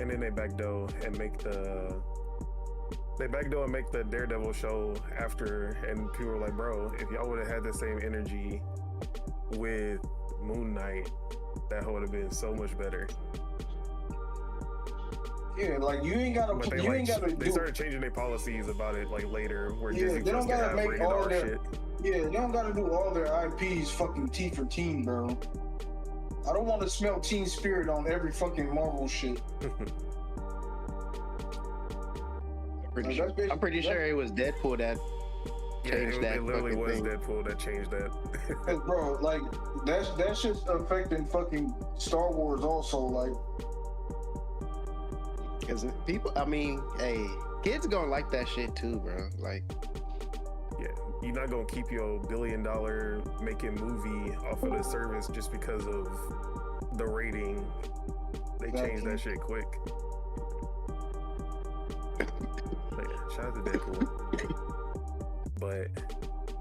and then they backdoor and make the Daredevil show after, and people were like, bro, if y'all would have had the same energy with Moon Knight, that would have been so much better. Yeah, like you ain't gotta. But they started changing their policies about it like later, where Disney they don't Plus can gotta have make rated all R their shit. Yeah, they don't gotta do all their IPs fucking T for teen, bro. I don't want to smell teen spirit on every fucking Marvel shit. I'm pretty sure it was Deadpool that changed that. It literally was thing. Deadpool that changed that. Bro, like that shit's affecting fucking Star Wars also, like. Because people, I mean, hey, kids gonna like that shit too, bro. Like, yeah, you're not gonna keep your $1 billion making movie off of the service just because of the rating. They changed that shit quick. But yeah, shout out to Deadpool. But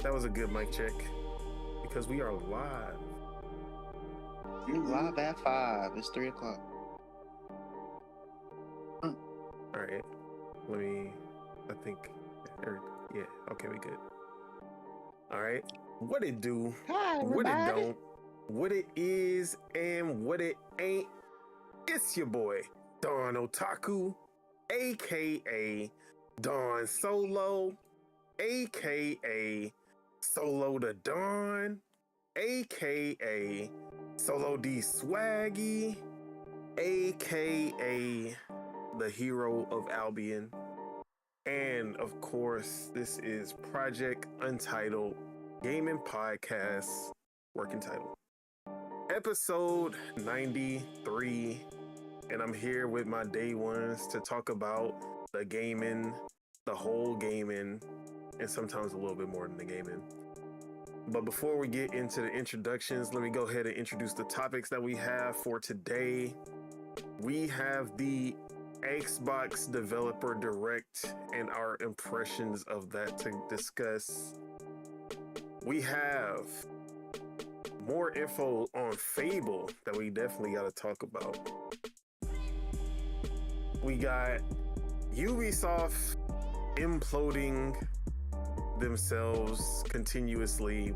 that was a good mic check because we are live. live at 5. It's 3 o'clock. All right, yeah, okay, we good. All right, what it do, what it don't, what it is, and what it ain't. It's your boy, Don Otaku, aka Don Solo, aka Solo the Don, aka Solo D Swaggy, aka the hero of Albion. And of course, this is Project Untitled Gaming Podcast, working title, episode 93. And I'm here with my day ones to talk about the gaming, the whole gaming, and sometimes a little bit more than the gaming. But before we get into the introductions, let me go ahead and introduce the topics that we have for today. We have the Xbox Developer Direct and our impressions of that to discuss. We have more info on Fable that we definitely got to talk about. We got Ubisoft imploding themselves continuously,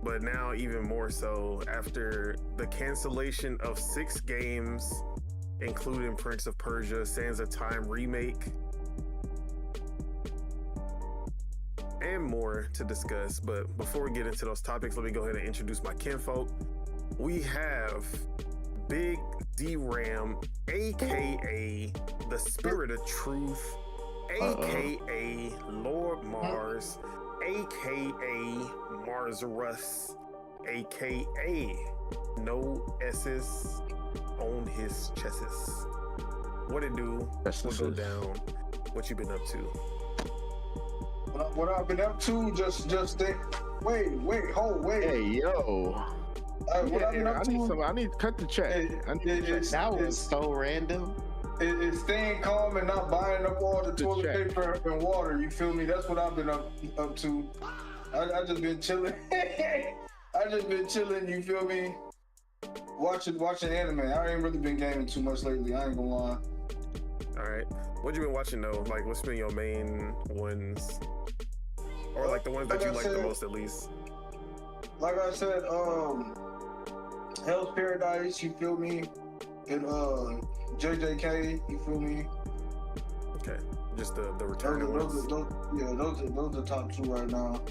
but now even more so after the cancellation of 6 games, including Prince of Persia, Sands of Time Remake, and more to discuss. But before we get into those topics, let me go ahead and introduce my kinfolk. We have Big D-Ram, aka the Spirit of Truth, aka Lord Mars, aka Mars Russ, aka No S's on his chesses. What it do? What go down? What you been up to? What I've been up to? Just think. Wait. Hey, yo. What I've been up to? I need to cut the check. That was so random. It's staying calm and not buying up all the toilet paper and water. You feel me? That's what I've been up to. I just been chilling. You feel me? Watching anime. I ain't really been gaming too much lately. I ain't gonna lie. All right. What you been watching though? Like, what's been your main ones, or like the ones that you like the most at least? Like I said, Hell's Paradise. You feel me? And JJK. You feel me? Okay. Just the returning ones. Those are the top 2 right now.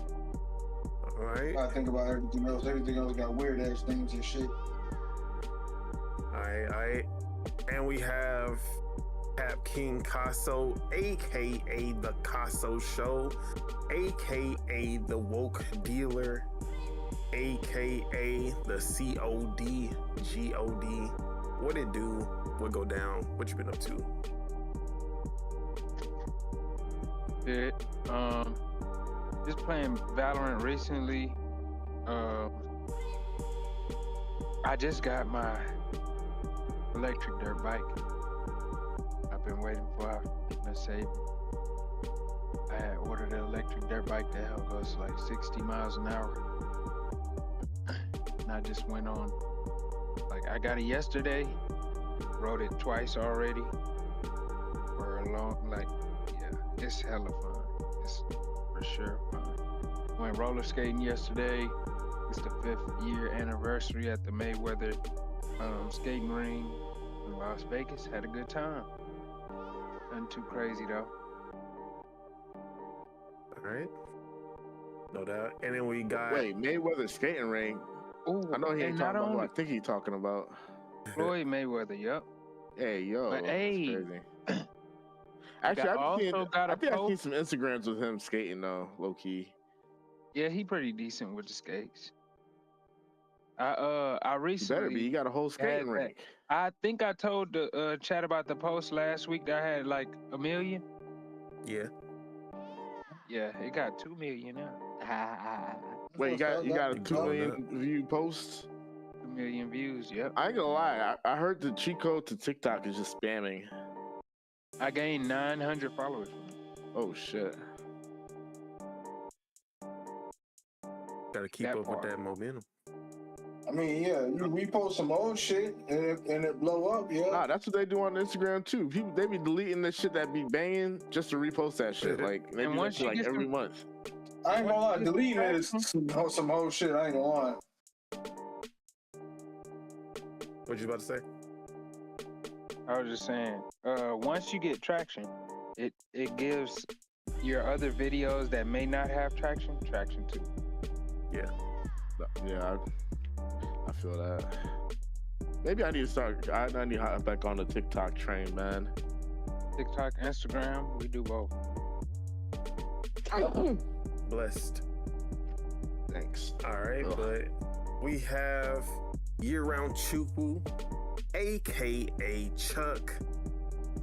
All right. I think about everything else. Everything else got weird ass names and shit. All right. And we have Cap King Casso, aka the Casso Show, aka the Woke Dealer, aka the COD GOD. What it do? What go down? What you been up to? Good. Just playing Valorant recently. I just got my electric dirt bike. I've been waiting for let's say I had ordered an electric dirt bike that hell goes like 60 miles an hour. And I just went on, like I got it yesterday Rode it twice already. For a long, like, yeah, it's hella fun. It's for sure fun. Went roller skating yesterday. It's the 5th year anniversary at the Mayweather skating ring in Las Vegas. Had a good time. Nothing too crazy though. All right. No doubt. And then we got Wait, Mayweather skating ring. Ooh, I know he ain't and talking not about who I only think he's talking about. Floyd Mayweather, yup. Hey, yo, But that's hey, crazy. Actually, got I a think I've seen post. some Instagrams with him skating though, low key. Yeah, he pretty decent with the skates. I You recently better be. You got a whole had skating that. rink. I think I told the chat about the post last week that I had like 1 million. yeah. Yeah, it got 2 million now. Wait, you got a You 2 blowing million view post? 2 million views. Yep. I ain't gonna lie. I heard the cheat code to TikTok is just spamming. I gained 900 followers from it. Oh shit. Got to keep That up part. with that momentum. I mean, yeah, you repost some old shit and it blow up, yeah. Nah, that's what they do on Instagram too. People they be deleting the shit that be banging just to repost that shit. Like they And do that once shit you like get every some- month. I ain't gonna lie, Once you get deleting some it is some whole shit. I ain't gonna lie. What you about to say? I was just saying, once you get traction, it gives your other videos that may not have traction too. Yeah, I feel that. Maybe I need to start. I need to hop back on the TikTok train, man. TikTok, Instagram, we do both. Blessed. Thanks. All right, Ugh. but we have year-round Chupu, aka Chuck,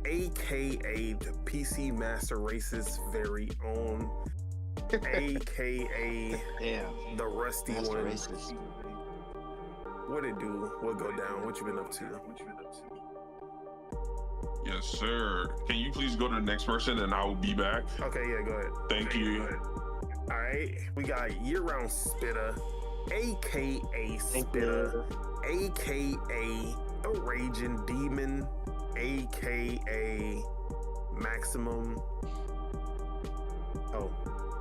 aka the PC Master Race's very own, aka Damn. the rusty Master one. racist. What it do? What go down? What you been up to? Yes, sir. Can you please go to the next person and I will be back? Okay, yeah, go ahead. Thank you. All right, we got year-round Spitter, aka Spitter, aka the Raging Demon, aka Maximum. Oh,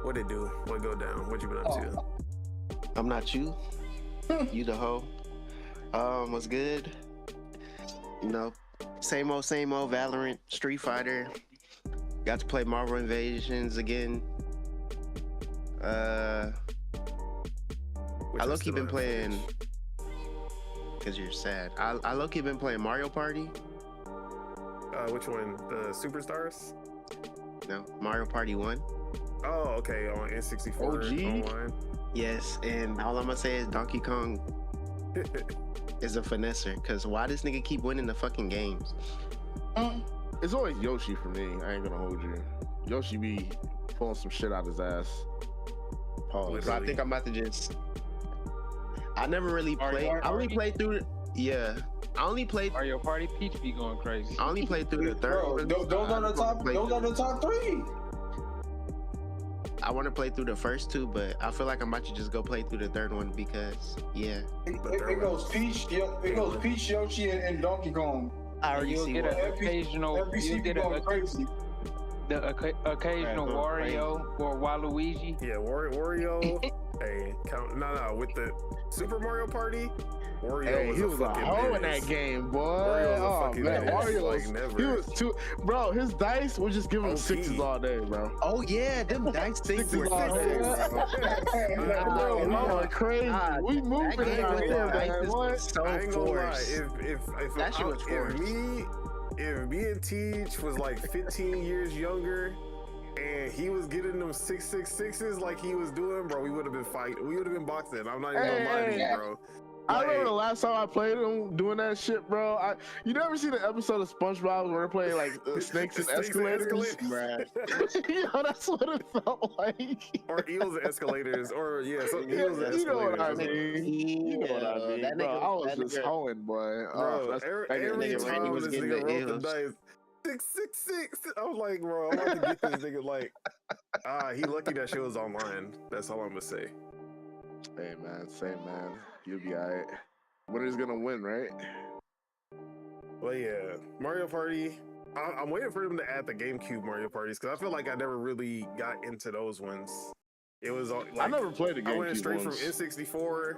what it do? What go down? What you been up to? I'm not you. You the hoe. What's good? You know, same old Valorant, Street Fighter. Got to play Marvel Invasions again. I low-key been playing, because you're sad. I low-key been playing Mario Party. Which one? The Superstars? No, Mario Party 1. Oh, okay, on N64 OG? online. Yes, and all I'm gonna say is Donkey Kong is a finesser, because why this nigga keep winning the fucking games? It's always Yoshi for me. I ain't gonna hold you. Yoshi be pulling some shit out his ass. Pause. So I think I'm about to just. I never really played. I only played through. Yeah, I only played. Mario Party, Peach be going crazy. I only played through the third Bro, one. those are the top. Those are the top 3. I want to play through the first 2, but I feel like I'm about to just go play through the third one because It goes Peach, Yoshi, and Donkey Kong. I already You'll see get what. an occasional. NPC You'll be get going crazy. the occasional Right, going Wario or Waluigi. Yeah, Wario. Hey, count. No, with the Super Mario Party, Wario Hey, was he a was a fucking hoe in menace. that game, boy. Wario was a Oh fucking man, menace, Wario like was. never. He was too. Bro, his dice would just give him OP. sixes all day, bro. Oh yeah, them dice things Sixes were all day, so. bro. Bro, We going crazy. God, We moving that game out with here, the man. dice What? was so I ain't gonna lie. forced. If That shit was forced. If me and Teach was like 15 years younger, and he was getting them 666s like he was doing, bro, we would have been fighting. We would have been boxing. I'm not even gonna lie to you, bro. I Like, remember the last time I played him doing that shit, bro. You never seen the episode of SpongeBob where they're playing like snakes and escalators? Yo, that's what it felt like. Or eels and escalators, or yeah, so eels and escalators. You know what I or something. mean? You know what I mean, that bro. nigga- I was that just nigga- hoeing, boy. Bro, That every nigga Randy time was this getting nigga the rolled the ills. dice, 666. I was like, bro, I'm about to get this nigga. Like, he lucky that shit was online. That's all I'm gonna say. Hey man, same man. You'll be alright. Winner's gonna win, right? Well, yeah, Mario Party. I'm waiting for them to add the GameCube Mario Parties because I feel like I never really got into those ones. It was like I never played the GameCube I went straight ones. from N64,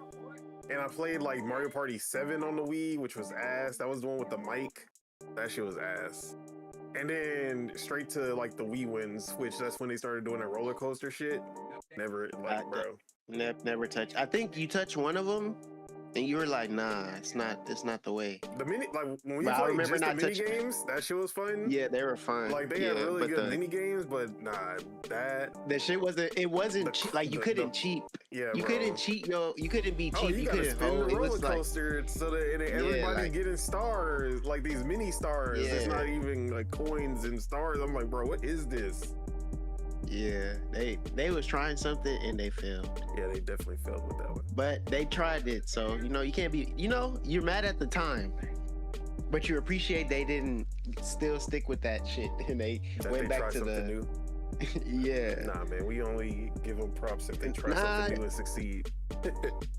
and I played like Mario Party 7 on the Wii, which was ass. That was the one with the mic. That shit was ass. And then straight to like the Wii Wins, which that's when they started doing that roller coaster shit. Never like, bro. Never touched. I think you touched one of them, and you were like, "Nah, it's not the way." The mini, like when we But I played remember just the not mini touching- games, that shit was fun. Yeah, they were fun. Like they had really good mini games, but nah, that the shit wasn't. It wasn't like you couldn't cheat. Yeah, you bro. couldn't cheat. You couldn't be cheap. Oh, you gotta couldn't spin hold. the It roller was like coaster so that everybody's getting stars, like these mini stars. Yeah. It's not even like coins and stars. I'm like, bro, what is this? yeah, they was trying something and they failed. Yeah, they definitely failed with that one. But they tried it, so you can't be. You're mad at the time, but you appreciate they didn't still stick with that shit and they went back to the new. yeah. Nah, man, we only give them props if they try something new and succeed.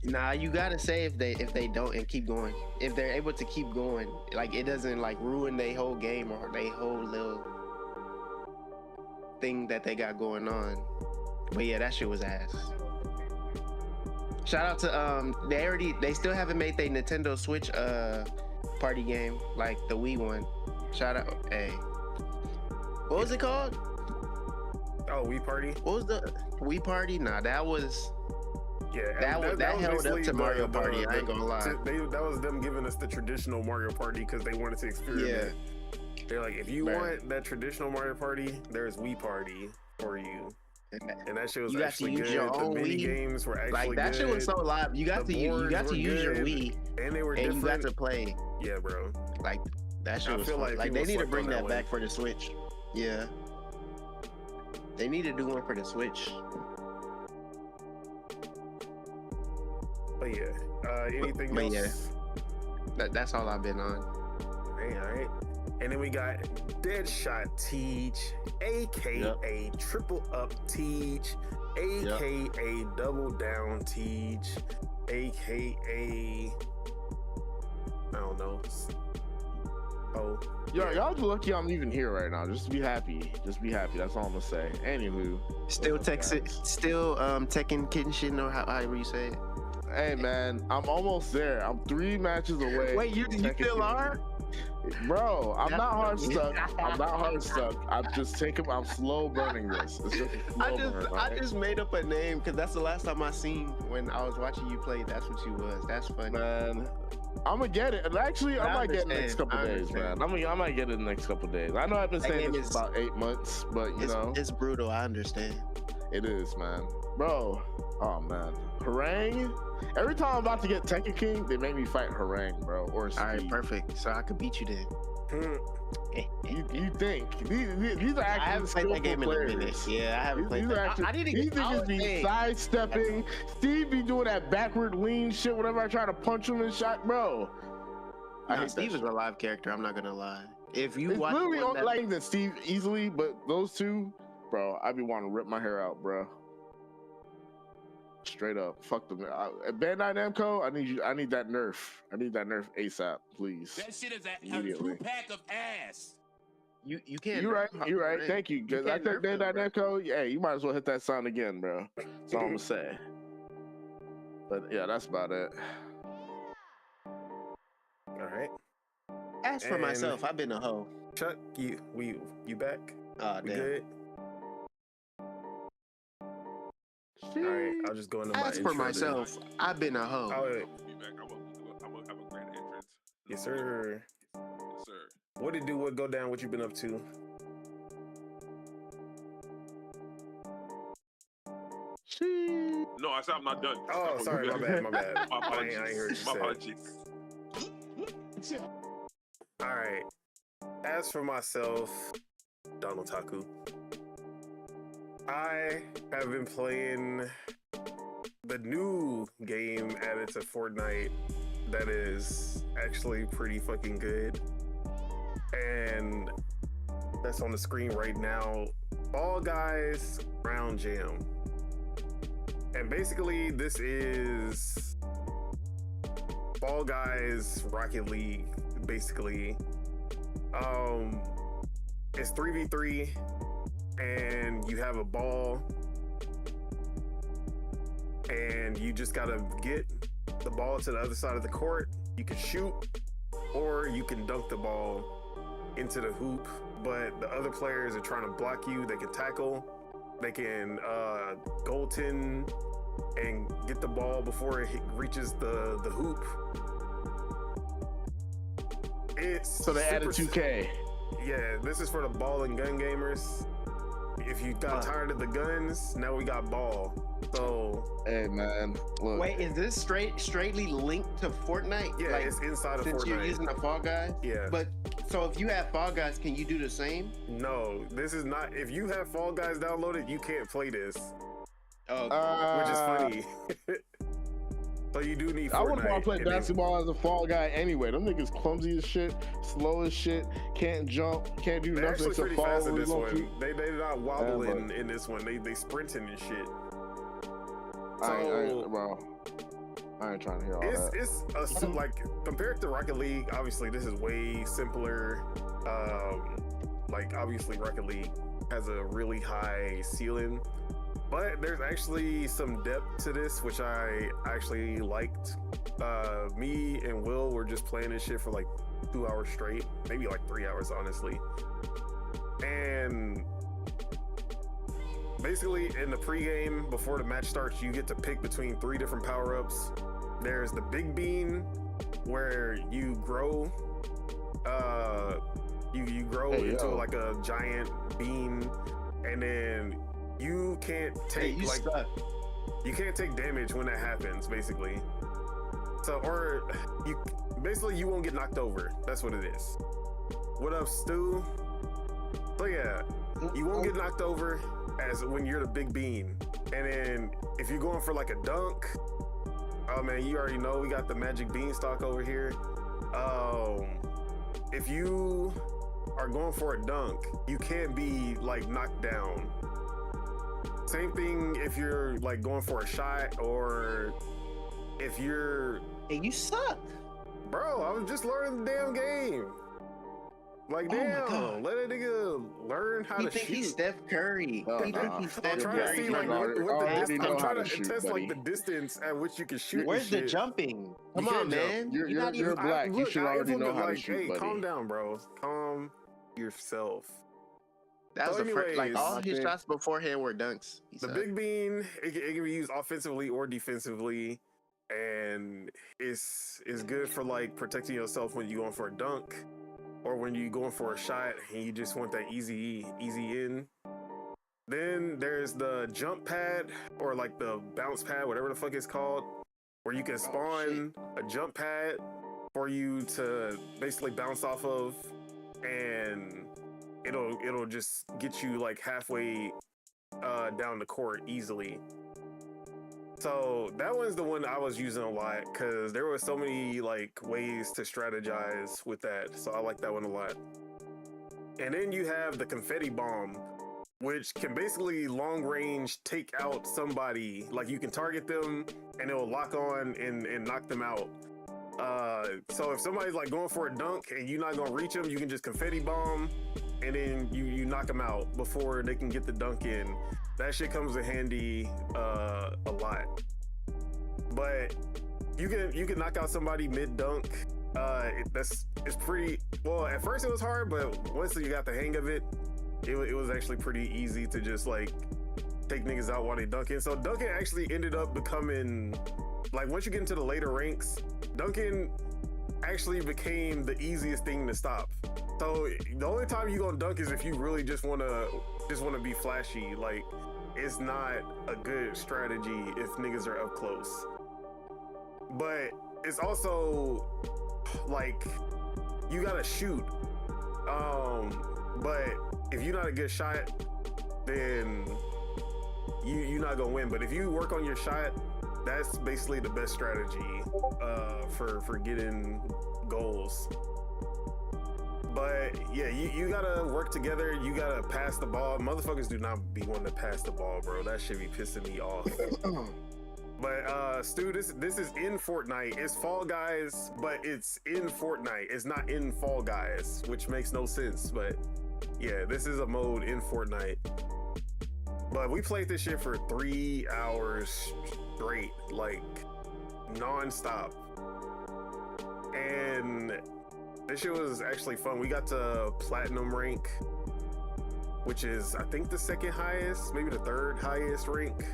Nah, you gotta say if they don't and keep going. If they're able to keep going, like it doesn't like ruin their whole game or their whole little thing that they got going on. But yeah, that shit was ass. Shout out to they still haven't made their Nintendo Switch party game like the Wii one. Shout out, hey. What was it called? Oh, Wii Party? What was the Wii Party? Nah, that was. Yeah, that was held up to basically Mario Party. I ain't gonna lie. That was them giving us the traditional Mario Party because they wanted to experiment. Yeah. They're like, if you want that traditional Mario Party, there's Wii Party for you. And that shit was you actually got to use good. your own the mini Wii. games were actually like that good. shit was so live. You got to use your Wii, and they were and different. you got to play. Yeah, bro. Like that shit I was feel fun. like they need to slept bring on that that back for the Switch. Yeah, they need to do one for the Switch. But yeah, anything But else? yeah, that's all I've been on. All right. And then we got Deadshot Teach, aka Triple Up Teach, aka Double Down Teach, aka I don't know. Oh, Y'all lucky I'm even here right now. Just be happy. That's all I'm gonna say. Anywho, Still Tekken Kenshin or however you say it. hey man, I'm almost there. I'm 3 matches away. Wait, you still are? Bro, I'm not hard stuck. I'm just I'm slow burning this. It's just a slow burn, I right? just made up a name because that's the last time I seen when I was watching you play. That's what you was. That's funny. Man, I'm gonna get it. And actually, I might get it in the next couple days, understand. man. I might get it in the next couple days. I know I've been saying this for about 8 months, but you know, it's brutal. I understand. it is, man. Bro, oh man, Harangue. Every time I'm about to get Tekken King, they make me fight Harangue, bro. Or Steve. All right, perfect. So I could beat you then. You think these are I actually haven't played that game players. in a minute. Yeah, I haven't played These are that. actually, I didn't these get. I niggas was be saying, sidestepping. Steve be doing that backward lean shit whenever I try to punch him and shot, bro. I hate Steve that is a live character. I'm not gonna lie. If you It's watch literally one on like than Steve easily, but those two, bro, I be wanting to rip my hair out, bro. Straight up, fuck them. Bandai Namco, I need that nerf. I need that nerf ASAP, please. That shit is a Immediately. 2-pack of ass. you can't. You're right. Thank you. Because I can't think nerf them, Bandai bro. Namco, yeah, you might as well hit that sound again, bro. That's all I'm gonna say. But yeah, that's about it. all right. As for And- myself, I've been a hoe. Chuck, you back? Oh We damn. good? All right, I'll just go into my As intro for then. myself, I've been a hoe. Oh, wait. Be back. I'm gonna have a grand entrance. Yes, sir. Yes, sir. What did do? What go down? What you been up to? No, I said I'm not done. Oh, sorry, my bad. My I ain't apologies. heard you My say. apologies. All right. As for myself, Donald Taku, I have been playing the new game added to Fortnite that is actually pretty fucking good. And that's on the screen right now. Fall Guys Ground Jam. And basically, this is Fall Guys Rocket League, basically. It's 3v3, and you have a ball, and you just gotta get the ball to the other side of the court. You can shoot, or you can dunk the ball into the hoop, but the other players are trying to block you. They can tackle, they can goaltend and get the ball before it reaches the hoop. It's So they added 2K. Yeah, this is for the ball and gun gamers. If you got tired of the guns, now we got ball. So Hey man, look. Wait, is this straightly linked to Fortnite? yeah, Like, it's inside of since you're Fortnite. using the Fall Guys? Yeah. But so if you have Fall Guys, can you do the same? No, this is not. If you have Fall Guys downloaded, you can't play this, Oh, which is funny. So you do need Fortnite. I wouldn't want to play and then- basketball as a Fall Guy anyway. Them niggas clumsy as shit, slow as shit, can't jump, can't do They're nothing actually except pretty fall. fast in when this we one. gonna shoot. They're not wobbling but- in this one. They sprinting and shit. Bro, I ain't trying to hear all that. It's like compared to Rocket League, obviously this is way simpler. Like obviously Rocket League has a really high ceiling, but there's actually some depth to this, which I actually liked. Me and Will were just playing this shit for like 2 hours straight, maybe like 3 hours, honestly. And basically in the pregame, before the match starts, you get to pick between 3 different power-ups. There's the big bean, where you grow, you grow into like a giant bean, and then you can't take you can't take damage when that happens, basically. So, or you won't get knocked over. That's what it is. What up, Stu? So yeah, you won't get knocked over as when you're the big bean. And then if you're going for like a dunk, oh man, you already know we got the magic beanstalk over here. If you are going for a dunk, you can't be like knocked down. Same thing if you're like going for a shot, or if you're... Hey, you suck. Bro, I was just learning the damn game. Like, damn, let a nigga learn how to shoot. He's Steph Curry. He think he's Steph I'm trying to see like what the distance. I'm trying to test like the distance at which you can shoot. Where's the jumping? Come on, man. You're black. You should already know how to shoot, hey, buddy. calm down, bro. Calm yourself. That was So the first, like anyways, all his shots beforehand were dunks. The big bean, it can be used offensively or defensively, and it's good for like protecting yourself when you're going for a dunk, or when you're going for a shot and you just want that easy in. Then there's the jump pad, or like the bounce pad, whatever the fuck it's called, where you can spawn a jump pad for you to basically bounce off of, and it'll just get you like halfway down the court easily. So that one's the one I was using a lot, because there were so many like ways to strategize with that. So I like that one a lot. And then you have the confetti bomb, which can basically long range take out somebody. Like you can target them and it'll lock on and knock them out. So if somebody's like going for a dunk and you're not gonna reach them, you can just confetti bomb, and then you knock them out before they can get the dunk in. That shit comes in handy a lot. But you can knock out somebody mid dunk. It's pretty well. At first it was hard, but once you got the hang of it, it was actually pretty easy to just like take niggas out while they dunking. So dunking actually ended up becoming, like, once you get into the later ranks, dunking actually became the easiest thing to stop. So the only time you gonna dunk is if you really just wanna be flashy. Like, it's not a good strategy if niggas are up close. But it's also like you gotta shoot. But if you're not a good shot, then you're not gonna win. But if you work on your shot, that's basically the best strategy for getting goals. But yeah, you gotta work together. You gotta pass the ball. Motherfuckers do not be wanting to pass the ball, bro. That should be pissing me off. But Stu, this is in Fortnite. It's Fall Guys, but it's in Fortnite. It's not in Fall Guys, which makes no sense. But yeah, this is a mode in Fortnite. But we played this shit for 3 hours straight, like non-stop. And this shit was actually fun. We got to platinum rank, which is I think the second highest, maybe the third highest rank.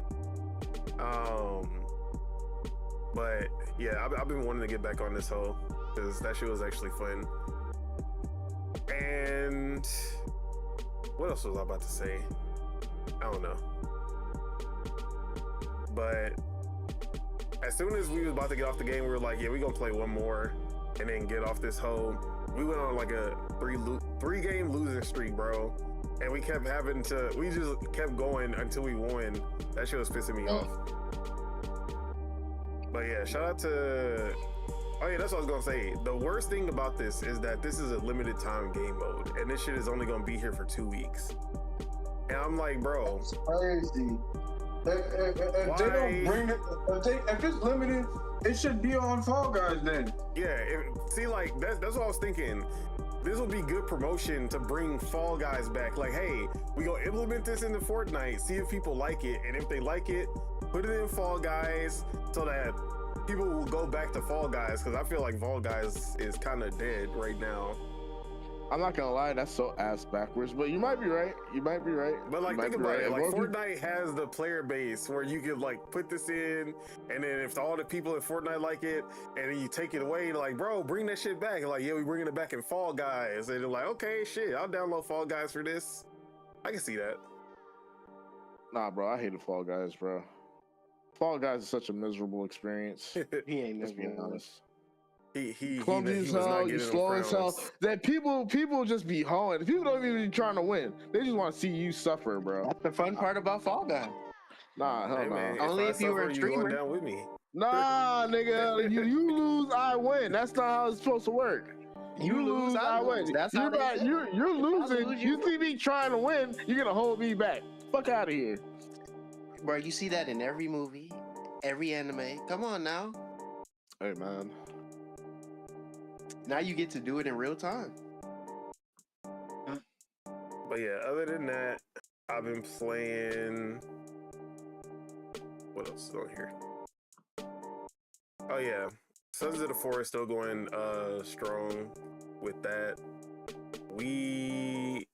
But yeah, I've been wanting to get back on this hoe because that shit was actually fun. And what else was I about to say? I don't know. But as soon as we was about to get off the game, we were like, yeah, we gonna play one more and then get off this hoe. We went on like a three game losing streak, bro. And we kept we just kept going until we won. That shit was pissing me off. But yeah, shout out to, oh yeah, that's what I was gonna say. The worst thing about this is that this is a limited time game mode, and this shit is only gonna be here for 2 weeks. And I'm like, bro, that's crazy. If they don't bring it, if it's limited, it should be on Fall Guys then. Yeah, see, like that's what I was thinking. This will be good promotion to bring Fall Guys back. Like, hey, we gonna implement this into Fortnite, see if people like it, and if they like it, put it in Fall Guys so that people will go back to Fall Guys, because I feel like Fall Guys is kind of dead right now. I'm not gonna lie, that's so ass backwards, but you might be right. You might be right. But like, think about it. Like, Fortnite has the player base where you could like put this in, and then if all the people in Fortnite like it, and then you take it away, like, bro, bring that shit back. And like, yeah, we bringing it back in Fall Guys, and they're like, okay, shit, I'll download Fall Guys for this. I can see that. Nah, bro, I hated Fall Guys, bro. Fall Guys is such a miserable experience. He ain't Let's be miserable. honest. He Clumsy as hell, you slow as hell. That people just be hoeing. People don't even be trying to win. They just want to see you suffer, bro. That's the fun part about Fall Guys. Nah, hell no. Man, Only if you were a streamer. Down with me. Nah, nigga, you lose, I win. That's not how it's supposed to work. You lose, I win. That's how you're losing. You see me trying to win, you're gonna hold me back. Fuck out of here. Bro, you see that in every movie, every anime. Come on now. Hey, man. Now you get to do it in real time. But yeah, other than that, I've been playing. What else is on here? Oh yeah, Sons of the Forest still going strong with that. We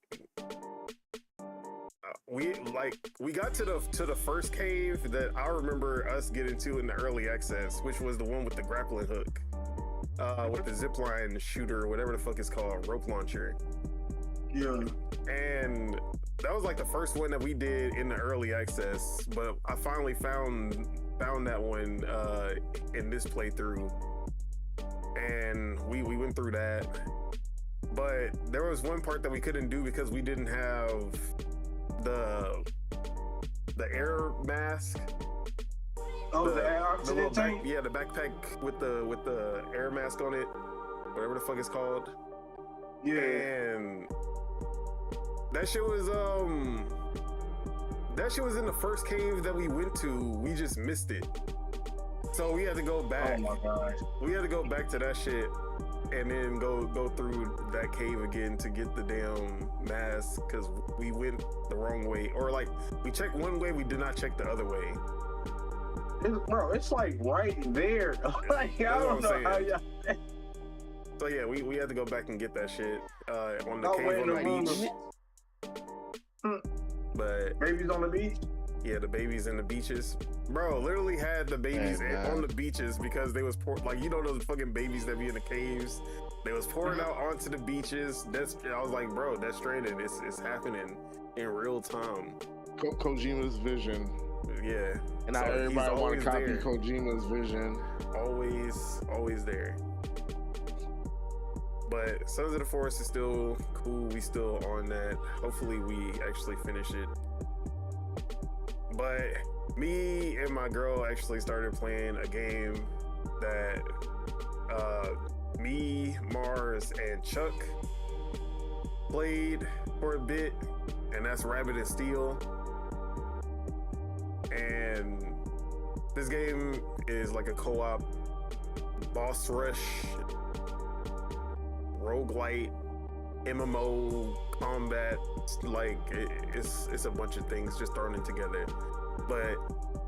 got to the first cave that I remember us getting to in the early access, which was the one with the grappling hook. With the zipline shooter, whatever the fuck it's called, rope launcher. Yeah. And that was like the first one that we did in the early access, but I finally found that one in this playthrough, and we went through that. But there was one part that we couldn't do because we didn't have the air mask. Oh, the air oxygen tank? Yeah, the backpack with the air mask on it, whatever the fuck it's called. Yeah. And that shit was in the first cave that we went to. We just missed it, so we had to go back. Oh my god. We had to go back to that shit and then go through that cave again to get the damn mask because we went the wrong way, or like we checked one way, we did not check the other way. Bro, it's like right there. Like, I don't know how y'all. So yeah, we had to go back and get that shit on the cave on the beach. But babies on the beach? Yeah, the babies in the beaches. Bro, literally had the babies on the beaches because they was like, you know those fucking babies that be in the caves? They was pouring out onto the beaches. I was like, bro, that's Stranded. It's happening in real time. Kojima's vision. Yeah. And now everybody want to copy there. Kojima's vision. Always there. But Sons of the Forest is still cool. We still on that. Hopefully we actually finish it. But me and my girl actually started playing a game that me, Mars, and Chuck played for a bit, and that's Rabbit and Steel. And This game is like a co-op boss rush, roguelite, MMO combat. Like it's a bunch of things just thrown in together, but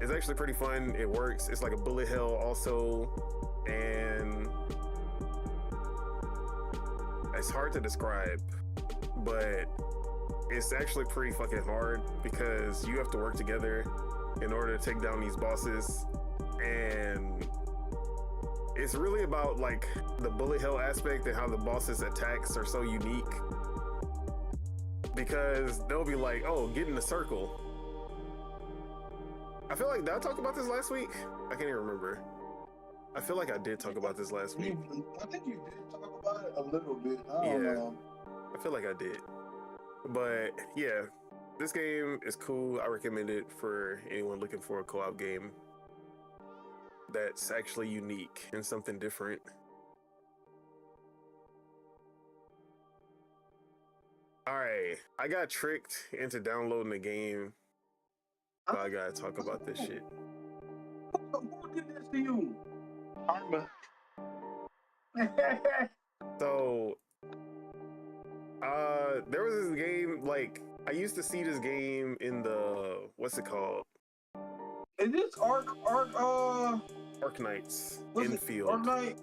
it's actually pretty fun. It works. It's like a bullet hell also, and it's hard to describe, but it's actually pretty fucking hard because you have to work together in order to take down these bosses, and it's really about like the bullet hell aspect and how the bosses' attacks are so unique, because they'll be like, oh, get in the circle. I feel like, did I talk about this last week? I can't even remember. I feel like I did talk about this last week. I think you did talk about it a little bit. I don't know. I feel like I did. But yeah, this game is cool. I recommend it for anyone looking for a co-op game that's actually unique and something different. All right, I got tricked into downloading the game, so I gotta talk about this shit. Who did this to you? Karma. So, there was this game, like, I used to see this game in the, what's it called? Is this Ark Knights what's it? Infield. Ark Knight?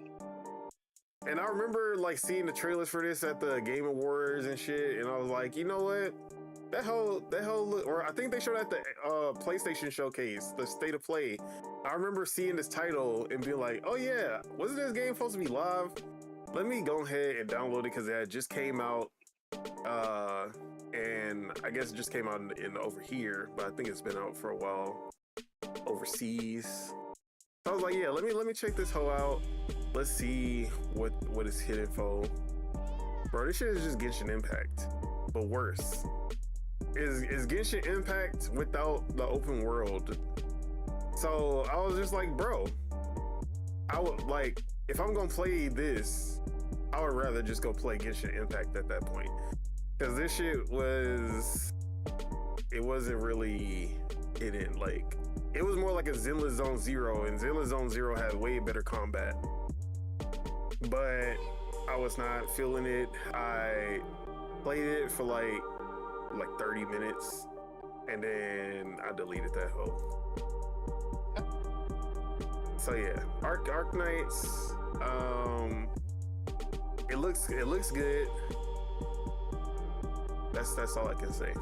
And I remember like seeing the trailers for this at the Game Awards and shit, and I was like, you know what? That whole look, or I think they showed at the PlayStation showcase, the State of Play. I remember seeing this title and being like, oh yeah, wasn't this game supposed to be live? Let me go ahead and download it because it had just came out, and I guess it just came out in over here, but I think it's been out for a while overseas. So I was like, yeah, let me check this hoe out. Let's see what it's hitting for. Bro, this shit is just Genshin Impact, but worse. Is Genshin Impact without the open world. So I was just like, bro, I would like, if I'm gonna play this, I would rather just go play Genshin Impact at that point. Cause this shit it wasn't really hidden. Like, it was more like a Zenless Zone Zero, and Zenless Zone Zero had way better combat. But I was not feeling it. I played it for like 30 minutes, and then I deleted that hoe. So yeah, Ark Knights. It looks good. That's all I can say.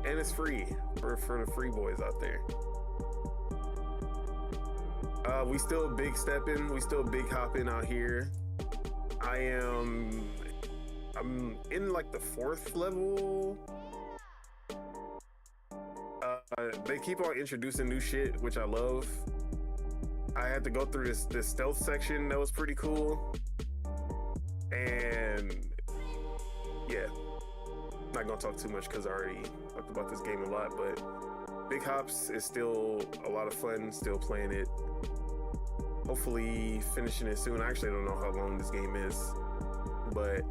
And it's free for the free boys out there. We still big stepping, we still big hopping out here. I'm in like the 4th level. They keep on introducing new shit, which I love. I had to go through this stealth section that was pretty cool. And yeah, not gonna talk too much because I already talked about this game a lot, but Big Hops is still a lot of fun, still playing it. Hopefully finishing it soon. I actually don't know how long this game is, but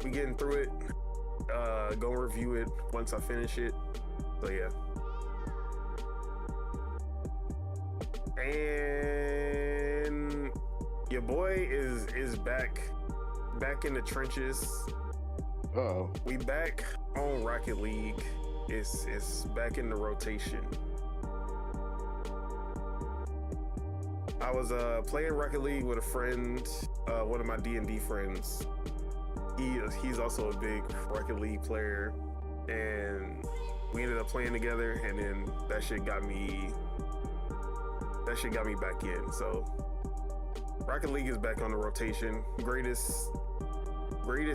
we getting through it. Go review it once I finish it. So yeah. And your boy is back in the trenches. Oh, we back on Rocket League. It's back in the rotation. I was playing Rocket League with a friend, one of my D&D friends. He's also a big Rocket League player, and we ended up playing together, and then that shit got me back in. So Rocket League is back on the rotation. Greatest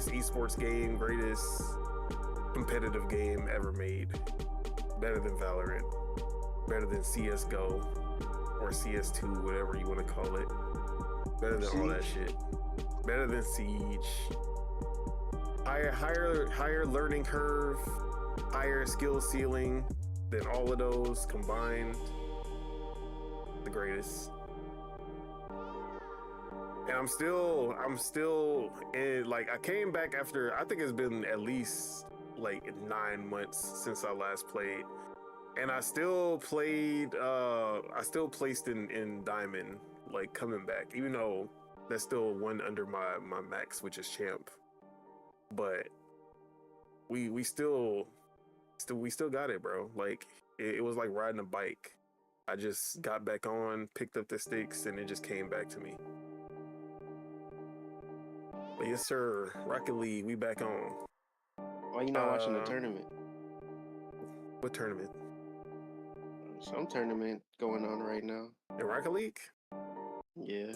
esports game, greatest competitive game ever made. Better than Valorant, better than CSGO or CS2, whatever you want to call it. Better than all that shit. Better than Siege. Higher learning curve, higher skill ceiling than all of those combined. The greatest. And I'm still in, like, I came back after, I think it's been at least like 9 months since I last played. And I still played. I still placed in Diamond, like coming back, even though that's still one under my max, which is champ. But we still got it, bro. Like it was like riding a bike. I just got back on, picked up the sticks, and it just came back to me. But yes, sir. Rocket League, we back on. Why you not watching the tournament? What tournament? Some tournament going on right now. In Rocket League? Yeah.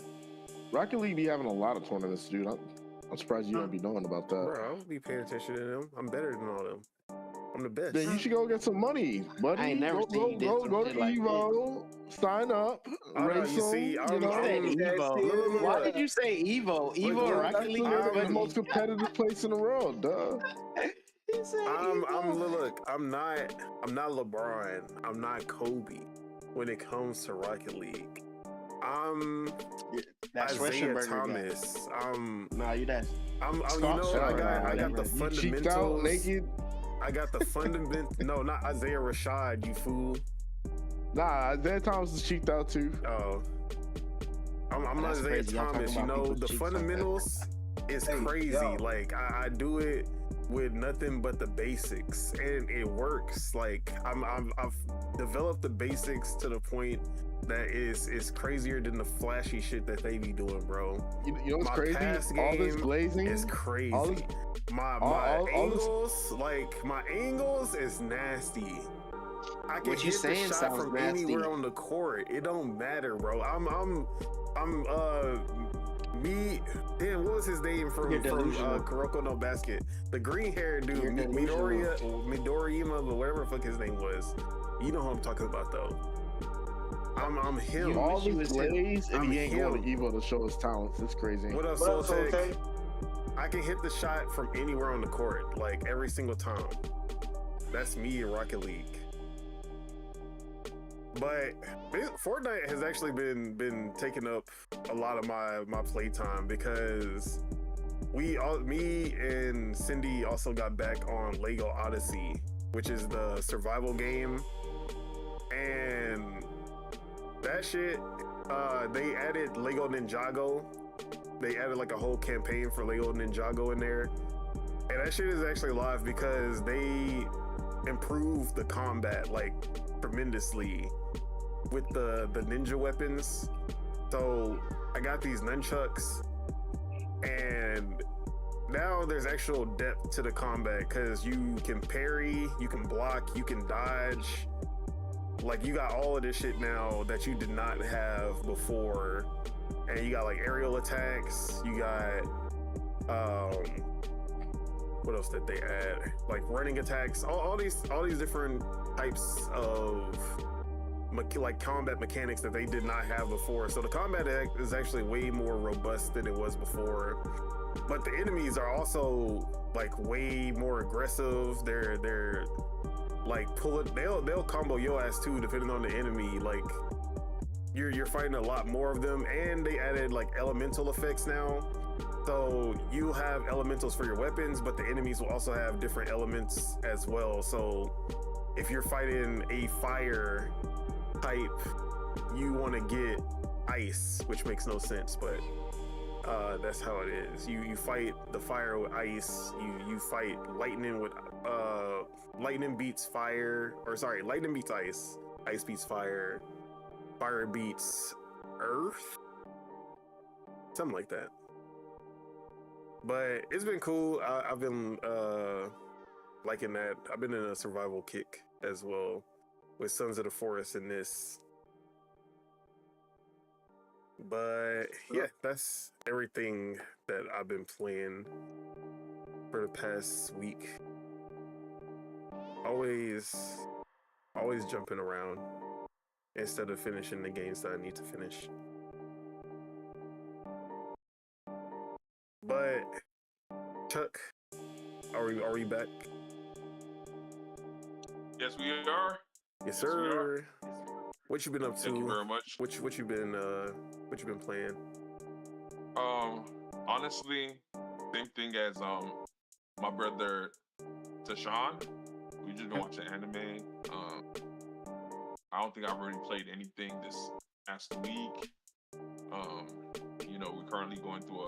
Rocket League be having a lot of tournaments, dude. I'm surprised you don't be knowing about that. Bro, I'll be paying attention to them. I'm better than all of them. I'm the best. Then you should go get some money, buddy. I ain't never seen you did go some to shit like Evo, sign up, race you see, them, I'm- you know? I'm- Evo. Why did you say Evo? Evo and Rocket League are the most competitive place in the world, duh. Look, I'm not LeBron. I'm not Kobe when it comes to Rocket League. I'm That's Isaiah Schwarzenegger Thomas. Nah, you that. I'm you know, I got the You cheeked out fundamentals. naked. I got the fundament. No, not Isaiah Rashad, you fool. Nah, Isaiah Thomas is cheeked out too. Oh, I'm not That's Isaiah crazy. Y'all Thomas. talking You about know, people's the cheeks like that. fundamentals is Hey, crazy. yo. Like I do it with nothing but the basics, and it works. Like I've developed the basics to the point that is crazier than the flashy shit that they be doing, bro. You know what's My crazy? pass All this game glazing. It's crazy. all this- my all this- angles, like my angles, is nasty. I can What you hit saying the shot sounds from nasty. anywhere on the court. It don't matter, bro. Me. Damn, what was his name from You're delusional. Kuroko no Basket? The green haired dude, You're delusional. Midoriyama, but whatever the fuck his name was. You know who I'm talking about, though. I'm him. You- all wish he this was him. glaze, and I'm he ain't going to him. Evo to show his talents. It's crazy. What up, What up, Soul Tech? Soul I can hit the shot from anywhere on the court, like every single time. That's me in Rocket League. But Fortnite has actually been taking up a lot of my playtime because me and Cindy also got back on Lego Odyssey, which is the survival game, and that shit. They added Lego Ninjago. They added like a whole campaign for Lego Ninjago in there, and that shit is actually live because they improved the combat like tremendously with the ninja weapons. So I got these nunchucks, and now there's actual depth to the combat because you can parry, you can block, you can dodge. Like you got all of this shit now that you did not have before, and you got like aerial attacks. You got what else did they add? Like running attacks. All these different types of like combat mechanics that they did not have before. So the combat is actually way more robust than it was before. But the enemies are also like way more aggressive. They're like they'll combo your ass too, depending on the enemy. Like you're fighting a lot more of them, and they added like elemental effects now. So you have elementals for your weapons, but the enemies will also have different elements as well. So if you're fighting a fire type, you want to get ice, which makes no sense, but that's how it is. You fight the fire with ice. You fight lightning with lightning beats fire, or sorry, lightning beats ice. Ice beats fire. Fire beats earth. Something like that. But it's been cool. I've been liking that. I've been in a survival kick as well with Sons of the Forest in this. But yeah, that's everything that I've been playing for the past week. Always jumping around instead of finishing the games that I need to finish. But Chuck, are we back? Yes, we are. Yes, Yes, we sir. What you been up to? Thank you very much. What you been playing? Honestly, same thing as my brother Tashawn. We just been watching anime. I don't think I've already played anything this past week. We're currently going through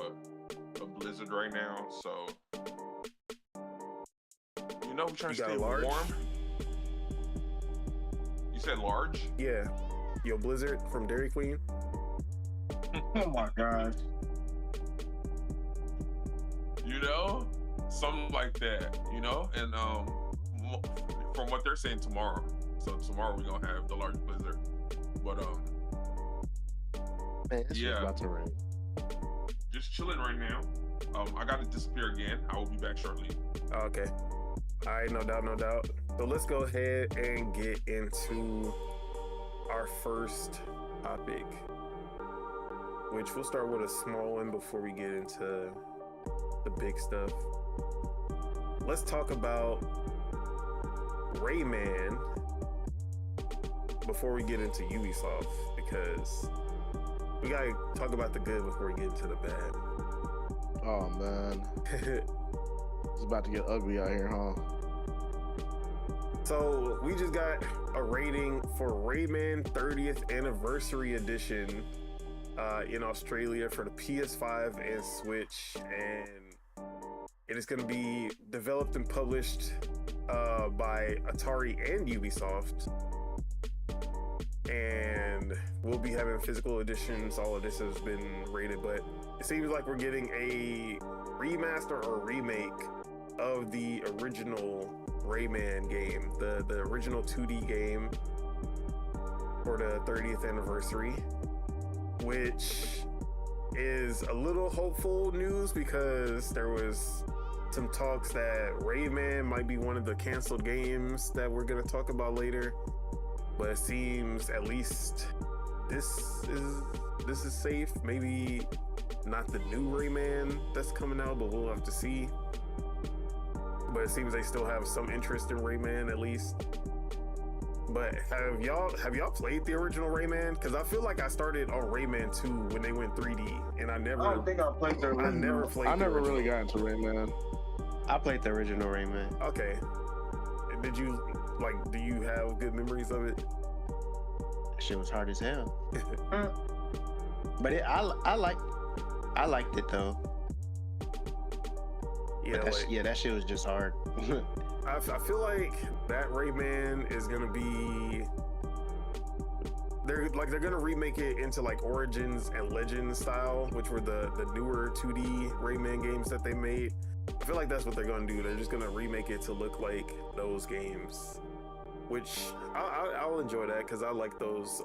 a blizzard right now, so we're trying to stay large? warm. You said large? Yeah. Yo, Blizzard from Dairy Queen. Oh my gosh. Something like that, and from what they're saying tomorrow. So tomorrow we're gonna have the large blizzard. But Man, it's just about to rain. just chilling right now. I gotta disappear again. I will be back shortly. Okay. All right, no doubt. So let's go ahead and get into our first topic, which we'll start with a small one before we get into the big stuff. Let's talk about Rayman before we get into Ubisoft, because we gotta talk about the good before we get into the bad. Oh man, it's about to get ugly out here, huh? So we just got a rating for Rayman 30th Anniversary Edition in Australia for the PS5 and Switch, and it is going to be developed and published by Atari and Ubisoft, and we'll be having physical editions. All of this has been rated, but it seems like we're getting a remaster or remake of the original Rayman game, the original 2D game for the 30th anniversary, which is a little hopeful news because there was some talks that Rayman might be one of the canceled games that we're going to talk about later, but it seems at least this is safe. Maybe not the new Rayman that's coming out, but we'll have to see. But it seems they still have some interest in Rayman at least. But have y'all played the original Rayman? Because I feel like I started on Rayman 2 when they went 3D, and I don't think I played the original. I never played. I never really got into Rayman. I played the original Rayman. Okay. Did you do you have good memories of it? That shit was hard as hell. But I liked it though. Yeah, But that shit was just hard. I feel like that Rayman is gonna be. They're gonna remake it into like Origins and Legends style, which were the newer 2D Rayman games that they made. I feel like that's what they're gonna do. They're just gonna remake it to look like those games, which I'll enjoy that because I like those.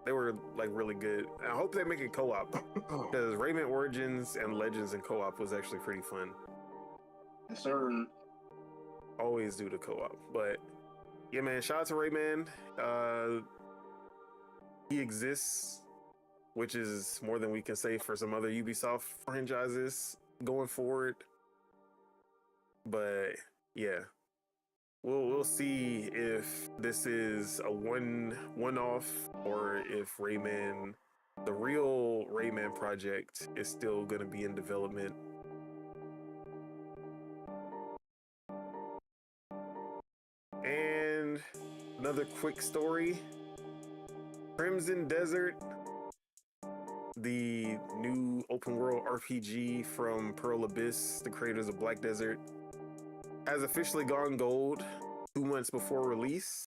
They were like really good. I hope they make it co-op because Rayman Origins and Legends and co-op was actually pretty fun. Yes, sir. Always do the co-op, but yeah, man. Shout out to Rayman. He exists, which is more than we can say for some other Ubisoft franchises going forward. But yeah, we'll see if this is a one-off or if Rayman, the real Rayman project, is still going to be in development. And another quick story. Crimson Desert, the new open world RPG from Pearl Abyss, the creators of Black Desert, has officially gone gold 2 months before release,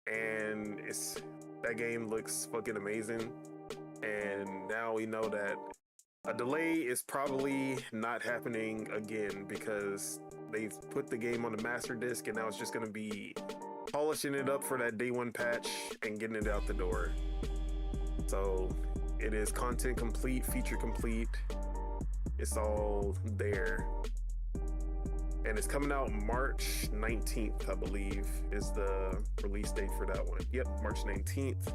and that game looks fucking amazing. And now we know that a delay is probably not happening again because they've put the game on the master disc, and now it's just going to be polishing it up for that day one patch and getting it out the door. So it is content complete, feature complete. It's all there. And it's coming out March 19th, I believe, is the release date for that one. Yep, March 19th,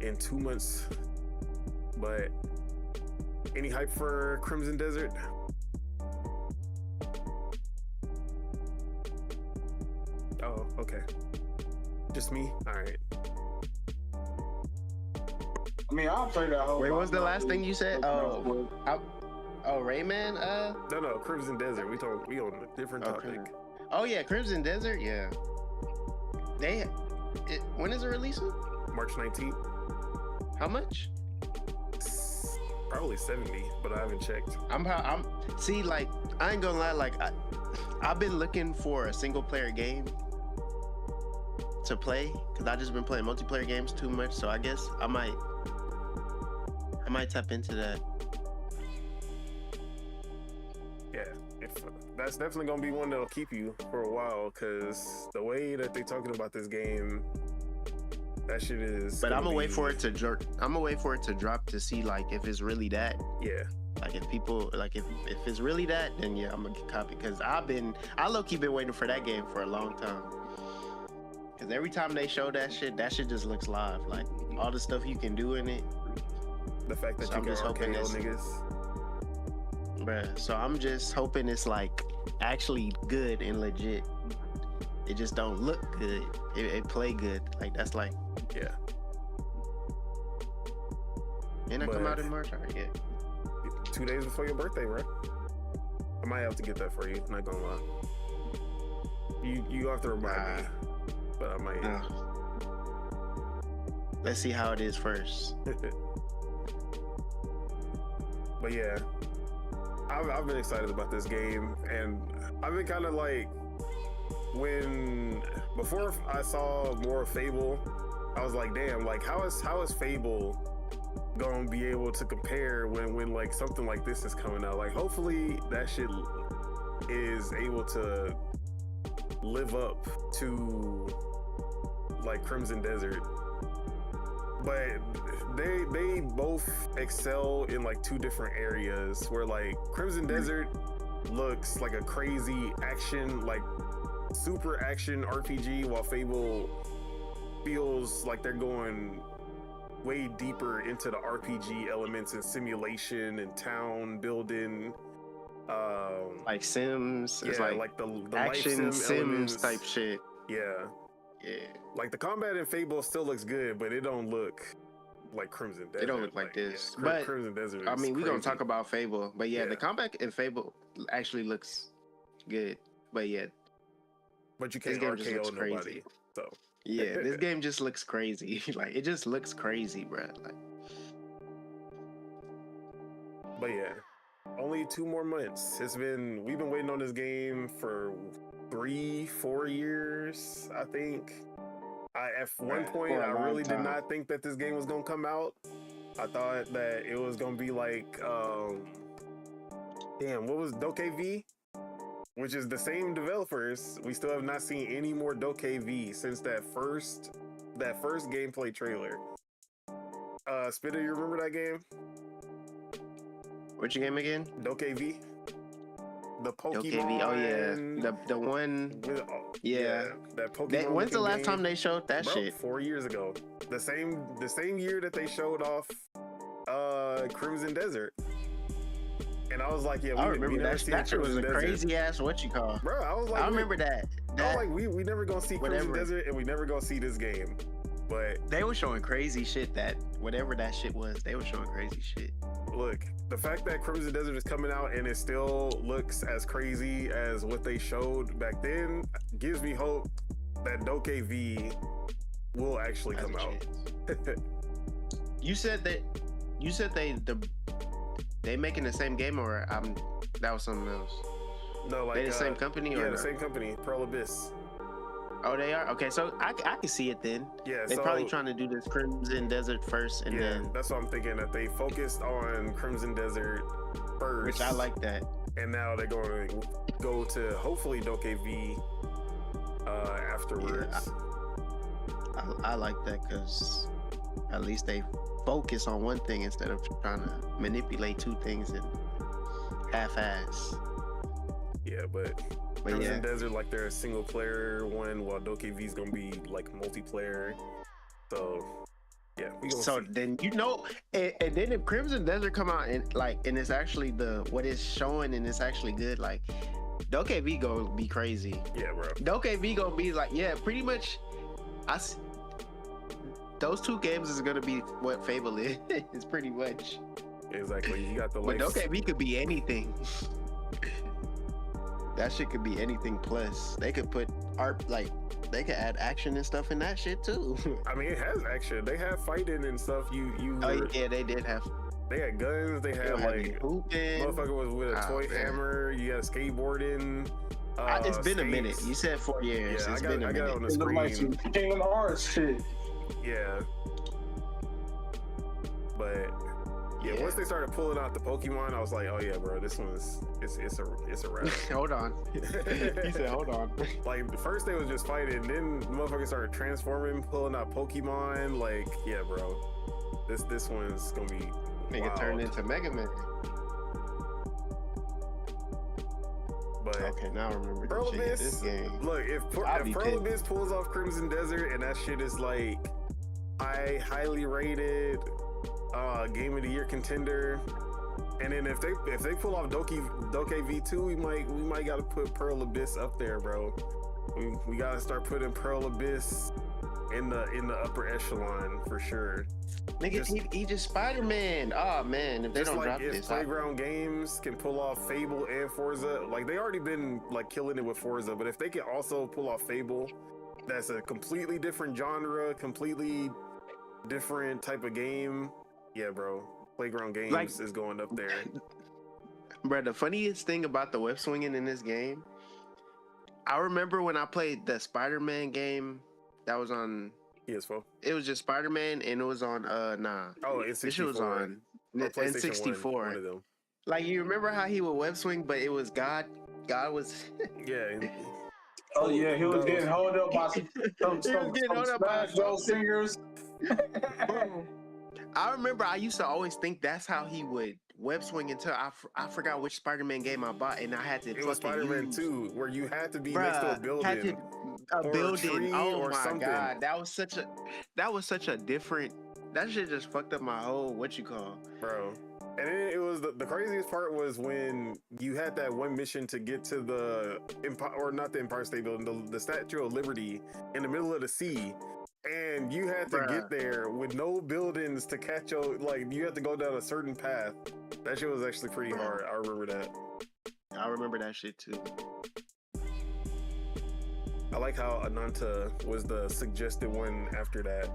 in 2 months. But any hype for Crimson Desert? Oh, okay. Just me? All right. I mean, I'll play that whole. Wait, what was the last thing you said? Oh, Rayman? No, Crimson Desert. We on a different topic. Oh yeah, Crimson Desert. Yeah, When is it releasing? March 19th. How much? Probably 70, but I haven't checked. I'm see, like, I ain't gonna lie, like I've been looking for a single player game to play because I just been playing multiplayer games too much. So I guess I might tap into that. Yeah, that's definitely gonna be one that'll keep you for a while because the way that they talking about this game, that shit is. But I'm gonna wait for it to drop. I'm gonna wait for it to drop to see like if it's really that. Yeah. Like if people like if it's really that, then yeah, I'm gonna copy because I low-key been waiting for that game for a long time. Because every time they show that shit just looks live. Like all the stuff you can do in it. The fact that So you I'm can just hoping RKO it's- niggas. Bruh, so I'm just hoping it's like actually good and legit. It just don't look good. It play good. Like that's like Yeah. and I come But- out in March. Alright, yeah. 2 days before your birthday, bro. I might have to get that for you. Not gonna lie. You have to remind me, but I might. No. Let's see how it is first. But yeah, I've been excited about this game, and I've been kind of like before I saw more of Fable, I was like, damn, like how is Fable gonna be able to compare when like something like this is coming out? Like hopefully that shit is able to live up to like Crimson Desert. But they both excel in like two different areas where like Crimson Desert looks like a crazy action, like super action RPG, while Fable feels like they're going way deeper into the RPG elements and simulation and town building. Like Sims. Yeah, It's like the action life Sims elements. type shit. Yeah. Yeah. Like the combat in Fable still looks good, but it don't look like Crimson Desert. It don't look like this. Yeah, But Crimson Desert. I is mean, we're gonna crazy. talk about Fable, but yeah, Yeah. the combat in Fable actually looks good. But yeah, But you this can't game just looks RKO nobody. crazy. So Yeah, this game just looks crazy. Like it just looks crazy, bro. Like but yeah. Only 2 more months. We've been waiting on this game for 3-4 years, I think. At one point, for a I long really did time. not think that this game was gonna come out. I thought that it was gonna be like, what was Doke V? Which is the same developers. We still have not seen any more Doke V since that first gameplay trailer. Spitter, you remember that game? which game again? Doke V? The Pokemon. Doke V. Oh yeah, the one. with, Yeah. that Pokemon. When's the looking last time game. they showed that Bro, shit? 4 years ago. The same year that they showed off Crimson Desert. And I was like, yeah, I we remember never that. seen That shit was a Crimson Desert. crazy ass what you call. Bro, I was like, I remember that. I was like, we never gonna see Crimson Whatever. Desert, and we never gonna see this game. But They were showing crazy shit. That whatever that shit was, they were showing crazy shit. look, the fact that Crimson Desert is coming out and it still looks as crazy as what they showed back then gives me hope that Doke V will actually Has come a out. chance. You said they making the same game, or that was something else. No, like They the same company, Yeah, or the no? same company, Pearl Abyss. Oh, they are. Okay, so I can see it then. Yeah, They're so probably trying to do this Crimson Desert first, and yeah, then that's what I'm thinking, that they focused on Crimson Desert first, which I like that. and now they're going to go to hopefully Doke V afterwards. I like that because at least they focus on one thing instead of trying to manipulate two things and half-ass. Yeah, but But Crimson yeah, Desert, like, they're a single player one, while Doke V is gonna be like multiplayer. So yeah, we gonna so see. then and then if Crimson Desert come out and it's actually what it's showing and it's actually good, like Doke V gonna be crazy. Yeah, bro. Doke V gonna be like, yeah, pretty much. Those two games is gonna be what Fable is. It's pretty much. Exactly. You got the But life. Doke V could be anything. that shit could be anything plus. They could put art, like, they could add action and stuff in that shit too. I mean, it has action. They have fighting and stuff. Oh yeah, they did have. They had guns. They had like hooping. motherfucker was with a toy hammer. You had skateboarding. It's been skates. a minute. You said 4 years. Yeah, It's I been a got it on minute. the It look like screen. some Kingdom Hearts shit. Yeah. But yeah, once they started pulling out the Pokemon, I was like, oh yeah, bro, this one's it's a wrap. Hold on. He said, hold on. Like the first day was just fighting, then the motherfuckers started transforming, pulling out Pokemon. Like, yeah, bro, this one's gonna be Nigga wild. turned into Mega Man. But Okay, now I remember Pearl this Abyss, game. look, if I'll be Pearl pissed. Abyss pulls off Crimson Desert and that shit is like highly rated game of the year contender, and then if they pull off Doke V2, we might gotta put Pearl Abyss up there, bro. We gotta start putting Pearl Abyss in the upper echelon for sure. Nigga, he just Spider-Man. Oh man, if they Just don't like drop if this, Playground Games can pull off Fable and Forza, like they already been like killing it with Forza, but if they can also pull off Fable, that's a completely different genre, completely different type of game. Yeah, bro. Playground Games Like- is going up there. bro, the funniest thing about the web swinging in this game, I remember when I played the Spider-Man game that was on. PS4. It was just Spider-Man, and it was on Oh, it's this shit was 64. on Or PlayStation N64. One of them. Like, you remember how he would web swing, but it was God was. Yeah. Oh yeah, he was getting held up by some getting held up by Smash Bros singers. I remember I used to always think that's how he would web swing until I forgot which Spider-Man game I bought, and I had to. It was fucking Spider-Man use- 2, where you had to be Bruh, next to a had building. a or a building. tree Oh or my something. god, that was such a different. That shit just fucked up my whole Bro. And then it was the craziest part was when you had that one mission to get to the Empire, or not the Empire State Building, the Statue of Liberty in the middle of the sea. And you had to Bruh. get there with no buildings to catch your, like, you had to go down a certain path. That shit was actually pretty hard. I remember that. I remember that shit too. I like how Ananta was the suggested one after that.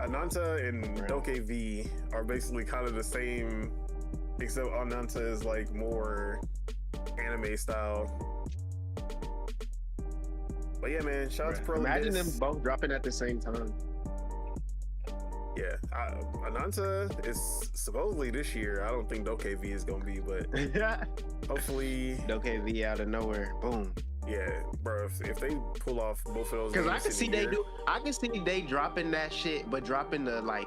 Ananta and Right. Doke V are basically kind of the same, except Ananta is like more anime style. But yeah, man, shout out to Pearl Imagine Abyss. them both dropping at the same time. Yeah, Ananta is supposedly this year. I don't think Doke V is gonna be, but hopefully, Doke V out of nowhere, boom. yeah, bro. If they pull off both of those, Because I games can in see a they year- do. I can see they dropping that shit, but dropping the like.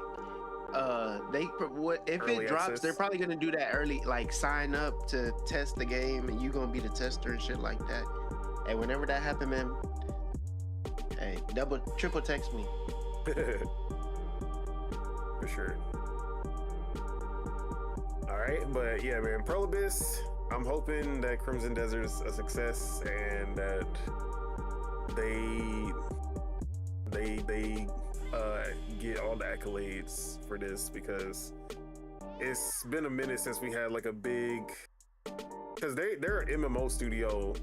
If Early it drops, access. they're probably gonna do that early, like sign up to test the game, and you gonna be the tester and shit like that. And whenever that happen, man, hey, triple text me. For sure. All right, but yeah, man, Pearl Abyss. I'm hoping that Crimson Desert is a success and that they get all the accolades for this, because it's been a minute since we had like a big, because they're an MMO studio.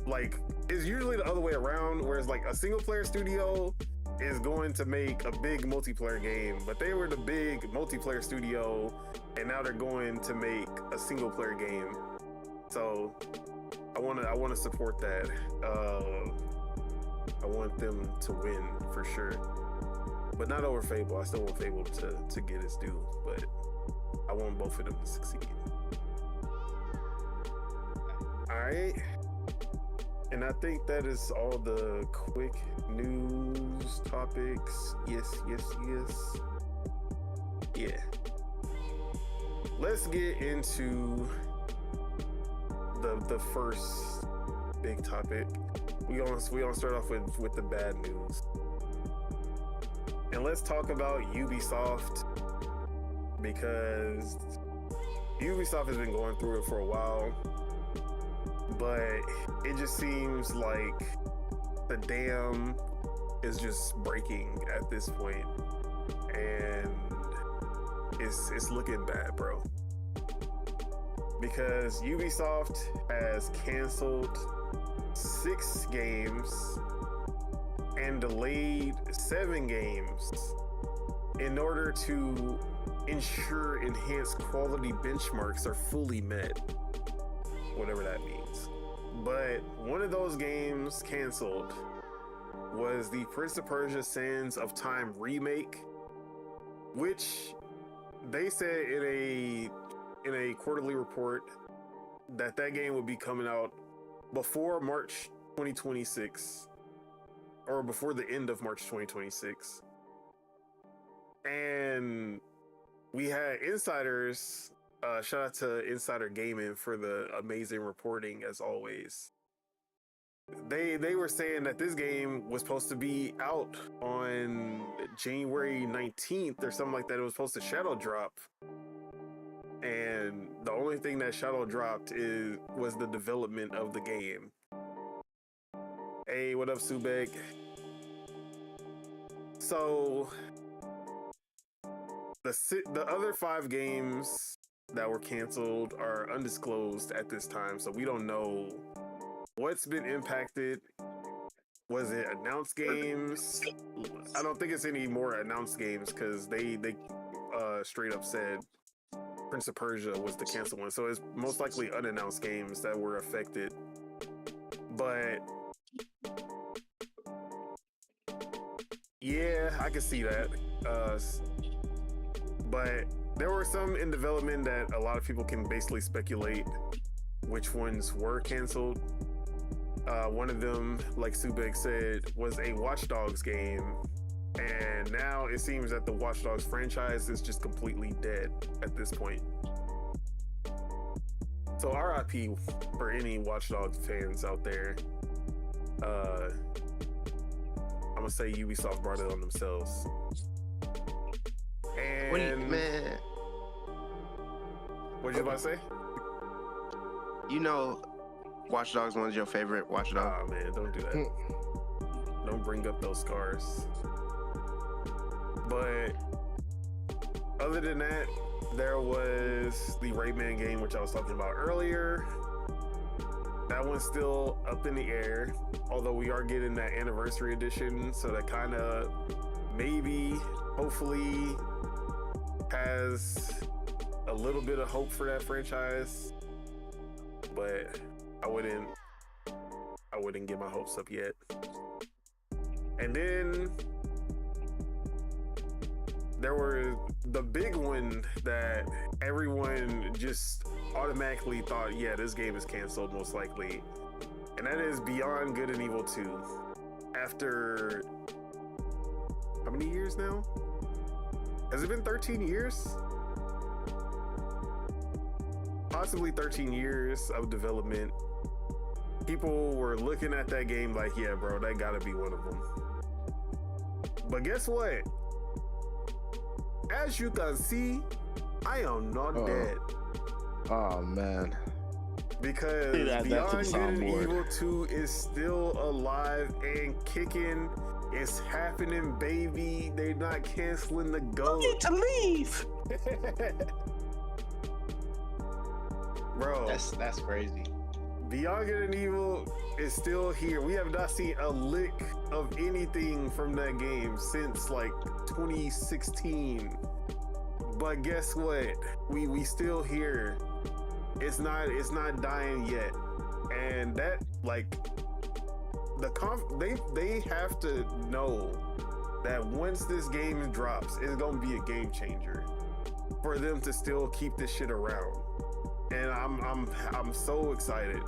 Like, it's usually the other way around, whereas like a single player studio is going to make a big multiplayer game, but they were the big multiplayer studio and now they're going to make a single player game. So I want to support that. I want them to win for sure, but not over Fable. I still want Fable to get its due, but I want both of them to succeed. All right. And I think that is all the quick news topics. Yes. Yeah. Let's get into the first big topic. We gonna start off with the bad news. And let's talk about Ubisoft, because Ubisoft has been going through it for a while. But it just seems like the dam is just breaking at this point, and it's looking bad, bro. because Ubisoft has canceled 6 games and delayed 7 games in order to ensure enhanced quality benchmarks are fully met, whatever that means. But one of those games canceled was the Prince of Persia Sands of Time remake, which they said in a quarterly report that game would be coming out before March 2026, or before the end of March 2026. And we had insiders, shout out to Insider Gaming for the amazing reporting as always. They were saying that this game was supposed to be out on January 19th or something like that. It was supposed to shadow drop. And the only thing that shadow dropped was the development of the game. Hey, what up, Subeg? So the other 5 games that were canceled are undisclosed at this time, so we don't know what's been impacted. Was it announced games? I don't think it's any more announced games because they straight up said Prince of Persia was the canceled one, so it's most likely unannounced games that were affected. But yeah, I can see that. But there were some in development that a lot of people can basically speculate which ones were canceled. One of them, like Subek said, was a Watch Dogs game, and now it seems that the Watch Dogs franchise is just completely dead at this point. So RIP for any Watch Dogs fans out there. I'm gonna say Ubisoft brought it on themselves. And man, what you about to say? You know, Watch Dogs one's your favorite Watch Dog. Oh man, don't do that. Don't bring up those scars. But other than that, there was the Rayman game, which I was talking about earlier. That one's still up in the air, although we are getting that anniversary edition, so that kind of maybe, hopefully, has a little bit of hope for that franchise. But I wouldn't get my hopes up yet. And then there were the big one that everyone just automatically thought, yeah, this game is canceled most likely. And that is Beyond Good and Evil 2. After how many years now? Has it been 13 years? Possibly 13 years of development. People were looking at that game like, yeah, bro, that gotta be one of them. But guess what? As you can see, I am not dead. Oh man. Because Beyond Good and Evil 2 is still alive and kicking. It's happening, baby. They're not canceling the GOAT. You need to leave. Bro, That's crazy. Beyond Good and Evil is still here. We have not seen a lick of anything from that game since like 2016. But guess what? We still here. It's not dying yet. And that, like, they have to know that once this game drops, it's gonna be a game changer for them to still keep this shit around. And I'm so excited.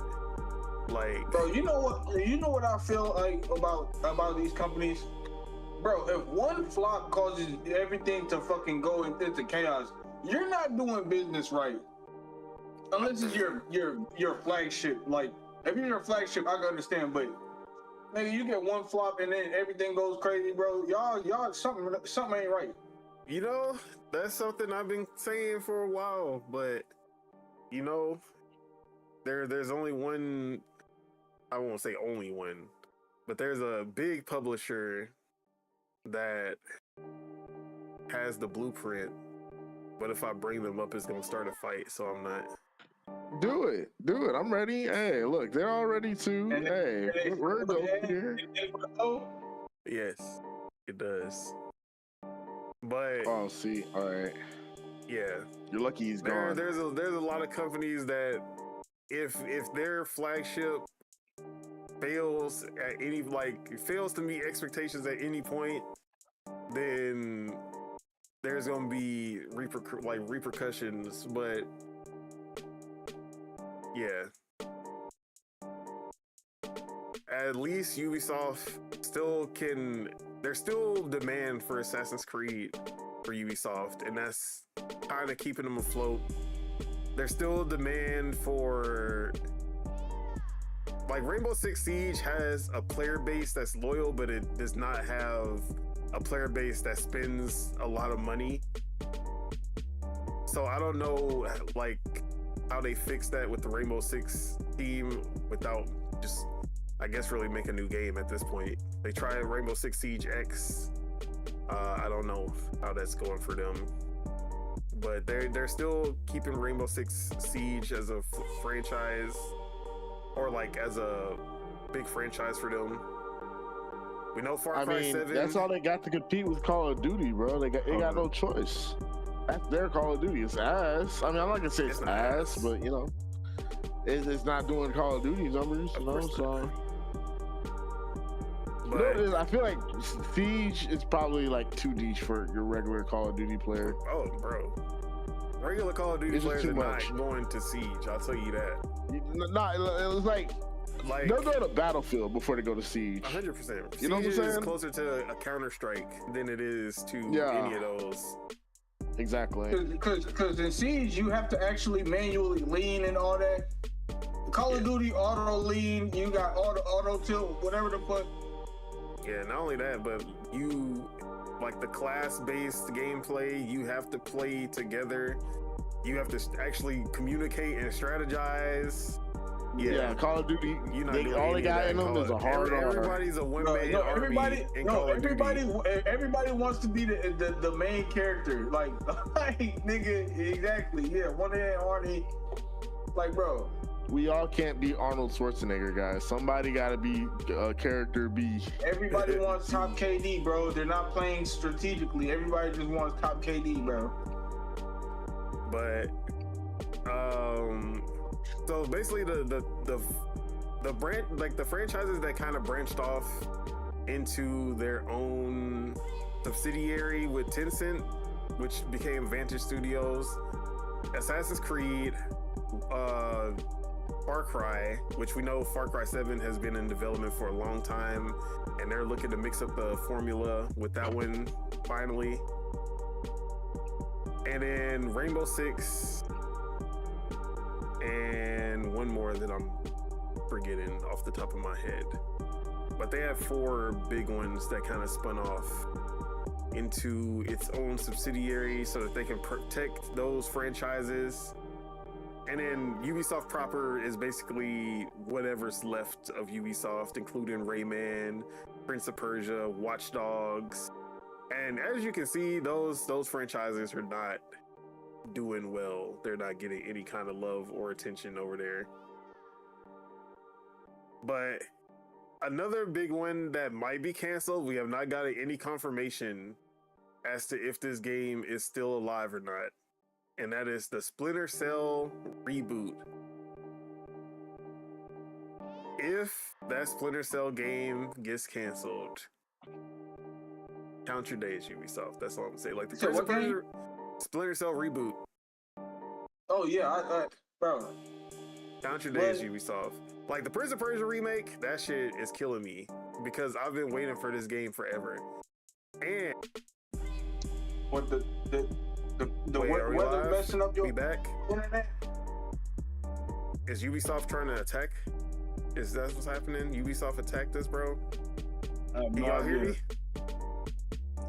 Like, bro, you know what I feel like about these companies? Bro, if one flop causes everything to fucking go into chaos, you're not doing business right. Unless it's your flagship. Like, if you're your flagship, I can understand, but nigga, you get one flop and then everything goes crazy, bro. Y'all something ain't right. you know, that's something I've been saying for a while, but you know, there's only one, I won't say only one, but there's a big publisher that has the blueprint, but if I bring them up, it's gonna start a fight, so I'm not. Do it. I'm ready. Hey, look, they're all ready too. And Hey, we're going here. Yes, it does. But Oh, see, all right. yeah, You're lucky he's gone. there's a lot of companies that if their flagship fails at any fails to meet expectations at any point, then there's gonna be repercussions. But yeah, at least Ubisoft there's still demand for Assassin's Creed for Ubisoft, and that's kind of keeping them afloat. There's still demand for Rainbow Six Siege has a player base that's loyal, but it does not have a player base that spends a lot of money. So I don't know how they fix that with the Rainbow Six team without just, I guess, really make a new game at this point. They tried Rainbow Six Siege X. I don't know how that's going for them, but they're still keeping Rainbow Six Siege as a franchise, or as a big franchise for them. We know Far Cry 7. That's all they got to compete with Call of Duty, bro. They got no choice. That's their Call of Duty. It's ass. I mean, I'm not gonna say it's ass, but it's not doing Call of Duty numbers, so. But I feel like Siege is probably too niche for your regular Call of Duty player. Oh, bro. Regular Call of Duty players are not going to Siege, I'll tell you that. No, it was they'll go to Battlefield before they go to Siege. 100%. You know what I'm saying? Is closer to a Counter-Strike than it is to any of those. Exactly. Because in Siege, you have to actually manually lean and all that. Call of Duty auto lean, you got auto tilt, whatever the fuck. Yeah, not only that, but you the class-based gameplay, you have to play together. You have to actually communicate and strategize. Yeah, Call of Duty. All they got in them is a hard R. Everybody's a one-man army. Everybody wants to be the main character. Nigga, exactly. Yeah, one-man army. Bro. We all can't be Arnold Schwarzenegger, guys. Somebody got to be character B. Everybody wants top KD, bro. They're not playing strategically. Everybody just wants top KD, bro. But so basically the brand, the franchises that kind of branched off into their own subsidiary with Tencent, which became Vantage Studios, Assassin's Creed, Far Cry, which we know Far Cry 7 has been in development for a long time, and they're looking to mix up the formula with that one finally. And then Rainbow Six, and one more that I'm forgetting off the top of my head. But they have 4 big ones that kind of spun off into its own subsidiary so that they can protect those franchises. And then Ubisoft proper is basically whatever's left of Ubisoft, including Rayman, Prince of Persia, Watch Dogs. And as you can see, those franchises are not doing well. They're not getting any kind of love or attention over there. But another big one that might be canceled, we have not gotten any confirmation as to if this game is still alive or not. And that is the Splinter Cell reboot. If that Splinter Cell game gets canceled, count your days, Ubisoft. That's all I'm saying. The Splinter Cell reboot. Oh yeah, bro. Count your days, Ubisoft. The Prince of Persia remake, that shit is killing me because I've been waiting for this game forever. And what the wait, weather messing up your internet? Is Ubisoft trying to attack? Is that what's happening? Ubisoft attacked us, bro? Can y'all hear me?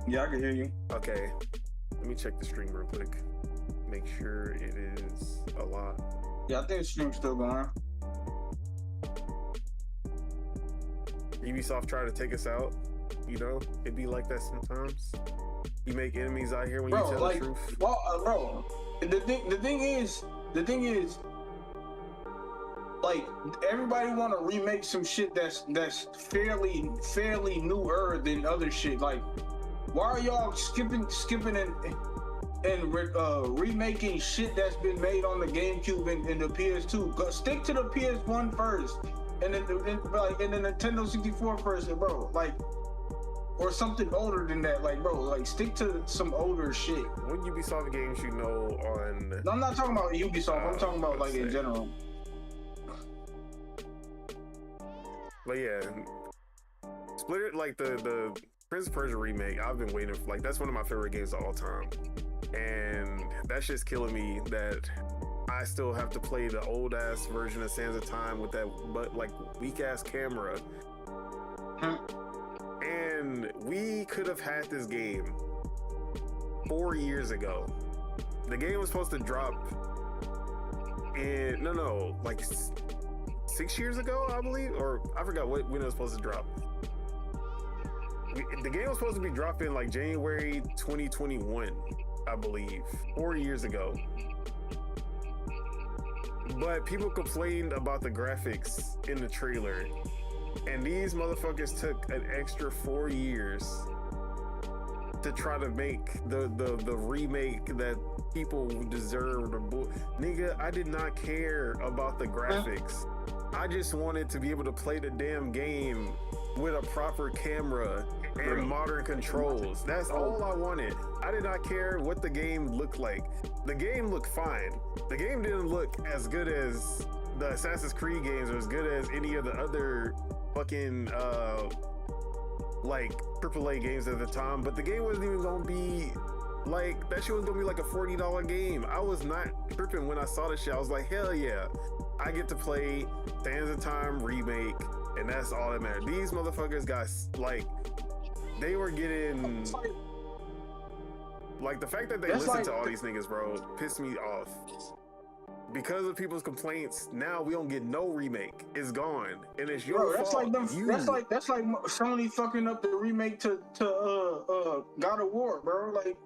Yeah, I can hear you. Okay. Let me check the stream real quick. Make sure it is a lot. Yeah, I think the stream's still going. Ubisoft try to take us out. It'd be like that sometimes. You make enemies out here when you tell the truth. Well, bro, the thing is, like everybody want to remake some shit that's fairly newer than other shit. Like, why are y'all skipping and remaking shit that's been made on the GameCube and the PS2? Go stick to the PS1 first, and then the Nintendo 64 first, bro. Like, or something older than that, like, bro. Like, stick to some older shit. What Ubisoft games you know on? No, I'm not talking about Ubisoft. I'm talking about like in general. But yeah, Splinter, like the Prince of Persia remake, I've been waiting for. Like, that's one of my favorite games of all time, and that's just killing me that I still have to play the old ass version of Sands of Time with that weak ass camera. And we could have had this game 4 years ago. The game was supposed to drop in like 6 years ago, I believe, or I forgot when it was supposed to drop. The game was supposed to be dropping like January 2021, I believe, 4 years ago. But people complained about the graphics in the trailer, and these motherfuckers took an extra 4 years to try to make the remake that people deserved. Nigga, I did not care about the graphics. I just wanted to be able to play the damn game with a proper camera and modern controls. That's all I wanted. I did not care what the game looked like. The game looked fine. The game didn't look as good as the Assassin's Creed games or as good as any of the other fucking like AAA games at the time, but the game wasn't even gonna be like, that shit was gonna be like a $40 game. I was not tripping when I saw this shit. I was like, hell yeah, I get to play Sands of Time remake, and that's all that mattered. These motherfuckers got, like, they were getting, like, the fact that they listened to all these niggas, bro, pissed me off. Because of people's complaints, now we don't get no remake. It's gone, and it's your that's fault. That's like Sony fucking up the remake to God of War, bro. Like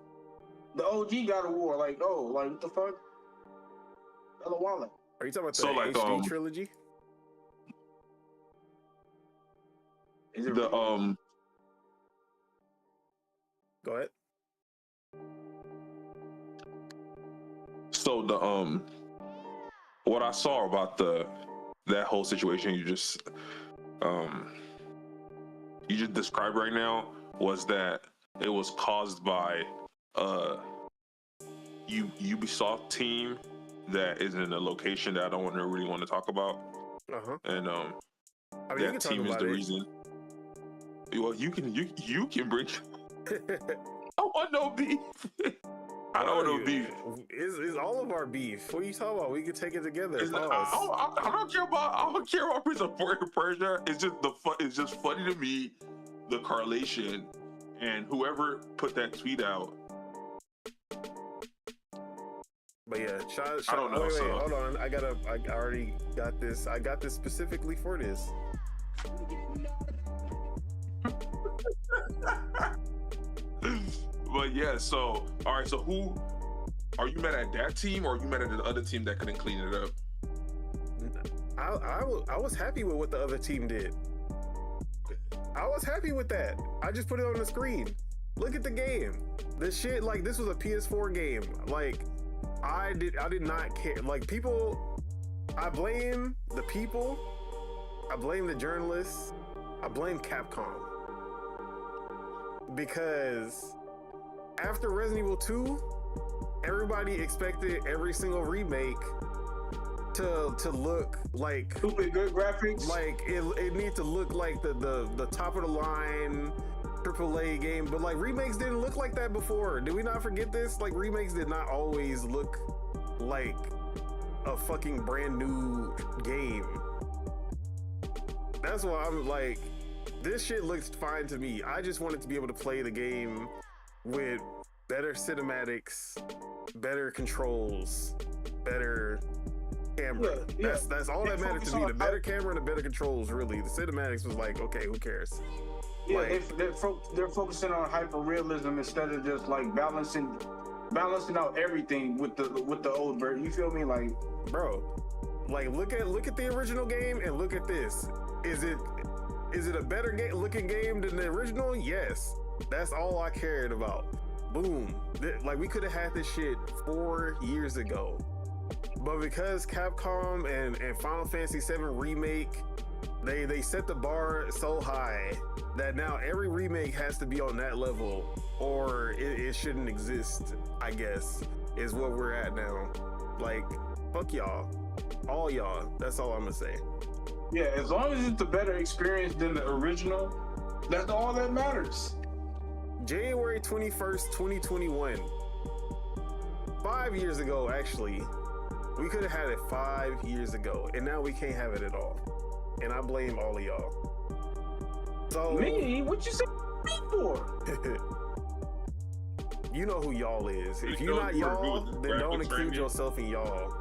the OG God of War. Like, oh, like what the fuck? Hello, Wallet. Are you talking about the HD trilogy? Is it the Go ahead. So the what I saw about that whole situation you just described right now was that it was caused by Ubisoft team that is in a location that I don't really want to talk about. And I mean, that team is the reason. Well, you can bring. I want no beef. I don't know beef. It's all of our beef. What are you talking about? We can take it together. I don't care about Prince of Persia. It's just funny to me, the correlation, and whoever put that tweet out. But yeah, I don't know. Wait, hold on. I already got this. I got this specifically for this. But yeah, so all right. So who are you mad at? That team, or are you mad at the other team that couldn't clean it up? I was happy with what the other team did. I was happy with that. I just put it on the screen. Look at the game. This shit, like, this was a PS4 game. Like, I did not care. Like, people, I blame the people. I blame the journalists. I blame Capcom. Because after Resident Evil 2, everybody expected every single remake to look like stupid good graphics. Like it needs to look like the top of the line AAA game, but like remakes didn't look like that before. Did we not forget this? Like remakes did not always look like a fucking brand new game. That's why I'm like, this shit looks fine to me. I just wanted to be able to play the game with better cinematics, better controls, better camera. Yeah. That's all that mattered to me. The better camera and the better controls, really. The cinematics was like, okay, who cares? Yeah, like, they're focusing on hyper realism instead of just like balancing out everything with the old version. You feel me? Like, bro, Like look at the original game and look at this. Is it a better looking game than the original? Yes. That's all I cared about. Boom. Like we could have had this shit 4 years ago. But because Capcom and Final Fantasy VII Remake, they set the bar so high that now every remake has to be on that level, or it shouldn't exist, I guess, is what we're at now. Like, fuck y'all. All y'all. That's all I'm gonna say. Yeah, as long as it's a better experience than the original, that's all that matters. January 21st, 2021. 5 years ago, actually. We could have had it 5 years ago, and now we can't have it at all. And I blame all of y'all. So Me? What you say me for? You know who y'all is. If you're not y'all, then don't include yourself in y'all.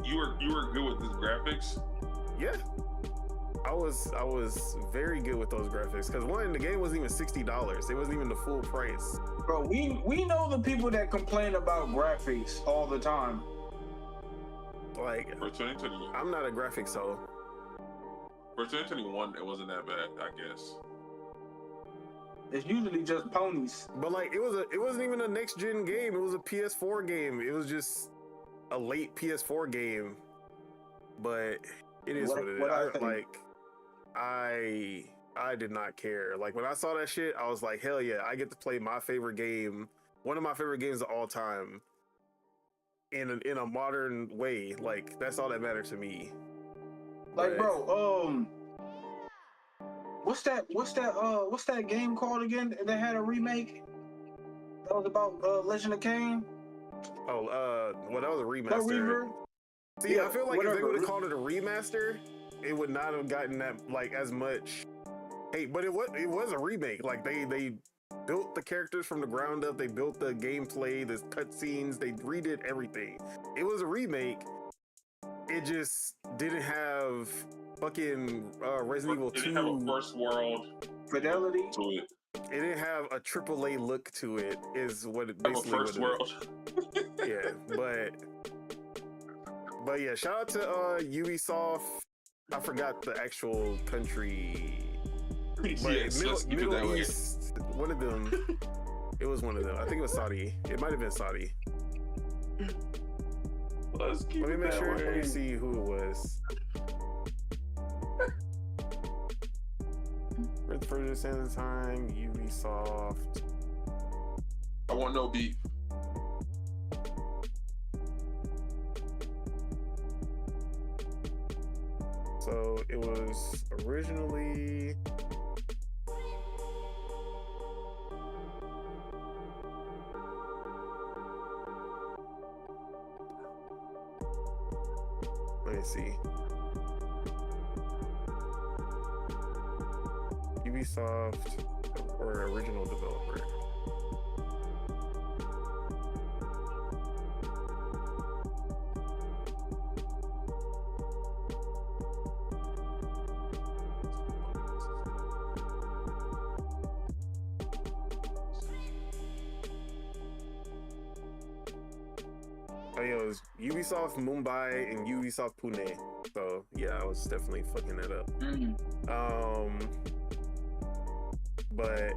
You were good with this graphics? Yeah. I was very good with those graphics because one, the game wasn't even $60. It wasn't even the full price. Bro, we know the people that complain about graphics all the time. Like, For 2021. I'm not a graphics hoe. For 2021, it wasn't that bad, I guess. It's usually just ponies. But like, it wasn't even a next gen game. It was a PS4 game. It was just a late PS4 game. But it is what it is. I did not care. Like when I saw that shit, I was like, hell yeah, I get to play my favorite game, one of my favorite games of all time, in a modern way. Like that's all that mattered to me. Like, bro, what's that game called again that had a remake? That was about Legend of Kain? Well, that was a remaster. No, Reaver? See, Yeah, I feel like whatever. if they would have called it a remaster, it would not have gotten that like as much. Hey, but it was a remake. Like they built the characters from the ground up. They built the gameplay, the cutscenes. They redid everything. It was a remake. It just didn't have fucking Resident Evil 2. It didn't have a first world Fidelity to it. It didn't have a AAA look to it. Is what it basically Have a first world. Yeah, but yeah, shout out to Ubisoft. I forgot the actual country. But Yes, let's keep it that Middle way. East, one of them. It was one of them. I think it was Saudi. It might have been Saudi. Let's keep Let me it make that sure. Let way. me see who it was. Red Persia, Sands of Time, Ubisoft. I want no beef. So it was originally. Let me see. Ubisoft or original developer. Oh yeah, it was Ubisoft Mumbai and Ubisoft Pune. So yeah, I was definitely fucking that up. But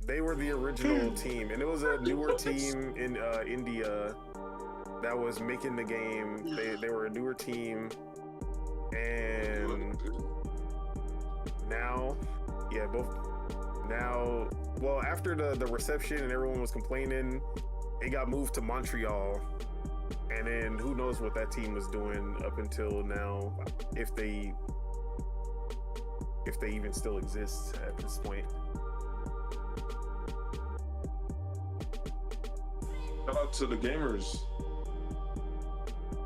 they were the original team, and it was a newer team in India that was making the game. They were a newer team, and now, yeah, both now. Well, after the reception and everyone was complaining, it got moved to Montreal, and then who knows what that team was doing up until now, if they even still exist at this point. Shout out to the gamers.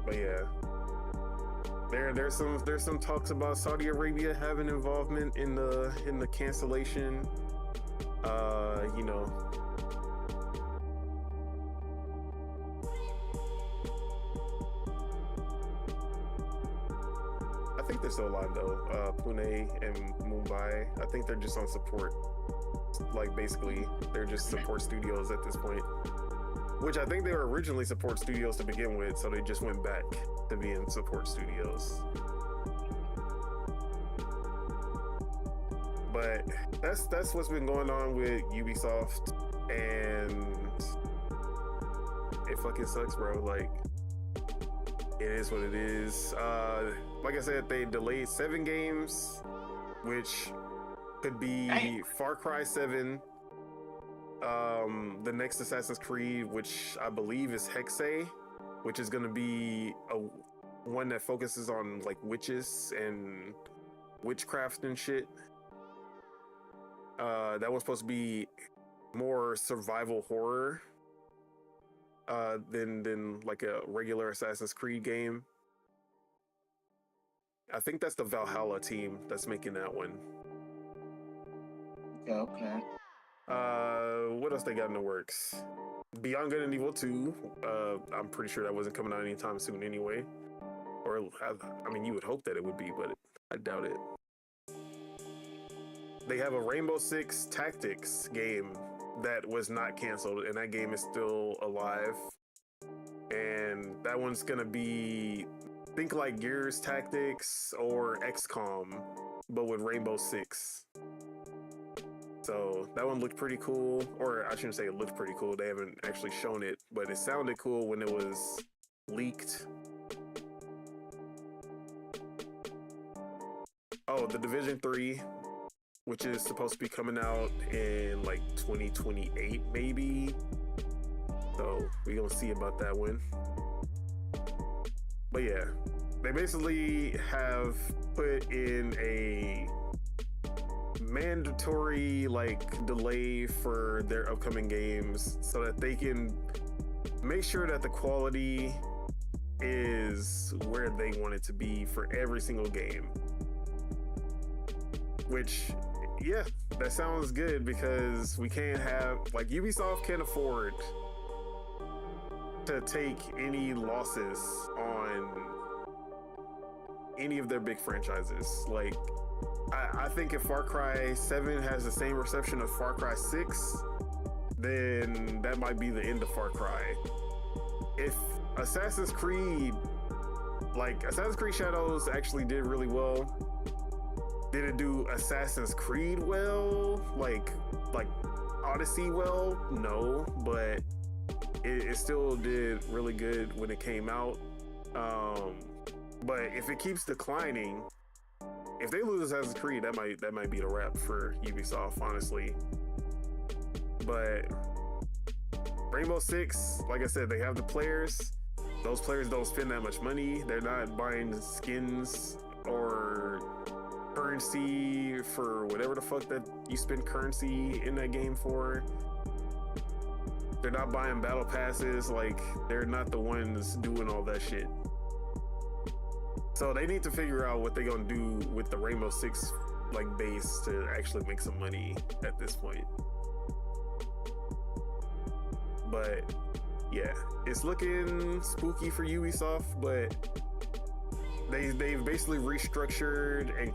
But yeah, there's some talks about Saudi Arabia having involvement in the cancellation. You know. I think they're still alive though. Pune and Mumbai. I think they're just on support. Like basically, they're just support studios at this point. which I think they were originally support studios to begin with, so they just went back to being support studios. But that's what's been going on with Ubisoft, and it fucking sucks, bro. Like, it is what it is. Like I said, they delayed 7 games, which could be Far Cry 7, the next Assassin's Creed, which I believe is Hexe, which is going to be one that focuses on like witches and witchcraft and shit. That was supposed to be more survival horror than like a regular Assassin's Creed game. I think that's the Valhalla team that's making that one. Okay. What else they got in the works? Beyond Good and Evil 2. I'm pretty sure that wasn't coming out anytime soon anyway. Or, I mean, you would hope that it would be, but I doubt it. They have a Rainbow Six Tactics game that was not canceled, and that game is still alive. And that one's gonna be, think like Gears Tactics or XCOM, but with Rainbow Six. So that one looked pretty cool, or I shouldn't say it looked pretty cool. They haven't actually shown it, but it sounded cool when it was leaked. Oh, The Division 3, which is supposed to be coming out in like 2028 maybe. So we're gonna see about that one. But yeah, they basically have put in a mandatory like delay for their upcoming games so that they can make sure that the quality is where they want it to be for every single game. Which, yeah, that sounds good, because we can't have, like, Ubisoft can't afford to take any losses on any of their big franchises. Like, I think if Far Cry 7 has the same reception of Far Cry 6, then that might be the end of Far Cry. If Assassin's Creed Shadows actually did really well, did it do Assassin's Creed well? Like Odyssey well? No, but it still did really good when it came out. But if it keeps declining, if they lose Assassin's Creed, that might be the wrap for Ubisoft, honestly. But Rainbow Six, like I said, they have the players. Those players don't spend that much money. They're not buying skins or currency for whatever the fuck that you spend currency in that game for. They're not buying battle passes. Like, they're not the ones doing all that shit. So they need to figure out what they're gonna do with the Rainbow Six like base to actually make some money at this point. But yeah, it's looking spooky for Ubisoft, but they've basically restructured and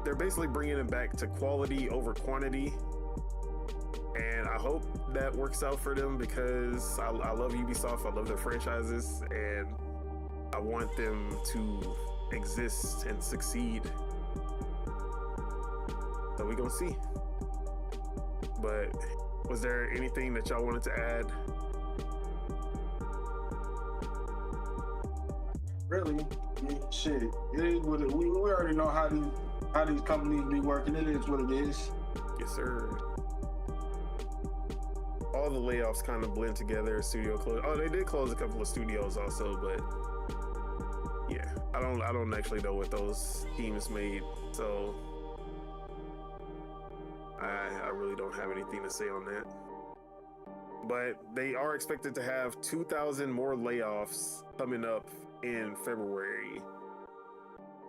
they're basically bringing it back to quality over quantity. And I hope that works out for them, because I love Ubisoft. I love their franchises, and I want them to exist and succeed. So we're gonna see. But was there anything that y'all wanted to add? Really? I mean, shit. It is what it, we already know how these companies be working. It is what it is. Yes, sir. All the layoffs kind of blend together. Studio close. Oh, they did close a couple of studios also, but yeah, I don't actually know what those teams made, so I really don't have anything to say on that. But they are expected to have 2,000 more layoffs coming up in February,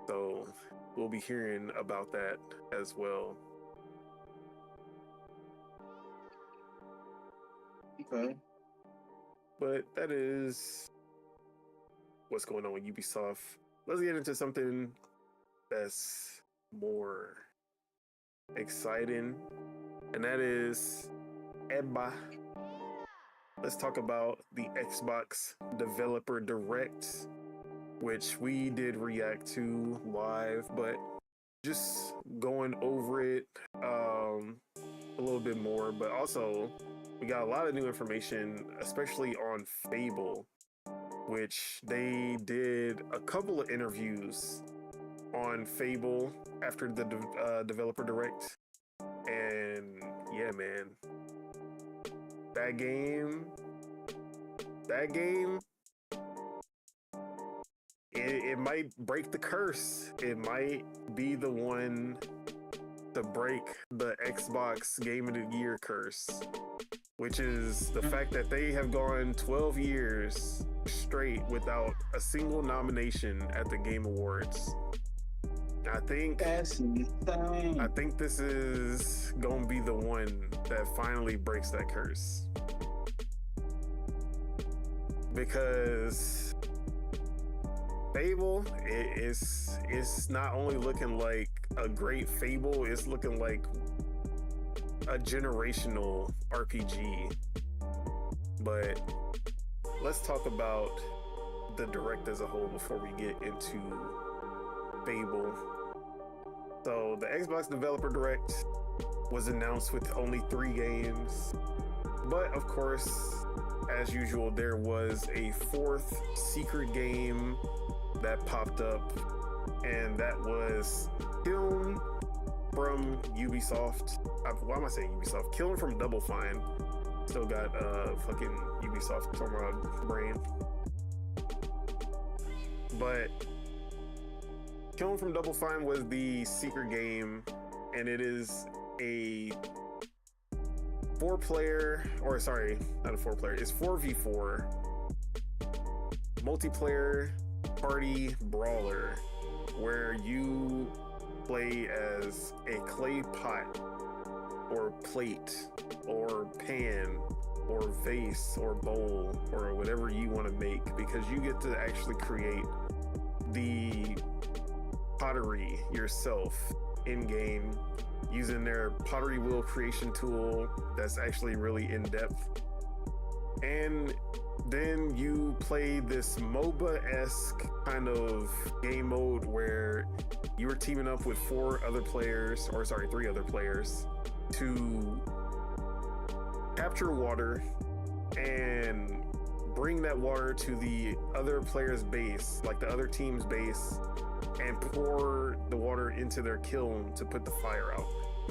so we'll be hearing about that as well. Okay. But that is what's going on with Ubisoft. Let's get into something that's more exciting, and that is Eba. Let's talk about the Xbox Developer Direct, which we did react to live, but just going over it a little bit more. But also, we got a lot of new information, especially on Fable, which they did a couple of interviews on Fable after the Developer Direct. And yeah, man, that game, it might break the curse. It might be the one to break the Xbox Game of the Year curse, which is the fact that they have gone 12 years straight without a single nomination at the Game Awards. I think That's insane. I think this is gonna be the one that finally breaks that curse. Because Fable, it's not only looking like a great Fable, it's looking like a generational RPG. But let's talk about the Direct as a whole before we get into Fable. So the Xbox Developer Direct was announced with only 3 games, but of course, as usual, there was a 4th secret game that popped up, and that was Kiln from Ubisoft. Why am I saying Ubisoft? Kiln from Double Fine. Still got fucking Ubisoft on my brain. But Kiln from Double Fine was the secret game, and it is a 4-player, or sorry, not a 4-player, it's 4v4 multiplayer party brawler where you play as a clay pot or plate or pan or vase or bowl or whatever you want to make, because you get to actually create the pottery yourself in game using their pottery wheel creation tool that's actually really in depth. And then you play this MOBA-esque kind of game mode where you are teaming up with 3 other players to capture water and bring that water to the other player's base, like the other team's base, and pour the water into their kiln to put the fire out.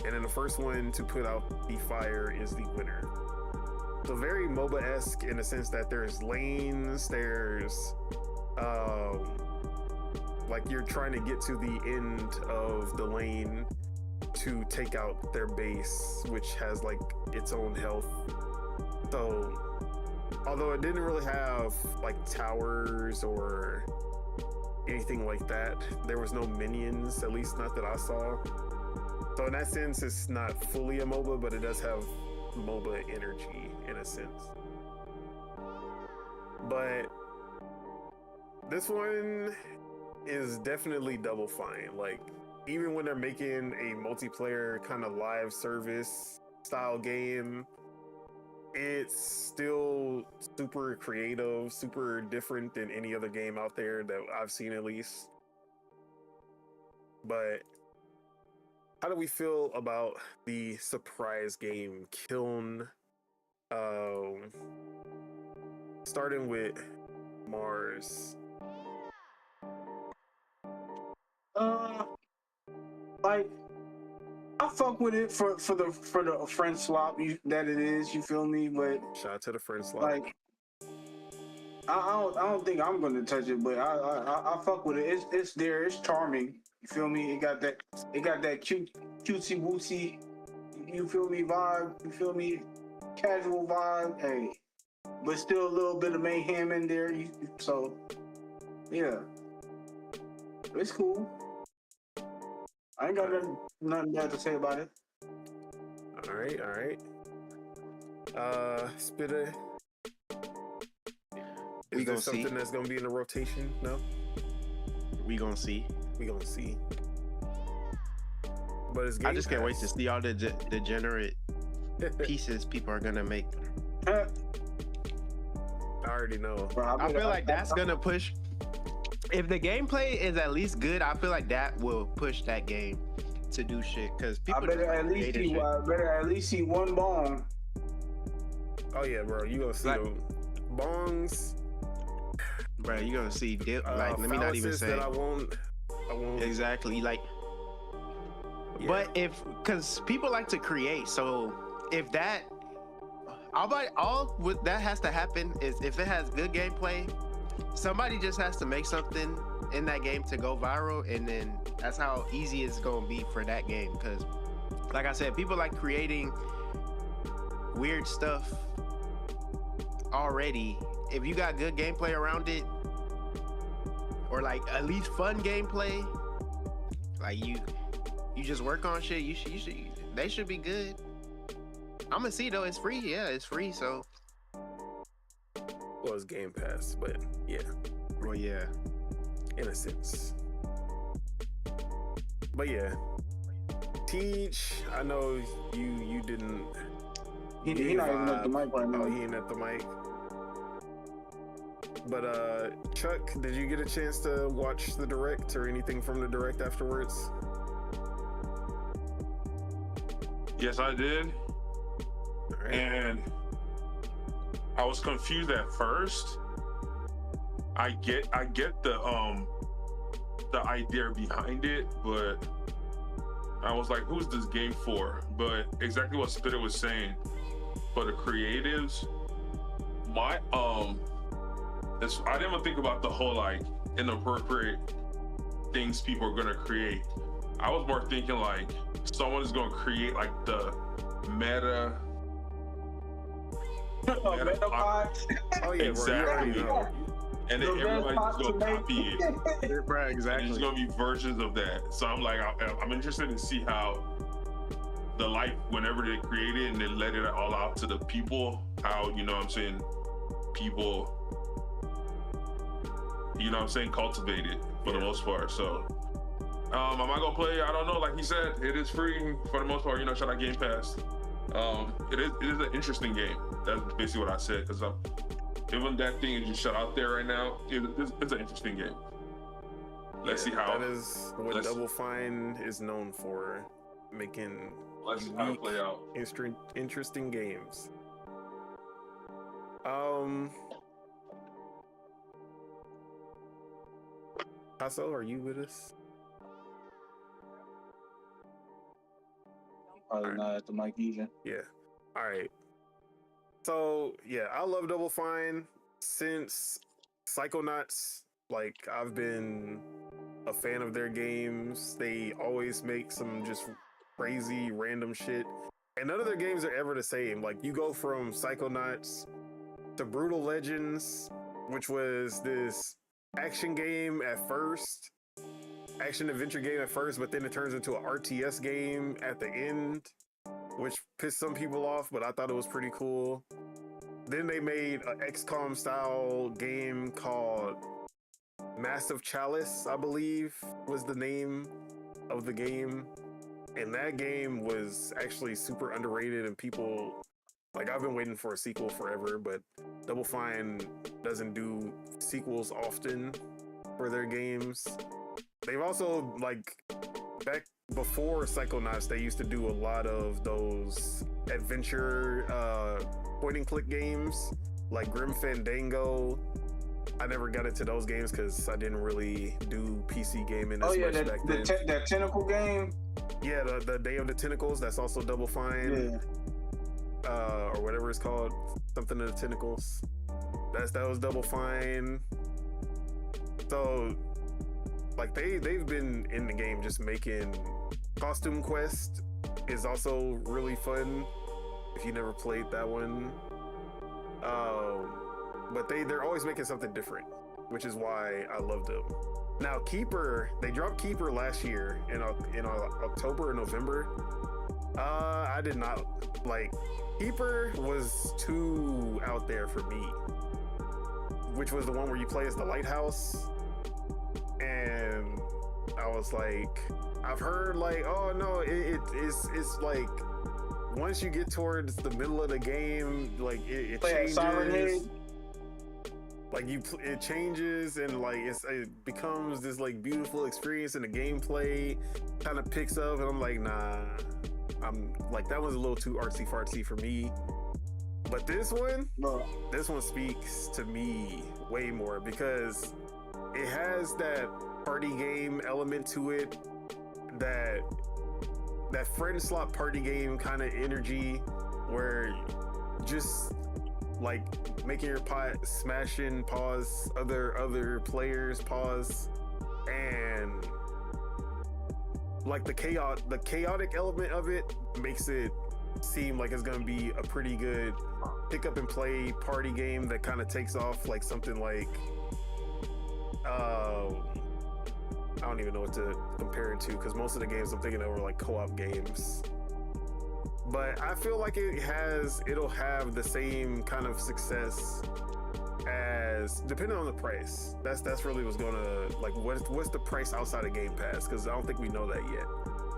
And then the first one to put out the fire is the winner. So very MOBA-esque in the sense that there's lanes, there's like you're trying to get to the end of the lane to take out their base, which has like its own health. So although it didn't really have like towers or anything like that, there was no minions, at least not that I saw. So in that sense, it's not fully a MOBA, but it does have MOBA energy in a sense. But this one is definitely Double Fine. Like, even when they're making a multiplayer kind of live service style game, it's still super creative, super different than any other game out there that I've seen, at least. But how do we feel about the surprise game, Kiln? Starting with Mars. Like, I fuck with it for the friend swap that it is. You feel me? But Shout out to the friend slot. like, I don't think I'm gonna touch it. But I fuck with it. It's there. It's charming. You feel me? It got that cute cutesy wootsy. You feel me? Vibe. You feel me? Casual vibe. Hey, but still a little bit of mayhem in there. So yeah, it's cool. I ain't got nothing bad to say about it. All right. Spitter. We Is there gonna see. something that's gonna be in the rotation? No? We gonna see. We gonna see. But it's Game I just can't wait Pass. to see all the degenerate pieces people are gonna make. I already know. Bro, I feel like that's gonna push. If the gameplay is at least good, I feel like that will push that game to do shit. Cause people I better just at least creative see. shit. I better at least see one bone. Oh yeah, bro. You gonna see Like- them bongs. Bro, you gonna see dip. Like, let me not even phalluses say. that I won't. Exactly. Like, Yeah. but because people like to create, so if that, all with that has to happen is if it has good gameplay, somebody just has to make something in that game to go viral, and then that's how easy it's gonna be for that game. Because, like I said, people like creating weird stuff already. If you got good gameplay around it, or like at least fun gameplay, like you just work on shit, you should they should be good. I'm gonna see though, it's free. Yeah, it's free, so Well, it's Game Pass, but yeah, well, yeah. in a sense. But yeah, Teach. I know you didn't. He not even at the mic right Oh, now. he ain't at the mic. But Chuck, did you get a chance to watch the direct or anything from the direct afterwards? Yes, I did. All right. And I was confused at first. I get the idea behind it, but I was like, who's this game for? But exactly what Spitter was saying, for the creatives, I didn't even think about the whole like inappropriate things people are gonna create. I was more thinking like someone is gonna create like the meta. Metapod. Oh yeah, bro, you already Exactly. know. And then The best everybody's pot just to gonna make. copy it. Bro, And there's gonna be versions of that. So I'm like, I'm interested to see how the life, whenever they create it and they let it all out to the people, how, you know what I'm saying, people, you know what I'm saying, cultivate it for the most part. So am I gonna play? I don't know. Like he said, it is free for the most part, you know, shout out Game Pass. It is an interesting game. That's basically what I said, because even that thing is just shut out there right now. It's an interesting game. Let's see how. That is what let's- Double Fine is known for, making Let's see how it unique, play out. interesting games. Hasso, are you with us? Probably not at the mic either. Yeah. All right. So yeah, I love Double Fine since Psychonauts. Like, I've been a fan of their games. They always make some just crazy random shit, and none of their games are ever the same. Like, you go from Psychonauts to Brutal Legends, which was this action game at first, action adventure game at first, but then it turns into an RTS game at the end, which pissed some people off, but I thought it was pretty cool. Then they made an XCOM style game called Massive Chalice, I believe was the name of the game. And that game was actually super underrated, and people, like, I've been waiting for a sequel forever, but Double Fine doesn't do sequels often for their games. They've also, like, back before Psychonauts, they used to do a lot of those adventure point and click games like Grim Fandango. I never got into those games because I didn't really do PC gaming as much back then. That tentacle game. Yeah, the Day of the Tentacles, that's also Double Fine. Yeah. Or whatever it's called, something of the Tentacles. That was Double Fine. So, like, they've been in the game just making. Costume Quest is also really fun if you never played that one. But they're always making something different, which is why I love them. Now, Keeper, they dropped Keeper last year in October or November. I did not like. Keeper was too out there for me, which was the one where you play as the lighthouse, and I was like, I've heard like, oh no, it's like once you get towards the middle of the game, like it Play at Siren Head. changes. Like it changes and like it becomes this like beautiful experience, and the gameplay kind of picks up, and I'm like, nah, I'm like, that was a little too artsy fartsy for me. But this one speaks to me way more because it has that party game element to it, that friend slot party game kind of energy, where just like making your pot, smashing, pause, other players, pause, and like the chaotic element of it makes it seem like it's gonna be a pretty good pick up and play party game that kind of takes off like something like I don't even know what to compare it to, because most of the games I'm thinking of were like co-op games. But I feel like it'll have the same kind of success as, depending on the price. That's really what's gonna, like, what's the price outside of Game Pass? Because I don't think we know that yet.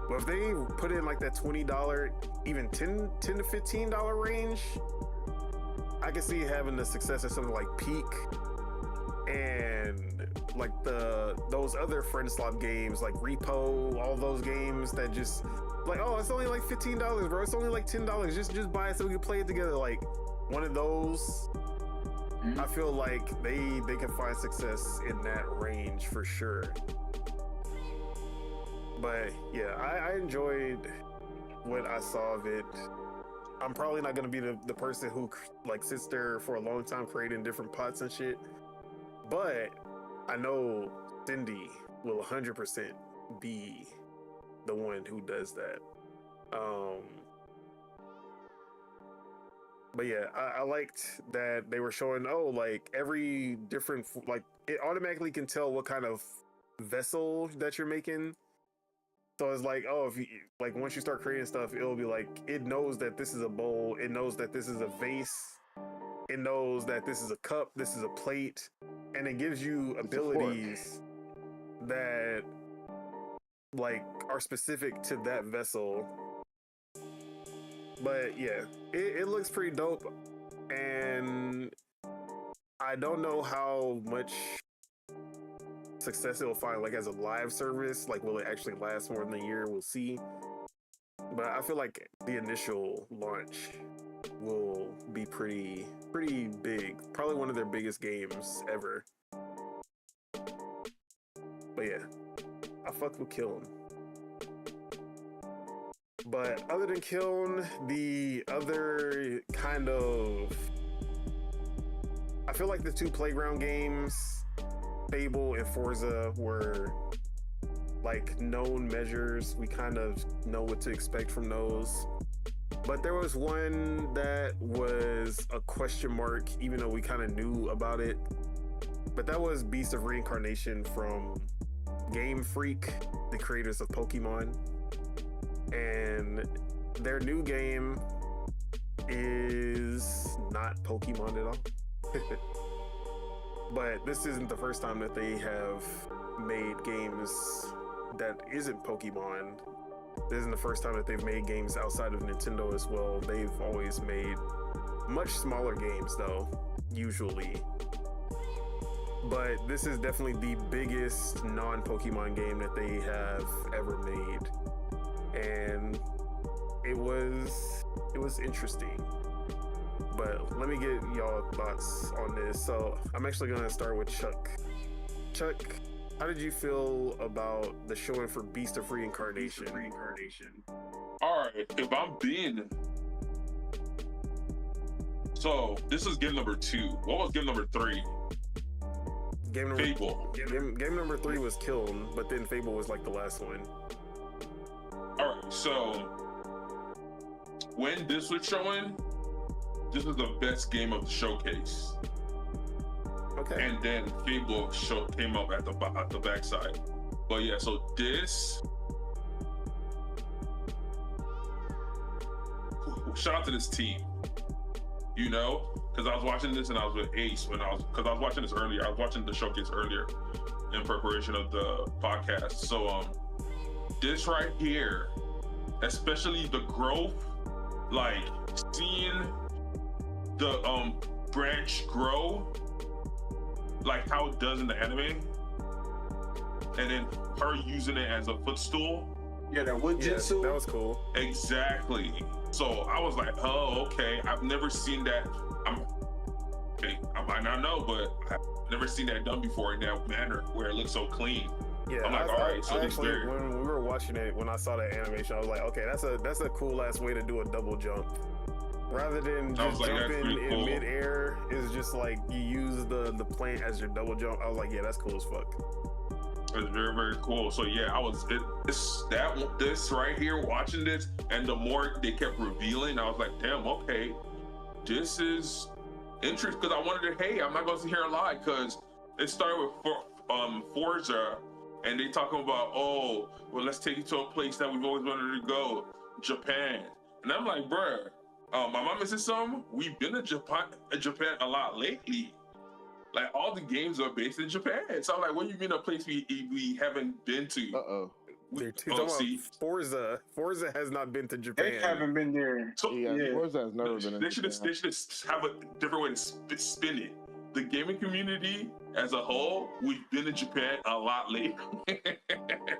But if they put in like that $20, even $10 to $15 range, I can see it having the success of something like Peak and like those other friend slot games like Repo, all those games that just like, oh, it's only like $15, bro. It's only like $10. Just buy it so we can play it together. Like one of those, I feel like they can find success in that range for sure. But yeah, I enjoyed what I saw of it. I'm probably not gonna be the person who like sits there for a long time creating different pots and shit. But I know Cindy will 100% be the one who does that. But yeah, I liked that they were showing, like every different, like it automatically can tell what kind of vessel that you're making. So it's like, if you like, once you start creating stuff, it'll be like, it knows that this is a bowl, it knows that this is a vase, it knows that this is a cup, this is a plate, and it gives you abilities that like are specific to that vessel. But yeah, it looks pretty dope, and I don't know how much success it'll find like as a live service. Like, will it actually last more than a year? We'll see. But I feel like the initial launch will be pretty big, probably one of their biggest games ever. But yeah, I fucked with Kiln. But other than Kiln, the other kind of, I feel like the two Playground games, Fable and Forza, were like known measures. We kind of know what to expect from those. But there was one that was a question mark, even though we kind of knew about it. But that was Beast of Reincarnation from Game Freak, the creators of Pokemon. And their new game is not Pokemon at all. But this isn't the first time that they have made games that isn't Pokemon. This isn't the first time that they've made games outside of Nintendo as well. They've always made much smaller games though, usually. But this is definitely the biggest non-Pokemon game that they have ever made. And it was interesting. But let me get y'all thoughts on this. So I'm actually gonna start with Chuck. Chuck, how did you feel about the showing for Beast of Reincarnation? All right, if I'm being, so this is game number 2. What was game number 3? Fable. Game number 3 was Kiln, but then Fable was like the last one. All right, so when this was showing, this was the best game of the showcase. Okay. And then Fable came up at the backside. But yeah, so this, shout out to this team, you know, because I was watching this and I was with Ace because I was watching this earlier. I was watching the showcase earlier in preparation of the podcast. So this right here, especially the growth like seeing the branch grow, like how it does in the anime, and then her using it as a footstool. Yeah, that wood jutsu. That was cool. Exactly. So I was like, oh, okay. I've never seen that. I might not know, but I've never seen that done before in that manner where it looks so clean. Yeah, I'm like, all right. So this actually, when we were watching it, when I saw that animation, I was like, okay, that's a cool ass way to do a double jump. Rather than just jumping in midair, it's just like you use the plant as your double jump. I was like, yeah, that's cool as fuck. It's very, very cool. So yeah, this right here, watching this, and the more they kept revealing, I was like, damn, okay, this is interesting. Because I wanted to, hey, I'm not going to sit here and lie, because it started with Forza, and they talking about, oh, well, let's take you to a place that we've always wanted to go, Japan. And I'm like, bruh, am I missing something? We've been to Japan a lot lately. Like, all the games are based in Japan. So I'm like, what do you mean a place we haven't been to? Uh-oh. Forza has not been to Japan. They haven't been there. So, Yeah, Forza has never been. They should have a different way to spin it. The gaming community as a whole, we've been to Japan a lot lately.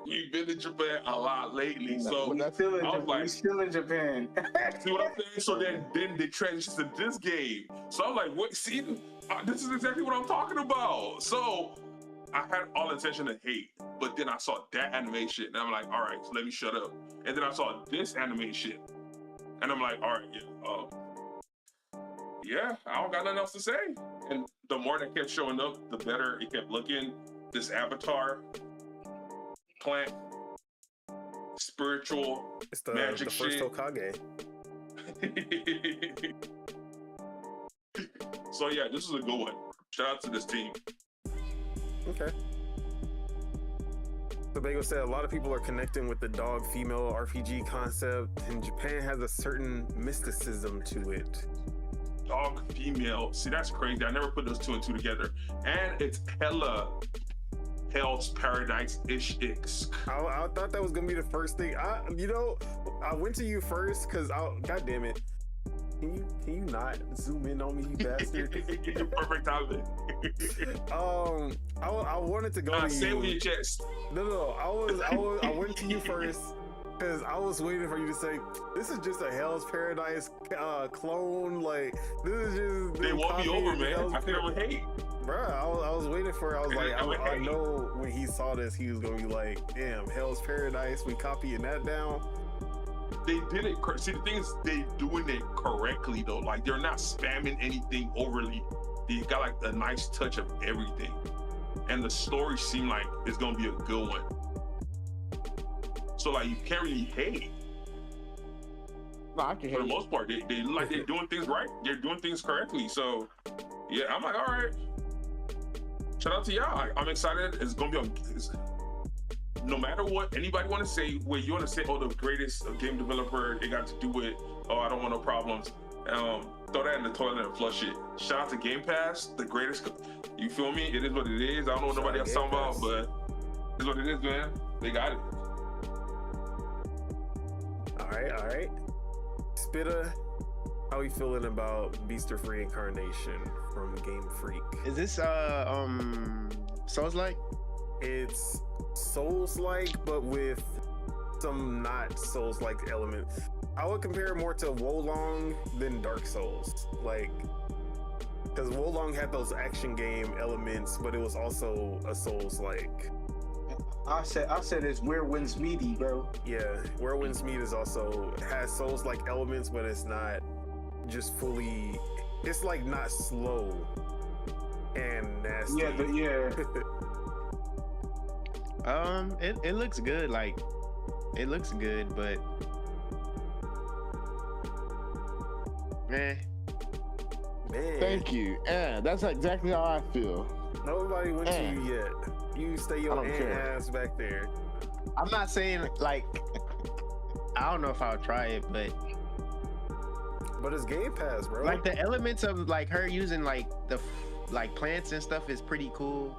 We've been to Japan a lot lately. So we're still in Japan. See what I'm saying? So then they transition to this game. So I'm like, what? See, this is exactly what I'm talking about. So I had all intention to hate, but then I saw that animation, and I'm like, all right, so let me shut up. And then I saw this animation, and I'm like, all right, yeah, I don't got nothing else to say. And the more that kept showing up, the better it kept looking. This avatar, plant, spiritual, it's magic the first shit. Hokage. So yeah, this is a good one. Shout out to this team. Okay. So Bagel said a lot of people are connecting with the dog female RPG concept, and Japan has a certain mysticism to it. Dog female. See, that's crazy. I never put those two and two together. And it's hella Hell's Paradise-ish. I thought that was gonna be the first thing. I went to you first because God damn it. Can you not zoom in on me, you bastard? Perfect timing. I wanted to go to you. Say with your chest. No. I went to you first because I was waiting for you to say this is just a Hell's Paradise clone. Like this is just they won me over, man. I feel hate, bruh. I was waiting for it. I was like, I know when he saw this, he was gonna be like, damn, Hell's Paradise. We copying that down. They did it. See, the thing is, they doing it correctly though. Like they're not spamming anything overly. They got like a nice touch of everything, and the story seemed like it's gonna be a good one. So like you can't really hate. No, I can hate. For the most part, they like they're doing things right. They're doing things correctly. So yeah, I'm like, all right. Shout out to y'all. I'm excited. It's gonna be no matter what anybody want to say, where you want to say, oh, the greatest game developer, they got to do it. Oh, I don't want no problems. Throw that in the toilet and flush it. Shout out to Game Pass, the greatest. You feel me? It is what it is. I don't know what nobody else talking about, but it's what it is, man. They got it. All right. Spitta, how you feeling about Beast of Reincarnation from Game Freak? Is this Souls-like? It's Souls-like, but with some not Souls-like elements. I would compare it more to Wolong than Dark Souls, like, because Wolong had those action game elements, but it was also a Souls-like. I said it's Where Winds Meaty, bro. Yeah, Where Winds Meet is also has Souls-like elements, but it's not just fully. It's like not slow and nasty. It looks good. Like, it looks good, but man. Thank you. That's exactly how I feel. Nobody went to you yet. You stay your ass back there. I'm not saying like I don't know if I'll try it, but it's Game Pass, bro. Like the elements of like her using like the like plants and stuff is pretty cool.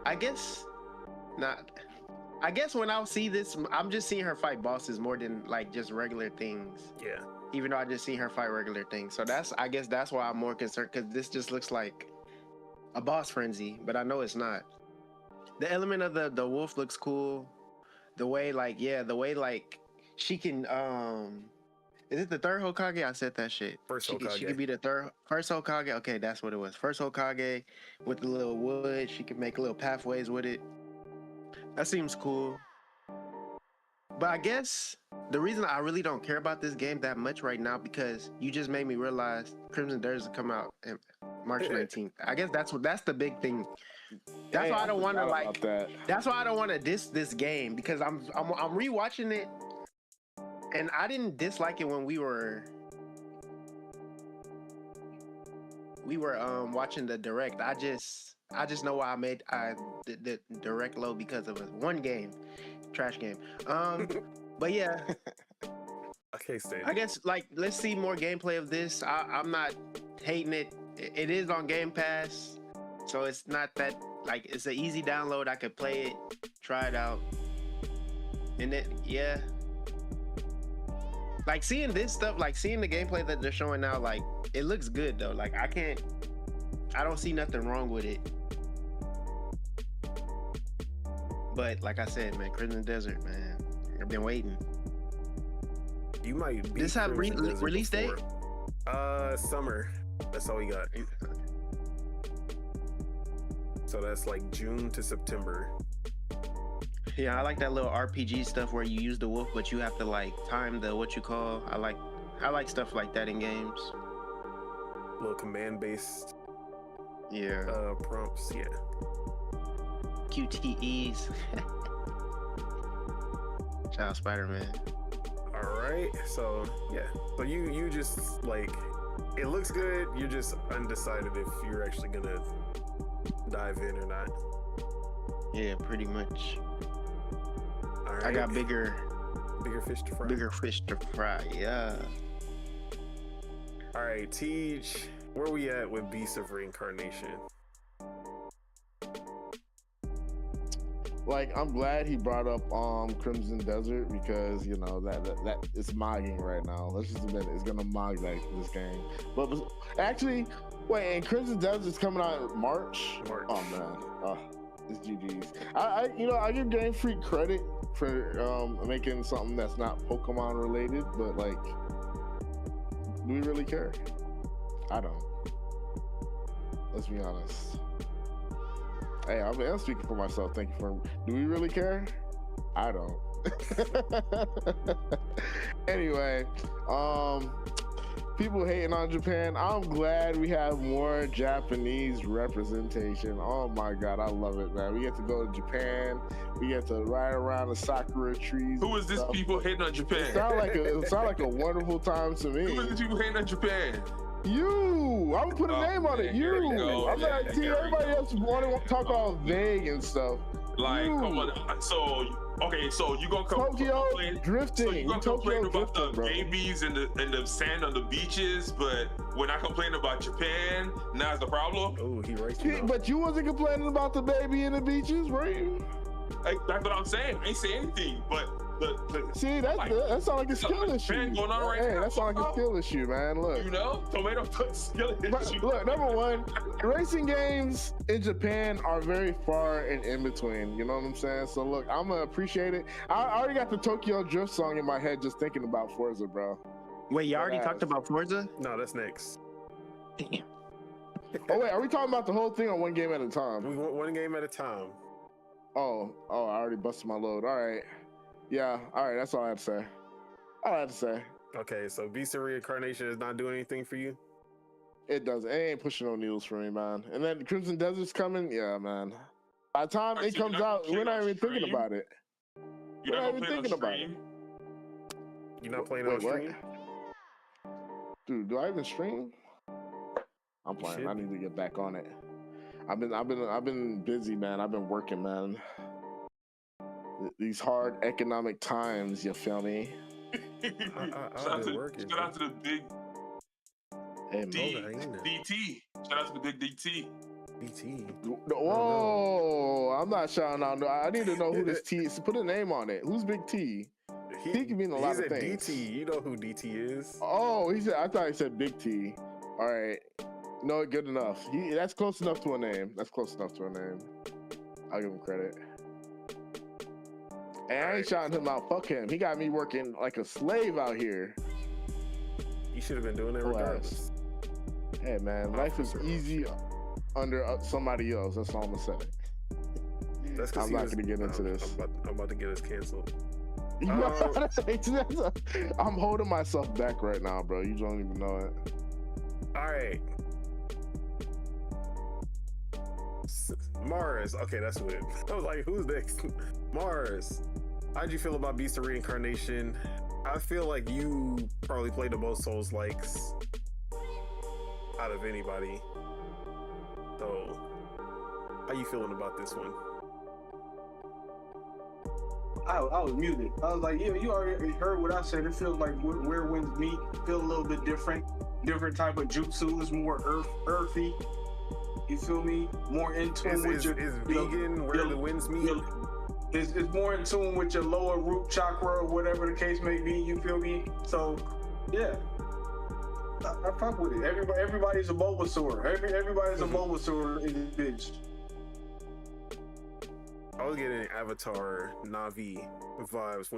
I guess not. I guess when I see this, I'm just seeing her fight bosses more than like just regular things. Yeah. Even though I just seen her fight regular things, so I guess that's why I'm more concerned because this just looks like a boss frenzy, but I know it's not. The element of the wolf looks cool. The way like she can is it the third Hokage? I said that shit. First She Hokage. could be the first Hokage. Okay, that's what it was. First Hokage with the little wood. She can make little pathways with it. That seems cool. But I guess the reason I really don't care about this game that much right now because you just made me realize Crimson Days will come out in March 19th. I guess that's the big thing. That's why I don't want to like. That's why I don't want to diss this game because I'm rewatching it, and I didn't dislike it when we were watching the direct. I just know why I made the direct low because of one game, trash game. But yeah. Okay, stay. I guess like let's see more gameplay of this. I'm not hating it. It is on Game Pass, so it's not that like it's an easy download. I could play it, try it out, and then yeah. Like seeing this stuff, like seeing the gameplay that they're showing now, like it looks good though. Like I don't see nothing wrong with it. But like I said, man, Crimson Desert, man, I've been waiting. You might be. This have release date? Summer. That's all we got. So that's like June to September. Yeah, I like that little RPG stuff where you use the wolf, but you have to like time the what you call. I like stuff like that in games. Little command-based. Yeah. Prompts. Yeah. QTEs. Child Spider-Man. All right. So yeah. So you just like it looks good. You're just undecided if you're actually gonna dive in or not. Yeah, pretty much. All right. I got bigger fish to fry. Bigger fish to fry. Yeah. All right, Tej, where we at with Beasts of Reincarnation? Like, I'm glad he brought up Crimson Desert because you know that it's mogging right now. Let's just admit it, it's gonna mog this game. But actually, wait, and Crimson Desert's coming out in March. Oh man, it's GG's. I give Game Freak credit for making something that's not Pokemon related, but like, do we really care? I don't. Let's be honest. Hey, I'm speaking for myself. Thank you for. Do we really care? I don't. Anyway, people hating on Japan. I'm glad we have more Japanese representation. Oh my god, I love it, man. We get to go to Japan. We get to ride around the sakura trees. Who is this people hating on Japan? It sound like a wonderful time to me. Who is this people hating on Japan? You, I'm gonna put a name on it. You, I'm like, see, everybody else want to talk all vague and stuff. Like, come on. So, okay, so you gonna come Tokyo drifting? So you gonna complain about the babies and the sand on the beaches, but we're not complaining about Japan. Now it's the problem. Oh, he right. But you wasn't complaining about the baby in the beaches, were you? That's what I'm saying. I ain't saying anything, but. See, that sounds like a skill issue. Going on right now. That sounds like a skill issue, man. Look, you know, tomato skill issue. Look, number one, racing games in Japan are very far and in between. You know what I'm saying? So look, I'm gonna appreciate it. I already got the Tokyo Drift song in my head just thinking about Forza, bro. Wait, you already talked about Forza? No, that's next. Damn. Oh wait, are we talking about the whole thing or one game at a time? We want one game at a time. Oh, I already busted my load. All right. Yeah, all right, that's all I have to say. Okay, so Beast of Reincarnation is not doing anything for you? It doesn't. It ain't pushing no needles for me, man. And then Crimson Desert's coming. Yeah, man. By the time it comes out, we're not even thinking about it. We're not even thinking about it. You're not playing on stream? Dude, do I even stream? I'm playing. I need to get back on it. I've been busy, man. I've been working, man. These hard economic times, you feel me? Shout out to the big hey, DT. Shout out to the big DT. BT. Whoa! I'm not shouting out. I need to know who this T is. Put a name on it. Who's Big T? He can mean a lot of things. DT. You know who DT is? Oh, he said. I thought he said Big T. All right. No, good enough. That's close enough to a name. That's close enough to a name. I'll give him credit. And I ain't shouting him out. Fuck him. He got me working like a slave out here. You should have been doing it regardless. Hey man, life is easy under somebody else. That's all I'm gonna say. That's I'm not gonna get into this. I'm about to get us canceled. I'm holding myself back right now, bro. You don't even know it. All right. Mars. Okay, that's weird. I was like, who's next? Mars. How'd you feel about Beast of Reincarnation? I feel like you probably played the most Souls likes out of anybody. So, how you feeling about this one? I was muted. I was like, yeah, you already heard what I said. It feels like where winds meet. Feel a little bit different type of jutsu. It's more earthy. You feel me? More in tune with your. Is vegan where the winds meet? It's more in tune with your lower root chakra or whatever the case may be. You feel me? So, yeah. I fuck with it. Everybody's a Bulbasaur. Everybody's a Bulbasaur in this bitch. I was getting Avatar Na'vi vibes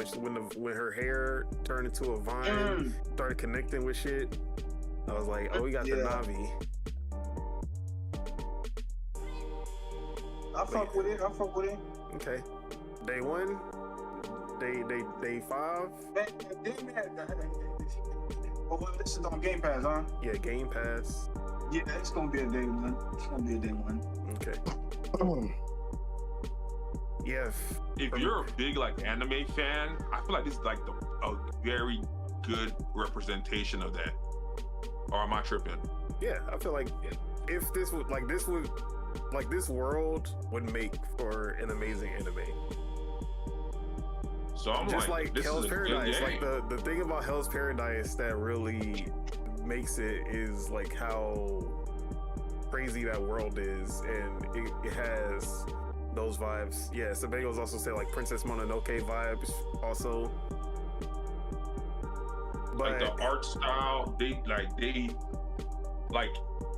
when her hair turned into a vine, started connecting with shit. I was like, oh, we got the Na'vi. I fuck with it. Okay. Day 1, day 5. Well, this is on Game Pass, huh? Yeah, Game Pass. Yeah, it's gonna be a day 1. Okay. Yeah. If you're a big like anime fan, I feel like this is like a very good representation of that. Or am I tripping? Yeah, I feel like if this world would make for an amazing anime. So I'm just like this Hell's is a Paradise. good game. Like the thing about Hell's Paradise that really makes it is like how crazy that world is, and it has those vibes. Yeah, Sabagos also say like Princess Mononoke vibes also. But like the art style, they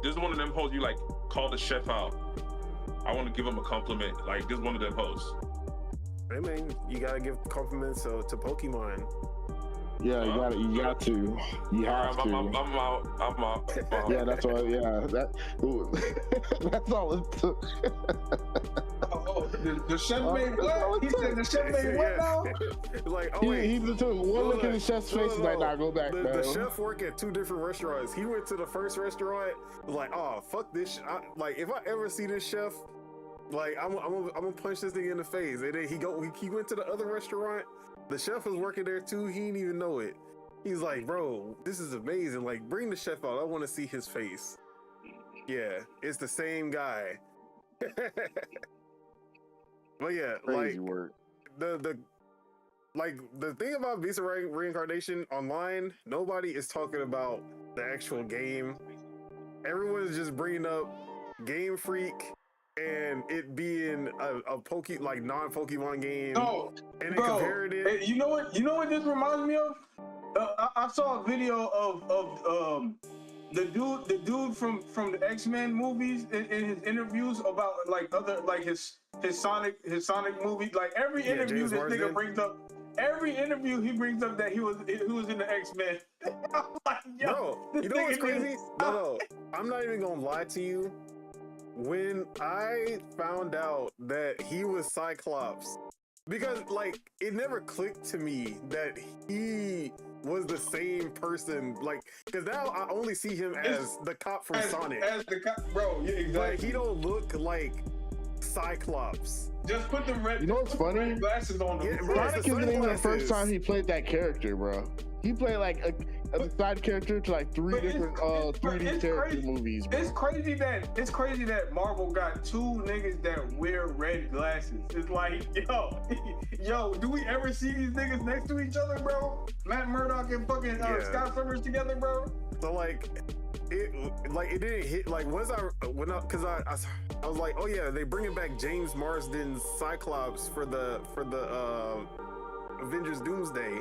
this is one of them hoes you like call the chef out. I want to give him a compliment. Like this is one of them hoes. I mean, you gotta give compliments to Pokemon. Yeah, you got to. You have to. I'm out. Yeah, that's all. Yeah, that's all it took. The chef made what? He said the chef made what now? Like, oh wait, he took one look at the chef's face and like, nah, go back. The chef worked at 2 different restaurants. He went to the first restaurant, was like, oh fuck this. Like, if I ever see this chef, like I'm gonna punch this thing in the face. And then he went to the other restaurant. The chef was working there too. He didn't even know it. He's like, bro, this is amazing. Like, bring the chef out. I want to see his face. Yeah, it's the same guy. But yeah, crazy like work. the thing about Beast of Reincarnation online, nobody is talking about the actual game. Everyone is just bringing up Game Freak and it being a non-Pokemon game. No, and then bro, compared it. you know what this reminds me of? I saw a video of the dude from the X-Men movies in his interviews about like other like his Sonic movie. Like every interview James this Marsden. nigga brings up. Every interview he brings up that he was in the X-Men. I'm like, yo, Bro, you know what's crazy? No, I'm not even gonna lie to you. When I found out that he was Cyclops, because like it never clicked to me that he was the same person. Like, because now I only see him as the cop from Sonic. As the cop, bro. Yeah, exactly. Like he don't look like Cyclops. Just put the red. You know what's funny? Glasses on him. Yeah, bro, Sonic isn't even the first time he played that character, bro. He played like a side character to like 3 different 3D character movies, bro. It's crazy that Marvel got 2 niggas that wear red glasses. It's like, yo, do we ever see these niggas next to each other, bro? Matt Murdock and fucking Scott Summers together, bro. So like it didn't hit like because I was like, oh yeah, they bringing back James Marsden's Cyclops for the Avengers Doomsday.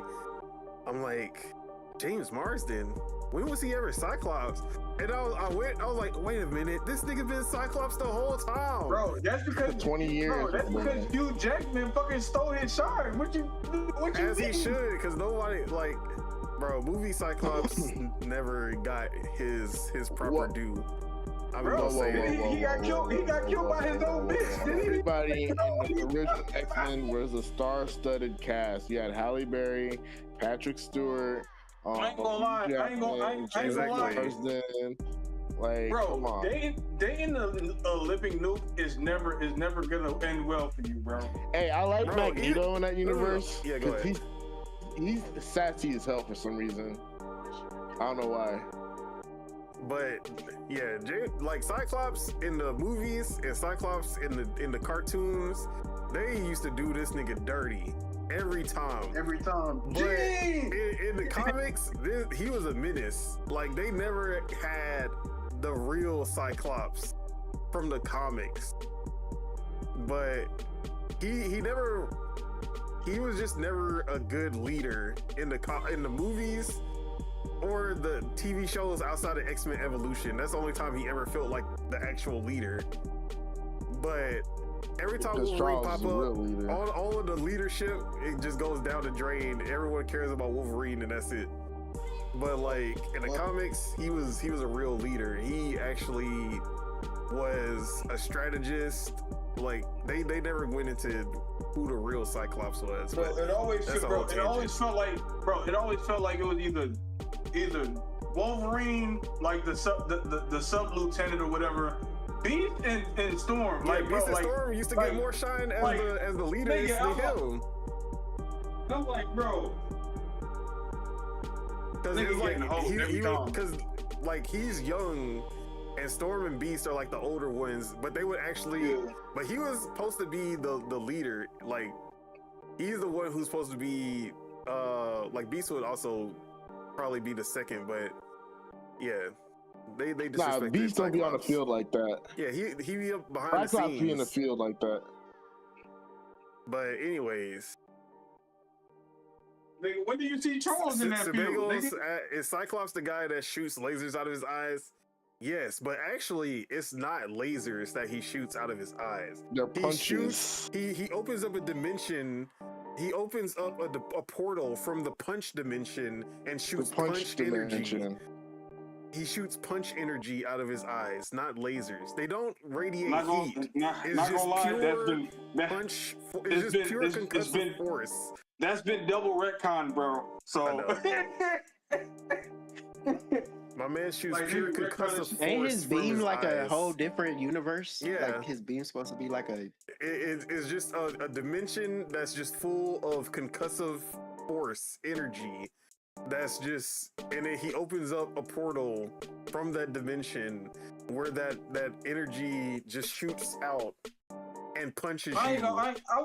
I'm like, James Marsden? When was he ever Cyclops? And I was like, wait a minute, this nigga been Cyclops the whole time. Bro, that's because 20 years. Bro, that's because Hugh Jackman fucking stole his shine. What you As mean? he should, because nobody, like, bro, movie Cyclops never got his proper due. I mean, Bro, he got killed by his own bitch. Didn't he? Everybody in the original X-Men was a star-studded cast. You had Halle Berry, Patrick Stewart. I ain't gonna lie. I ain't gonna lie. Marsden. Like, Bro, come on. they in the Olympic nuke is never gonna end well for you, bro. Hey, I like Bro, Magneto in that universe. Yeah, go ahead. He's sassy as hell for some reason. I don't know why. But yeah, like Cyclops in the movies and Cyclops in the cartoons, they used to do this nigga dirty every time. But in the comics, he was a menace. Like, they never had the real Cyclops from the comics. But he was just never a good leader in the movies or the TV shows outside of X-Men Evolution. That's the only time he ever felt like the actual leader. But every time Wolverine pop up, all of the leadership, it just goes down the drain. Everyone cares about Wolverine and that's it. But like in the comics, he was a real leader. He actually was a strategist. Like they never went into who the real Cyclops was. Bro, But it always felt like it was either Wolverine, like the sub lieutenant or whatever, Beast and Storm. yeah, Like, bro, Beast and like, Storm used to like, get more shine as like, the leaders nigga, than him. I'm like, bro. Because Nigga it's like getting old every time. because like he's young, and Storm and Beast are like the older ones, but they would actually. Yeah. But he was supposed to be the leader. Like he's the one who's supposed to be. Like Beast would also probably be the second, but yeah, they disrespected Nah, Beast don't be on the Cyclops. field like that. Yeah, he be up behind the Cyclops scenes. be in the field like that. But anyways, Nigga, when do you see Charles in that field? Sebagos, Nigga? is Cyclops the guy that shoots lasers out of his eyes? Yes, but actually, it's not lasers that he shoots out of his eyes. They're He punches. shoots. He opens up a dimension. He opens up a portal from the punch dimension and The shoots punch energy. dimension. He shoots punch energy out of his eyes, not lasers. They don't radiate Not gonna, heat. not, It's not just gonna lie, pure that, punch. it's It's just been- pure it's concussive been- force. that's been double retcon, bro. So My man shoots Like, pure he retconned concussive his- force. Ain't his from beam like a eyes. whole different universe? Yeah. Like his beam's supposed to be like a. It's just a dimension that's just full of concussive force energy. That's just, and then he opens up a portal from that dimension where that energy just shoots out and punches I you. ain't gonna, I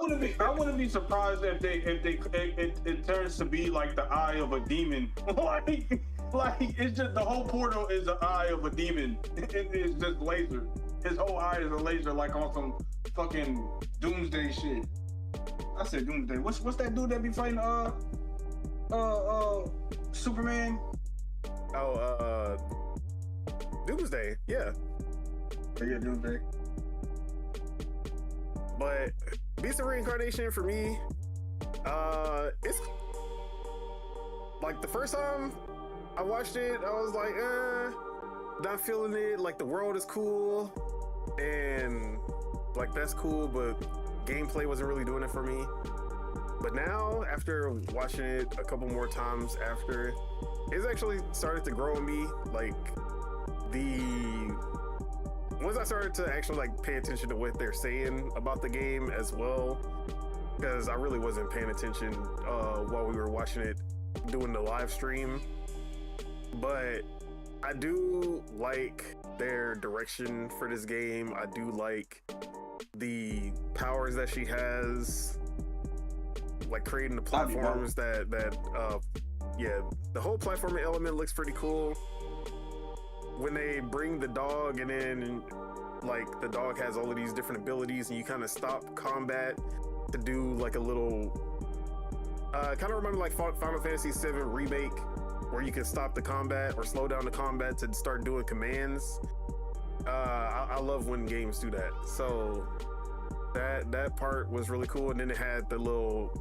wouldn't be surprised if it turns to be like the eye of a demon. like it's just the whole portal is the eye of a demon. It's just laser. His whole eye is a laser, like on some fucking doomsday shit. I said doomsday. What's that dude that be fighting Superman? Oh, Doomsday, yeah. Yeah, doomsday. But Beast of Reincarnation for me, it's like the first time I watched it, I was like, not feeling it. Like the world is cool, and like that's cool, but gameplay wasn't really doing it for me. But now, after watching it a couple more times after, it's actually started to grow on me. Like once I started to actually like pay attention to what they're saying about the game as well, because I really wasn't paying attention while we were watching it, doing the live stream. But I do like their direction for this game. I do like the powers that she has, like creating the platforms that the whole platforming element looks pretty cool. When they bring the dog and then like the dog has all of these different abilities, and you kind of stop combat to do like a little. Kind of remember like Final Fantasy VII Remake, where you can stop the combat or slow down the combat to start doing commands. I love when games do that. So that part was really cool, and then it had the little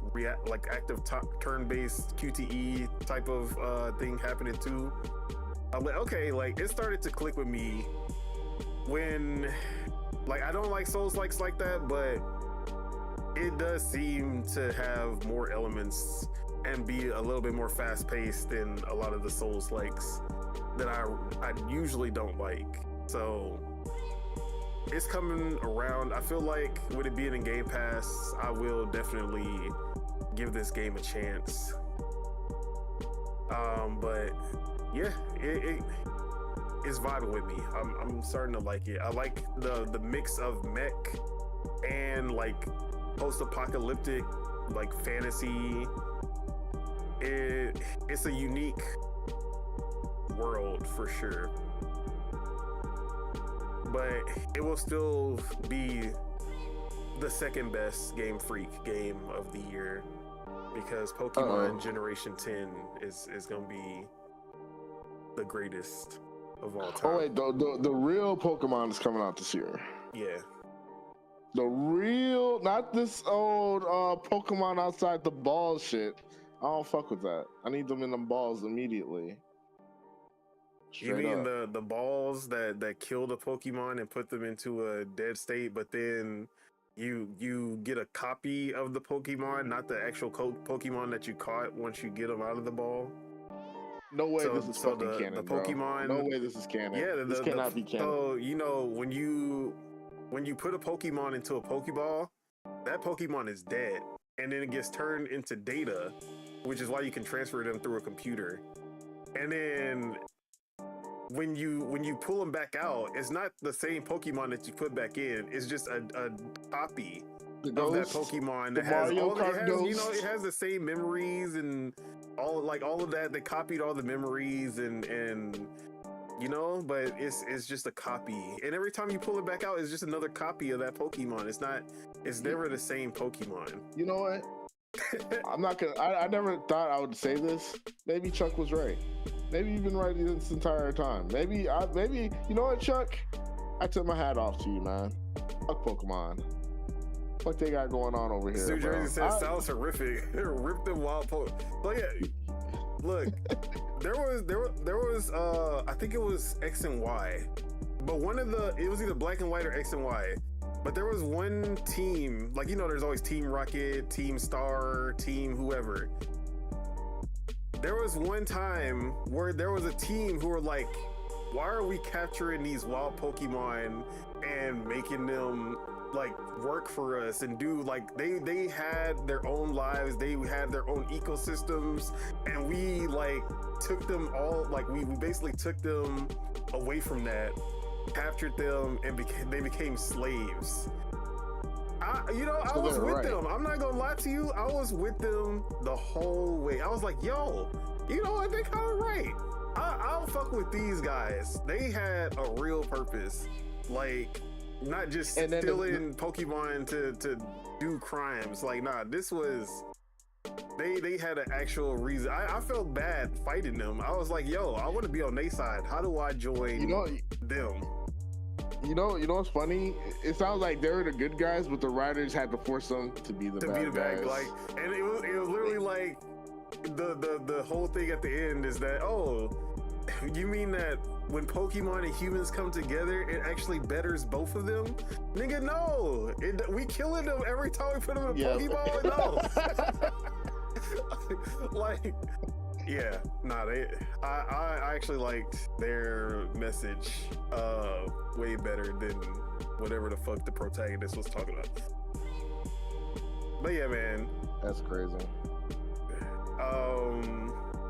active turn-based QTE type of thing happening too. I'm like, okay, like it started to click with me when, like, I don't like Souls-likes like that, but it does seem to have more elements and be a little bit more fast-paced than a lot of the Souls-likes that I usually don't like. So it's coming around. I feel like with it being in Game Pass, I will definitely give this game a chance. But yeah, it's vibing with me. I'm starting to like it. I like the mix of mech and like post-apocalyptic, like fantasy. It's a unique world for sure, but it will still be the second best Game Freak game of the year, because Pokemon Generation 10 is gonna be the greatest of all time. Oh wait, the real Pokemon is coming out this year. Yeah. The real, not this old Pokemon outside the balls shit. I don't fuck with that. I need them in them balls immediately. You mean the balls that kill the Pokemon and put them into a dead state, but then you get a copy of the Pokemon, not the actual Pokemon that you caught once you get them out of the ball? No way this is fucking canon, the Pokemon, bro. No way this is canon. Yeah, this cannot be canon. So, you know, when you put a Pokemon into a Pokeball, that Pokemon is dead, and then it gets turned into data, which is why you can transfer them through a computer. And then when you pull them back out, it's not the same Pokemon that you put back in. It's just a copy of that Pokemon that has all it has the same memories and all of that. They copied all the memories and you know, but it's just a copy. And every time you pull it back out, it's just another copy of that Pokemon. It's never the same Pokemon. You know what? I'm not gonna. I never thought I would say this. Maybe Chuck was right. Maybe you've been right this entire time. Maybe you know what, Chuck? I took my hat off to you, man. Fuck Pokemon. What they got going on over here? New Jersey says sounds horrific. Rip them wild Look, there was I think it was X and Y, but it was either Black and White or X and Y. But there was one team, like, you know, there's always Team Rocket, Team Star, Team whoever. There was one time where there was a team who were like, why are we capturing these wild Pokemon and making them like work for us and do like they had their own lives, they had their own ecosystems, and we like took them all, like we basically took them away from that, captured them, and they became slaves. I was with them. I'm not gonna lie to you. I was with them the whole way. I was like, yo, you know what? They're kind of right. I'll fuck with these guys. They had a real purpose, like not just stealing Pokemon to do crimes. Like, nah, this was. They had an actual reason. I felt bad fighting them. I was like, yo, I want to be on their side. How do I join them? You know what's funny? It sounds like they were the good guys, but the writers had to force them to be the bad guys. Like, and it was literally like the whole thing at the end is that, oh, you mean that when Pokemon and humans come together, it actually betters both of them? Nigga, no. We killing them every time we put them in a Pokeball? No. Like, yeah, nah, I actually liked their message way better than whatever the fuck the protagonist was talking about. But yeah, man, that's crazy.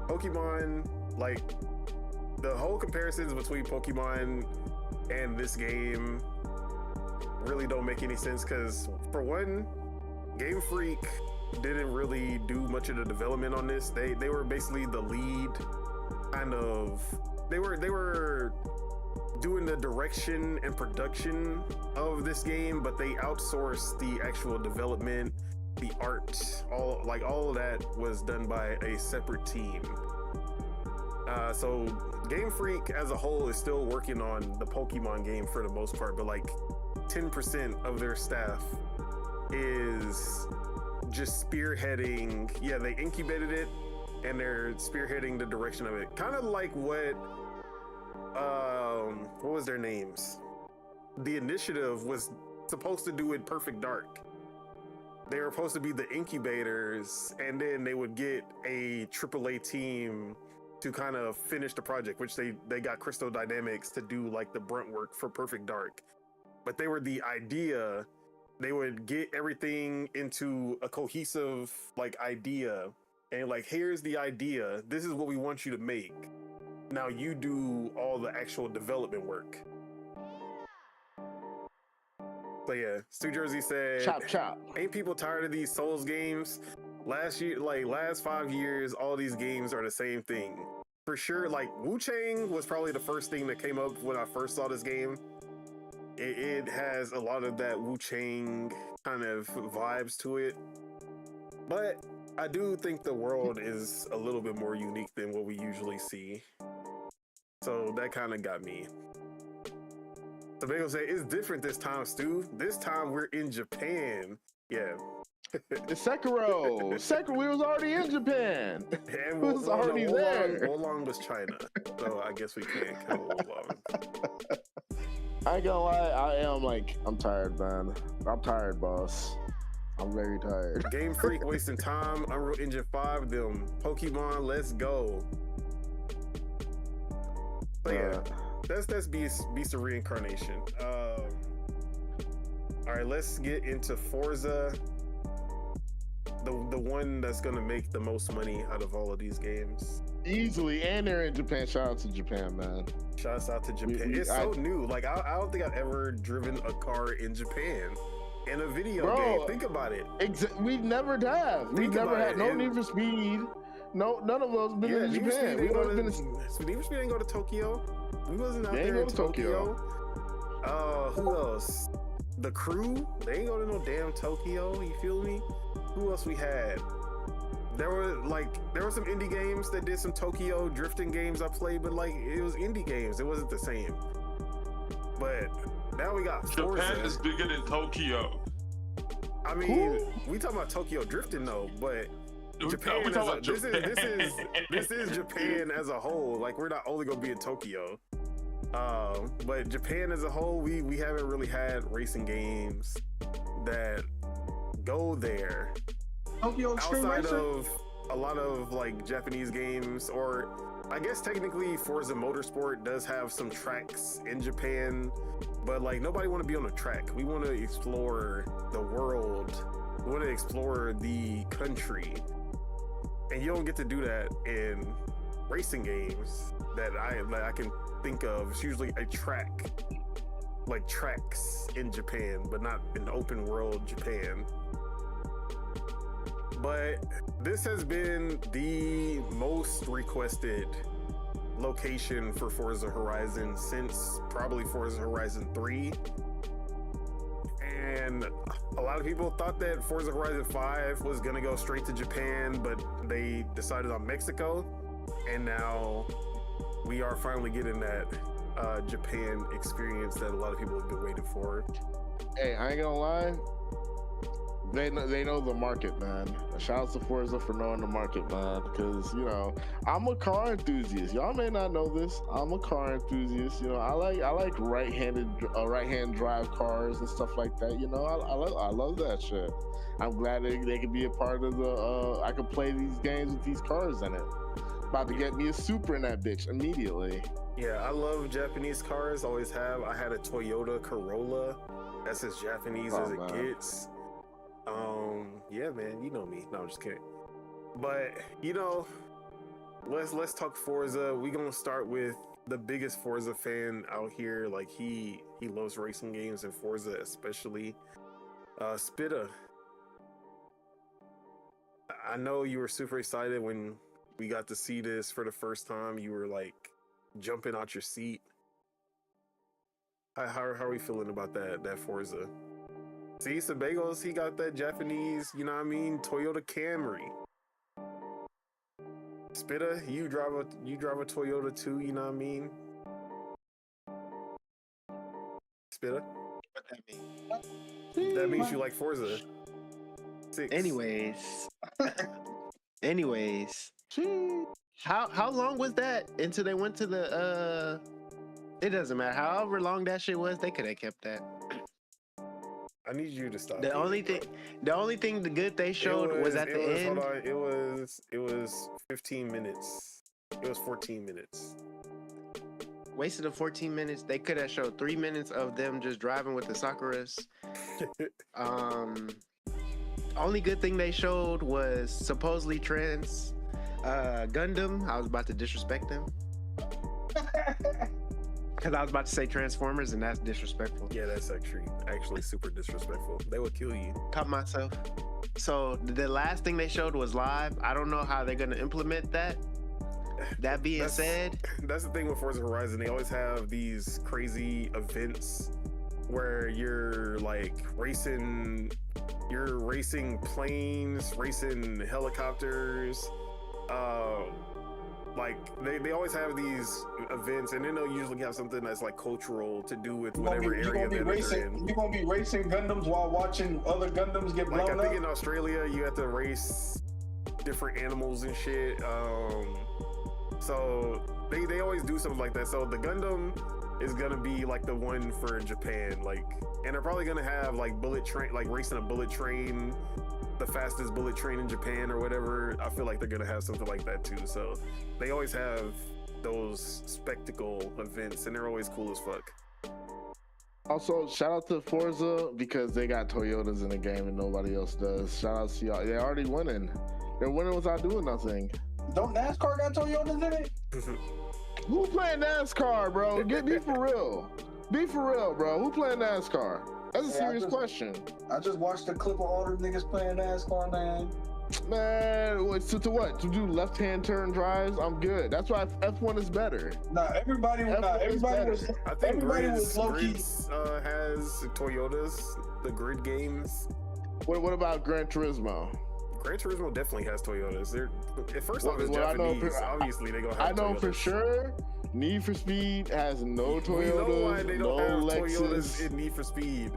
Pokemon, like the whole comparisons between Pokemon and this game really don't make any sense, because for one, Game Freak didn't really do much of the development on this. They were basically the lead kind of, they were doing the direction and production of this game, but they outsourced the actual development, the art, all of that was done by a separate team. So Game Freak as a whole is still working on the Pokemon game for the most part, but like 10% of their staff is just spearheading. Yeah, they incubated it and they're spearheading the direction of it. Kind of like what was their names? The Initiative was supposed to do with Perfect Dark. They were supposed to be the incubators, and then they would get a AAA team to kind of finish the project, which they got Crystal Dynamics to do like the brunt work for Perfect Dark. But they were the idea. They would get everything into a cohesive like idea, and like, here's the idea. This is what we want you to make. Now you do all the actual development work. So yeah, Stu Jersey said, Chop chop. ain't people tired of these Souls games? Last 5 years, all these games are the same thing. For sure, like Wu-Chang was probably the first thing that came up when I first saw this game. It has a lot of that Wu-Chang kind of vibes to it. But I do think the world is a little bit more unique than what we usually see. So that kind of got me. So they gonna say, it's different this time, Stu. This time we're in Japan. Yeah. It's Sekiro. Sekiro, we was already in Japan. And was already there. Wolong was China. So I guess we can't count Wolong. I ain't gonna lie, I'm tired, man. I'm tired, boss. I'm very tired. Game Freak wasting time. Unreal Engine 5, them Pokemon, let's go. But yeah, that's Beast of Reincarnation. All right, let's get into Forza. The one that's gonna make the most money out of all of these games. Easily, and they're in Japan. Shout out to Japan, man. Shouts out to Japan. It's so new. Like I don't think I've ever driven a car in Japan in a video game. Think about it. We never have. We never had no Need for Speed. No, none of those been in Japan. Need for Speed ain't go to Tokyo. We wasn't out there in Tokyo. Who else? The Crew. They ain't go to no damn Tokyo. You feel me? Who else we had? There were some indie games that did some Tokyo drifting games I played, but like it was indie games. It wasn't the same. But now we got Forza. Japan is bigger than Tokyo. I mean, we talking about Tokyo drifting though, but Japan. This is Japan as a whole. Like we're not only gonna be in Tokyo, but Japan as a whole, we haven't really had racing games that go there. Tokyo Extreme outside Racer? of a lot of like Japanese games, or I guess technically Forza Motorsport does have some tracks in Japan, but like nobody want to be on a track. We want to explore the world. We want to explore the country, and you don't get to do that in racing games that I can think of. It's usually a track, like tracks in Japan, but not in open world Japan. But this has been the most requested location for Forza Horizon since probably Forza Horizon 3. And a lot of people thought that Forza Horizon 5 was gonna go straight to Japan, but they decided on Mexico. And now we are finally getting that Japan experience that a lot of people have been waiting for. Hey, I ain't gonna lie. They know the market, man. Shout out to Forza for knowing the market, man. Because I'm a car enthusiast. Y'all may not know this. I'm a car enthusiast. I like right-hand drive cars and stuff like that. I love that shit. I'm glad they could be a part of the. I could play these games with these cars in it. About to get me a Supra in that bitch immediately. Yeah, I love Japanese cars. Always have. I had a Toyota Corolla. That's as Japanese as it gets. Yeah, man, you know me. No, I'm just kidding. But let's talk Forza. We gonna start with the biggest Forza fan out here. Like he loves racing games and Forza especially. Spitta. I know you were super excited when we got to see this for the first time. You were like jumping out your seat. How are we feeling about that Forza? See, Sebagos, he got that Japanese, you know what I mean, Toyota Camry. Spitta, you drive a Toyota too, you know what I mean? Spitta? What that mean? That means you like Forza. 6. Anyways. How long was that until they went to the it doesn't matter. However long that shit was, they could have kept that. I need you to stop. The only thing the good they showed was at the end. Hold on, it was 15 minutes. It was 14 minutes. Wasted of 14 minutes. They could have showed 3 minutes of them just driving with the Sakuras. Only good thing they showed was supposedly Gundam. I was about to disrespect them. Because I was about to say Transformers, and that's disrespectful. Yeah, that's actually super disrespectful. They would kill you. Caught myself. So the last thing they showed was live. I don't know how they're going to implement that. That being said, that's the thing with Forza Horizon. They always have these crazy events where you're like racing planes, racing helicopters. Like they always have these events, and then they'll usually have something that's like cultural to do with whatever area they're in. You're gonna be racing Gundams while watching other Gundams get blown up. Like I think in Australia, you have to race different animals and shit. So they always do something like that. So the Gundam is gonna be like the one for Japan, like, and they're probably gonna have like bullet train, like racing a bullet train, the fastest bullet train in Japan or whatever. I feel like they're gonna have something like that too. So they always have those spectacle events, and they're always cool as fuck. Also, shout out to Forza because they got Toyotas in the game and nobody else does. Shout out to y'all. They're already winning. They're winning without doing nothing. Don't NASCAR got Toyotas in it? Who playing NASCAR, bro? Be for real. Be for real, bro. Who playing NASCAR? That's a serious question. I just watched a clip of all the niggas playing NASCAR, man. Man, to what? To do left-hand turn drives? I'm good. That's why F1 is better. Everybody was I think low-key. has Toyotas, the grid games. What about Gran Turismo? Gran Turismo definitely has Toyotas. They're first off, it's Japanese. Obviously, they gonna have. I know Toyotas. for sure. Need for Speed has no Toyotas. We know why they don't have Lexus. Toyotas in Need for Speed.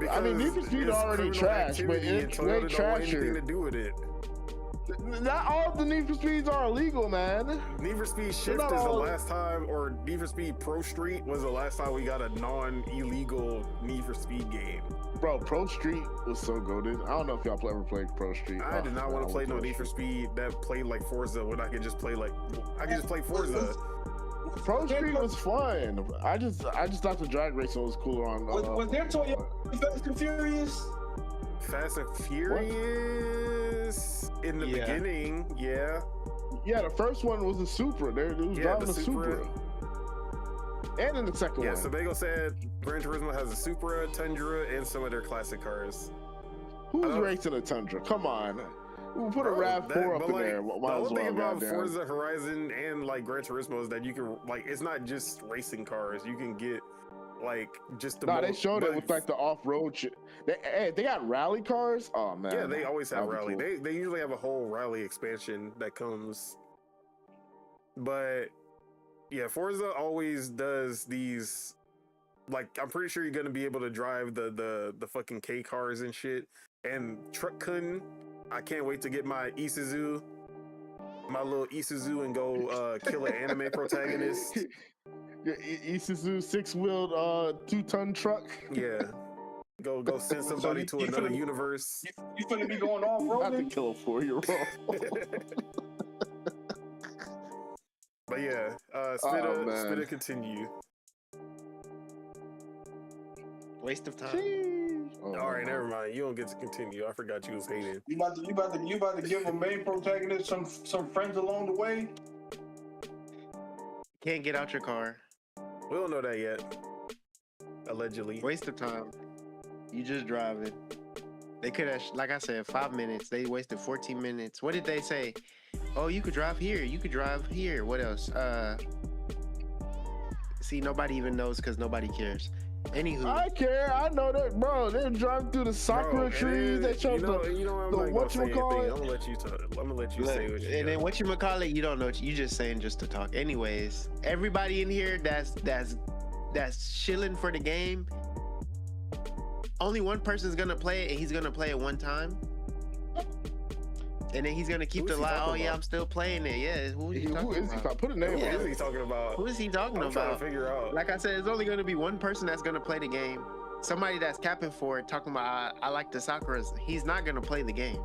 I mean, Need for Speed already trash, but it's way trasher. To do with it. Not all of the Need for Speeds are illegal, man. Need for Speed Shift is the last time, or Need for Speed Pro Street was the last time we got a non-illegal Need for Speed game. Bro, Pro Street was so goated. I don't know if y'all ever played Pro Street. I did not want to play no Need for Speed that played like Forza when I could just play Forza. Pro Street was fun. I just thought the drag racing was cooler on. Was there Toyota Fast and Furious? Fast and Furious in the beginning, yeah. Yeah, the first one was a Supra. They was driving a Supra. And in the second one. Yeah, Sebago said Gran Turismo has a Supra, Tundra, and some of their classic cars. Who's racing a Tundra? Come on. We'll put a RAV4 up in there. The whole thing about Forza Horizon and like Gran Turismo is that you can it's not just racing cars. You can get like just the. They showed it with like the off-road shit. They got rally cars. Oh man. Yeah, they always have rally. Cool. They usually have a whole rally expansion that comes. But yeah, Forza always does these. Like, I'm pretty sure you're gonna be able to drive the fucking K cars and shit. And Truck Kun, I can't wait to get my Isuzu, my little Isuzu, and go kill an anime protagonist. Your Isuzu 6-wheeled 2-ton truck. Yeah. Go send somebody to another universe. You finna be going off-roading? Not to kill a 4-year-old. But yeah, Spitta continue. Waste of time. All right, never mind. You don't get to continue. I forgot you was hating. You about to give a main protagonist some friends along the way? Can't get out your car. We don't know that yet. Allegedly. Waste of time. You just drive it. They could have, like I said, 5 minutes. They wasted 14 minutes. What did they say? Oh, you could drive here. You could drive here. What else? See, nobody even knows because nobody cares. Anywho, I care. I know that, bro. They're driving through the sakura trees. They show I'm not gonna say anything. I'm gonna let you talk. I'm gonna let you say what you and then what you call it, you don't know. You just saying just to talk. Anyways, everybody in here that's chilling for the game. Only one person's gonna play it, and he's gonna play it one time. And then he's gonna keep the lie. Oh yeah, I'm still playing it. Yeah, who is he talking about? Put a name Who on is it. he talking about? Who is he talking I'm about? trying to figure out. Like I said, it's only gonna be one person that's gonna play the game. Somebody that's capping for it, talking about I like the Sakuras. He's not gonna play the game.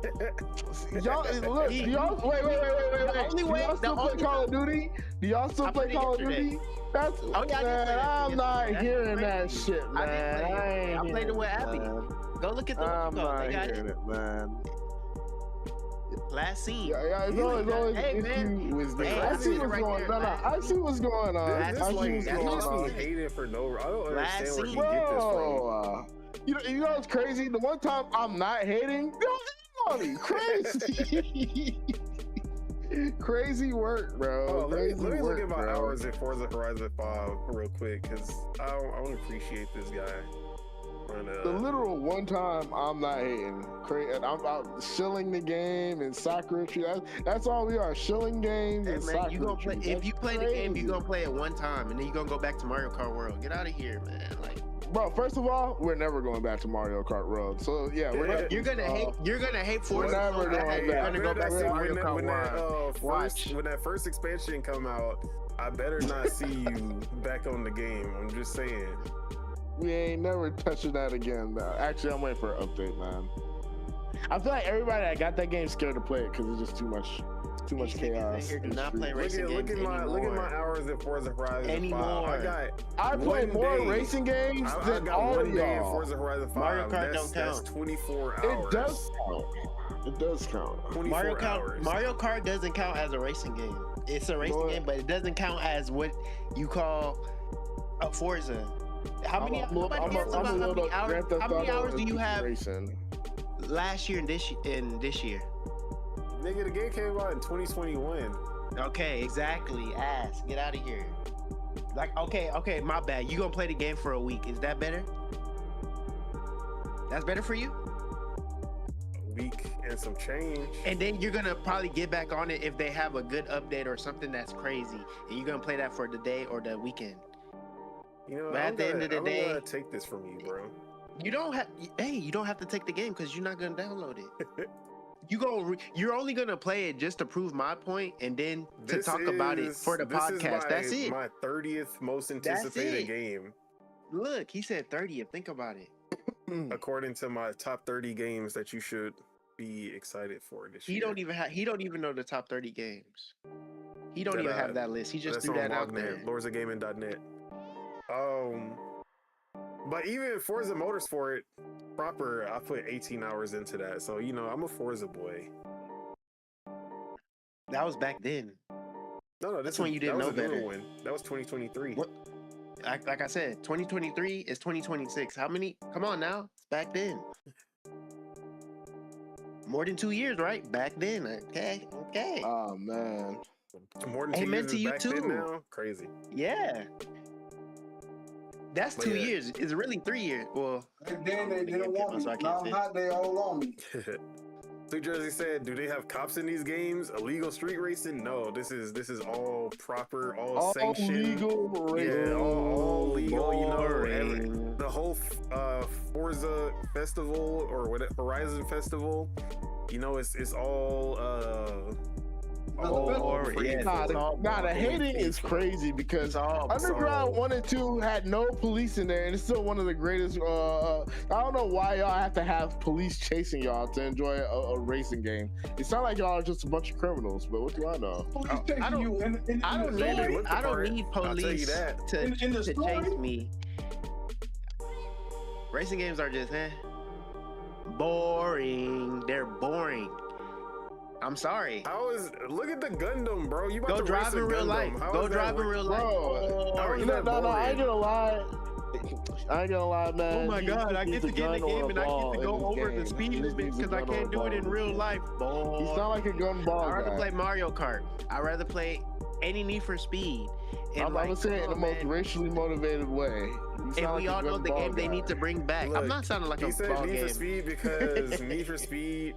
Y'all, look, do y'all wait. only Do way- y'all the still play only- Call of Duty? Do y'all still I play played Call of yesterday. Duty? That's Oh, yeah, I did play man, it I'm not yesterday. hearing that That's shit, I man. did play it. I ain't played it with hearing Abby. man. Go look at the I'm not they got hearing it. it, man. Last scene. Yeah, it's always Hey, an man. issue with me. Hey, I I see see it what's right going there, on. No, man. I see what's going on. This I That's see like- what's that's going just on. be hated for no. I don't Last understand where he scene. get this from. Bro, you know what's crazy? The one time I'm not hating, they'll hate on me. Crazy. Crazy work, bro. Oh, let me look work, at my bro. hours at Forza Horizon 5 real quick, because I don't appreciate this guy. The literal one time I'm not hating. I'm out shilling the game and Sakura Tree. That's all we are, shilling games Hey, and man, Sakura you gonna play Tree. if you That's play the game, you crazy. gonna play it one time, and then you gonna go back to Mario Kart World. Get out of here, man. Like Bro, first of all, we're never going back to Mario Kart World. So yeah, we're not, you're gonna hate Forza. We're never so going bad, back. You're gonna go back to Mario Kart World. when that first expansion come out, I better not see you back on the game. I'm just saying. We ain't never touching that again. Man. Actually, I'm waiting for an update, man. I feel like everybody that got that game scared to play it because it's just too much chaos. Here do and not play street. racing games Look at my anymore. hours at Forza Horizon 5. Anymore. I play one more day. racing games I than got all one of day at y'all. Forza Horizon 5. Mario Kart that's, don't that's count. 24 hours. It does count. It does count. 24 hours. Mario Kart doesn't count as a racing game. It's a racing game, but it doesn't count as what you call a Forza. How many hours do you have Racing. last year and this year? Nigga, the game came out in 2021. Okay, exactly. Ass. Get out of here. Like, okay, my bad. You gonna play the game for a week. Is that better? That's better for you? A week and some change. And then you're gonna probably get back on it if they have a good update or something that's crazy. And you're gonna play that for the day or the weekend. You know, But at the end of the day- gonna take this from you, bro. You don't have to take the game because you're not gonna download it. You're only gonna play it just to prove my point and then to talk about it for the podcast. That's it. My 30th most That's anticipated it. game, Look, he said 30th. Think about it. according to my top 30 games that you should be excited for this year. He don't even know the top 30 games. He don't That even I- have that list. He just That's threw on that out there. lordsofgaming.net. But even Forza Motorsport proper, I put 18 hours into that. So, you know, I'm a Forza boy. That was back then. No, That's when you didn't know better. One. That was 2023. What? Like I said, 2023 is 2026. How many? Come on now. It's back then. More than 2 years, right? Back then. Okay. Oh man. More than 2 Amen years to is you back too. then now? Crazy. Yeah. That's But 2 yeah. years. It's really 3 years. Well, And then they Yeah, didn't want me. so I Now can't I'm say. hot, they all on me. New Jersey said, "Do they have cops in these games? Illegal street racing? No, this is all proper, all sanctioned, legal racing. yeah, all legal. You know, boring. the whole Forza Festival or what Horizon Festival. You know, it's all Boring. free. Yeah, Nah, it's all the boring. hating is crazy because It's all Underground 1 and 2 had no police in there, and it's still one of the greatest. I don't know why y'all have to have police chasing y'all to enjoy a racing game. It sounds like y'all are just a bunch of criminals, but what do I know? Police I chasing don't- you in I don't the They story. need. look the I don't part. need I'll tell you police that. to In the to story? chase me. Racing games are just boring. They're boring. I'm sorry. How is look at the Gundam, bro? You about Go to drive race a in real Gundam. life. How Go is that drive in work? real life. Bro, How is no, that I ain't boring? gonna lie. I ain't gonna lie, man. Oh my You god, I need get to get in the gun or game a and I get ball to in go this over game. the speed He just limit needs a because I gun or can't a do it in ball. real life. He's not like a gun ball I'd rather guy. play Mario Kart. I'd rather play any Need for Speed. And I was saying in the most racially motivated way. And we all know the game they need to bring back. Look, I'm not sounding like a he said ball Need game. for Speed because Need for Speed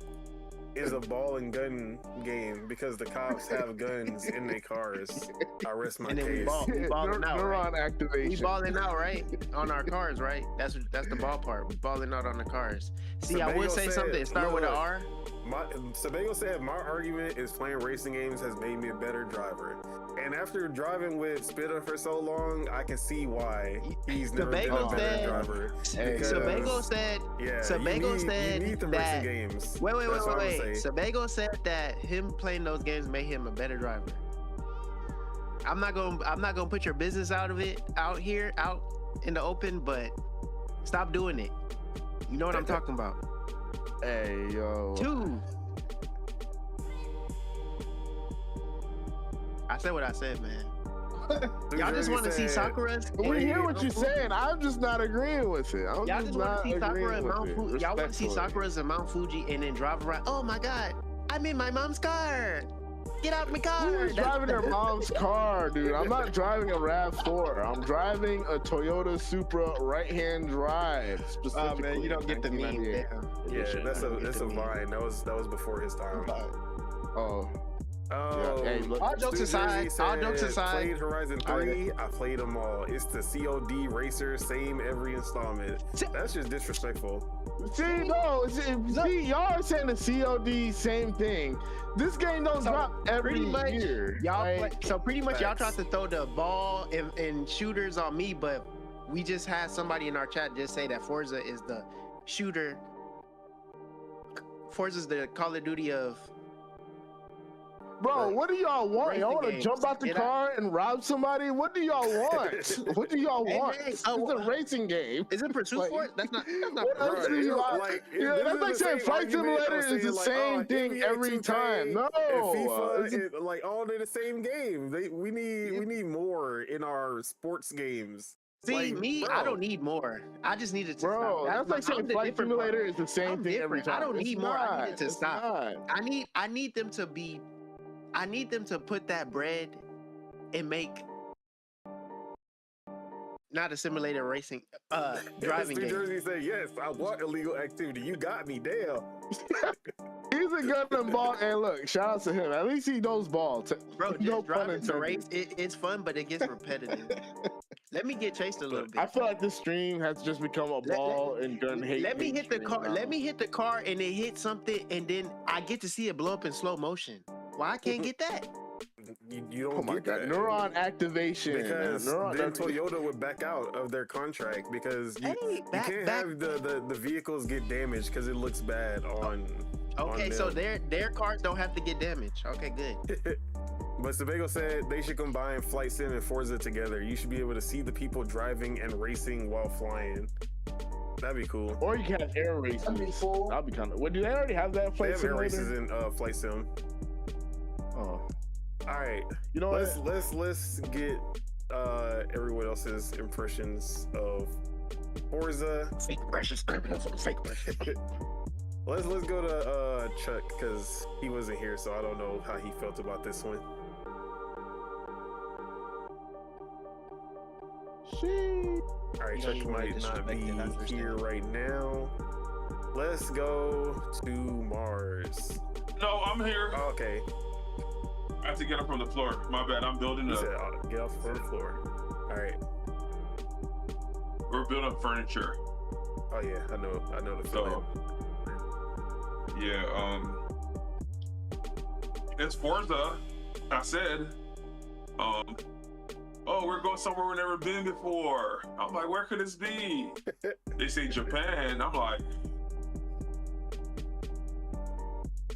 is a ball and gun game because the cops have guns in their cars. I rest my And then we case. balling out, Neuron right? activation. We balling out, right? On our cars, right? That's the ball part. We balling out on the cars. See, I would say something. Start with an R. Sebago said my argument is playing racing games has made me a better driver. And after driving with Spitta for so long, I can see why he's never been a better driver. Sebago said, yeah, Sebago you said need the that. racing games. Wait. Sebago said that him playing those games made him a better driver. I'm not gonna put your business out here in the open, but stop doing it. You know what I'm talking about. Hey, yo. 2. I said what I said, man. Y'all just want to see Sakura's. We hear what you're saying. I'm just not agreeing with it. Y'all just want to see Sakura and Mount Fuji. Y'all want to see Sakura's and Mount Fuji and then drive around. Oh my God, I'm in my mom's car. Get out my car. Who's driving their mom's car, dude? I'm not driving a RAV4. I'm driving a Toyota Supra right-hand drive. Oh man, you don't get the meme. Yeah, that's a Vine. That was before his time. Oh. Oh, yeah. Hey, look, all jokes aside. Played Horizon 3. I played them all. It's the COD racer, same every installment. That's just disrespectful. See, no, y'all are saying the COD same thing. This game don't drop every year. Pretty much y'all tried to throw the ball and shooters on me, but we just had somebody in our chat just say that Forza is the shooter. Forza's the Call of Duty of. Bro, what do y'all want? Y'all want to jump out the car and rob somebody? What do y'all want? What do y'all want? It's a racing game. Is it Pursuit Force? That's not. What else do you want? That's like saying Flight Simulator is the same thing every time. No, FIFA, like all they're the same game. We need more in our sports games. See, I don't need more. I just need it to stop. That's like saying Flight Simulator is the same thing every time. I don't need more. I need it to stop. I need them to be. I need them to put that bread and make not a simulator racing driving game. Jersey said, yes, I want illegal activity. You got me, damn. He's a gun and ball. And look, shout out to him. At least he knows ball. Bro, just driving to race, it's fun, but it gets repetitive. Let me get chased a little bit. I feel like this stream has just become a ball and gun hate. Let me hit the car. Let me hit the car and it hit something, and then I get to see it blow up in slow motion. Why I can't get that? You don't get that. Neuron activation. Because then Toyota would back out of their contract because you can't have the vehicles get damaged because it looks bad on. Okay, so their cars don't have to get damaged. Okay, good. But Sebago said they should combine Flight Sim and Forza together. You should be able to see the people driving and racing while flying. That'd be cool. Or you can have air races. That'd be cool. That'd be kind of. Well, do they already have that Flight Sim? They have air races in Flight Sim. Oh. All right. You know let's get everyone else's impressions of Forza. Fake impressions. Let's go to Chuck because he wasn't here, so I don't know how he felt about this one. All right, Chuck might not be here right now. Let's go to Mars. No, I'm here. Oh, okay. I have to get up from the floor. My bad. I'm building up. Get off from the floor. All right. We're building furniture. Oh yeah, I know the feeling. Yeah. It's Forza. I said. Oh, we're going somewhere we've never been before. I'm like, where could this be? They say Japan. I'm like,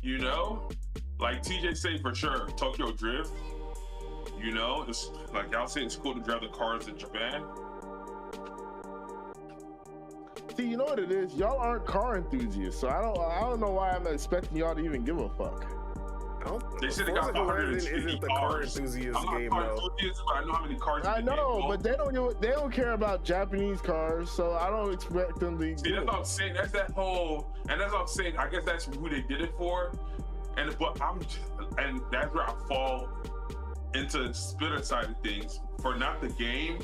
you know. Like TJ say for sure, Tokyo Drift. You know, it's like y'all say it's cool to drive the cars in Japan. See, you know what it is? Y'all aren't car enthusiasts, so I don't know why I'm expecting y'all to even give a fuck. They said they got 150 isn't the car enthusiast game though. I know how many cars. I know, but they don't care about Japanese cars, so I don't expect them to. See, that's what I'm saying. That's that whole, and that's what I'm saying. I guess that's who they did it for. And that's where I fall into Spitter side of things for not the game,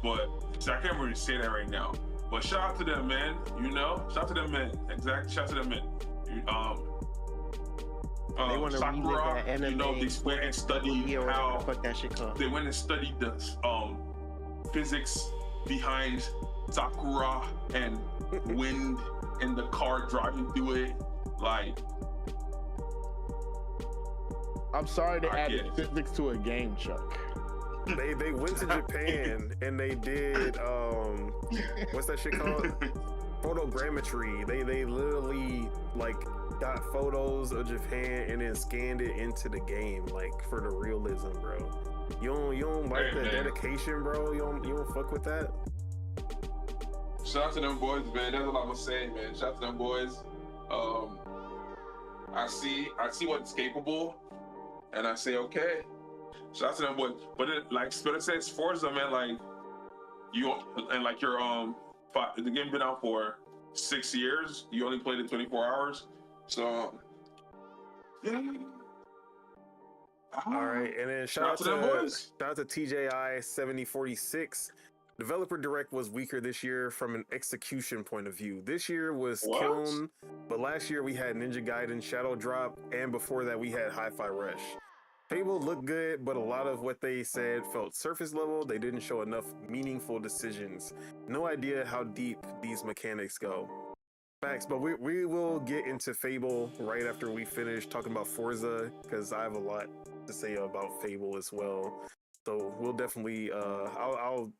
but I can't really say that right now. But shout out to them, man. You know, shout out to them, man. Exactly, shout out to them, man. They want to Sakura, that anime, you know, they went and studied how fuck that shit called. they went and studied the physics behind Sakura and wind in the car driving through it. Like, I'm sorry they I added get it. physics to a game, Chuck. They went to Japan and they did what's that shit called? Photogrammetry. They literally like got photos of Japan and then scanned it into the game, like for the realism, bro. You don't like the dedication, bro. You don't fuck with that. shout out to them boys, man. That's what I'm gonna say, man. Shout out to them boys. I see what's capable, and I say okay. Shout out to them boys. But it, like Spitter says, Forza, man, like you and like your the game been out for 6 years. You only played it 24 hours, so yeah. All right, and then shout out to TJI 7046. Developer Direct was weaker this year from an execution point of view. This year was Kiln, but last year we had Ninja Gaiden Shadow Drop, and before that we had Hi-Fi Rush. Fable looked good, but a lot of what they said felt surface level. They didn't show enough meaningful decisions. No idea how deep these mechanics go. Facts, but we will get into Fable right after we finish talking about Forza, because I have a lot to say about Fable as well. So we'll definitely, I'll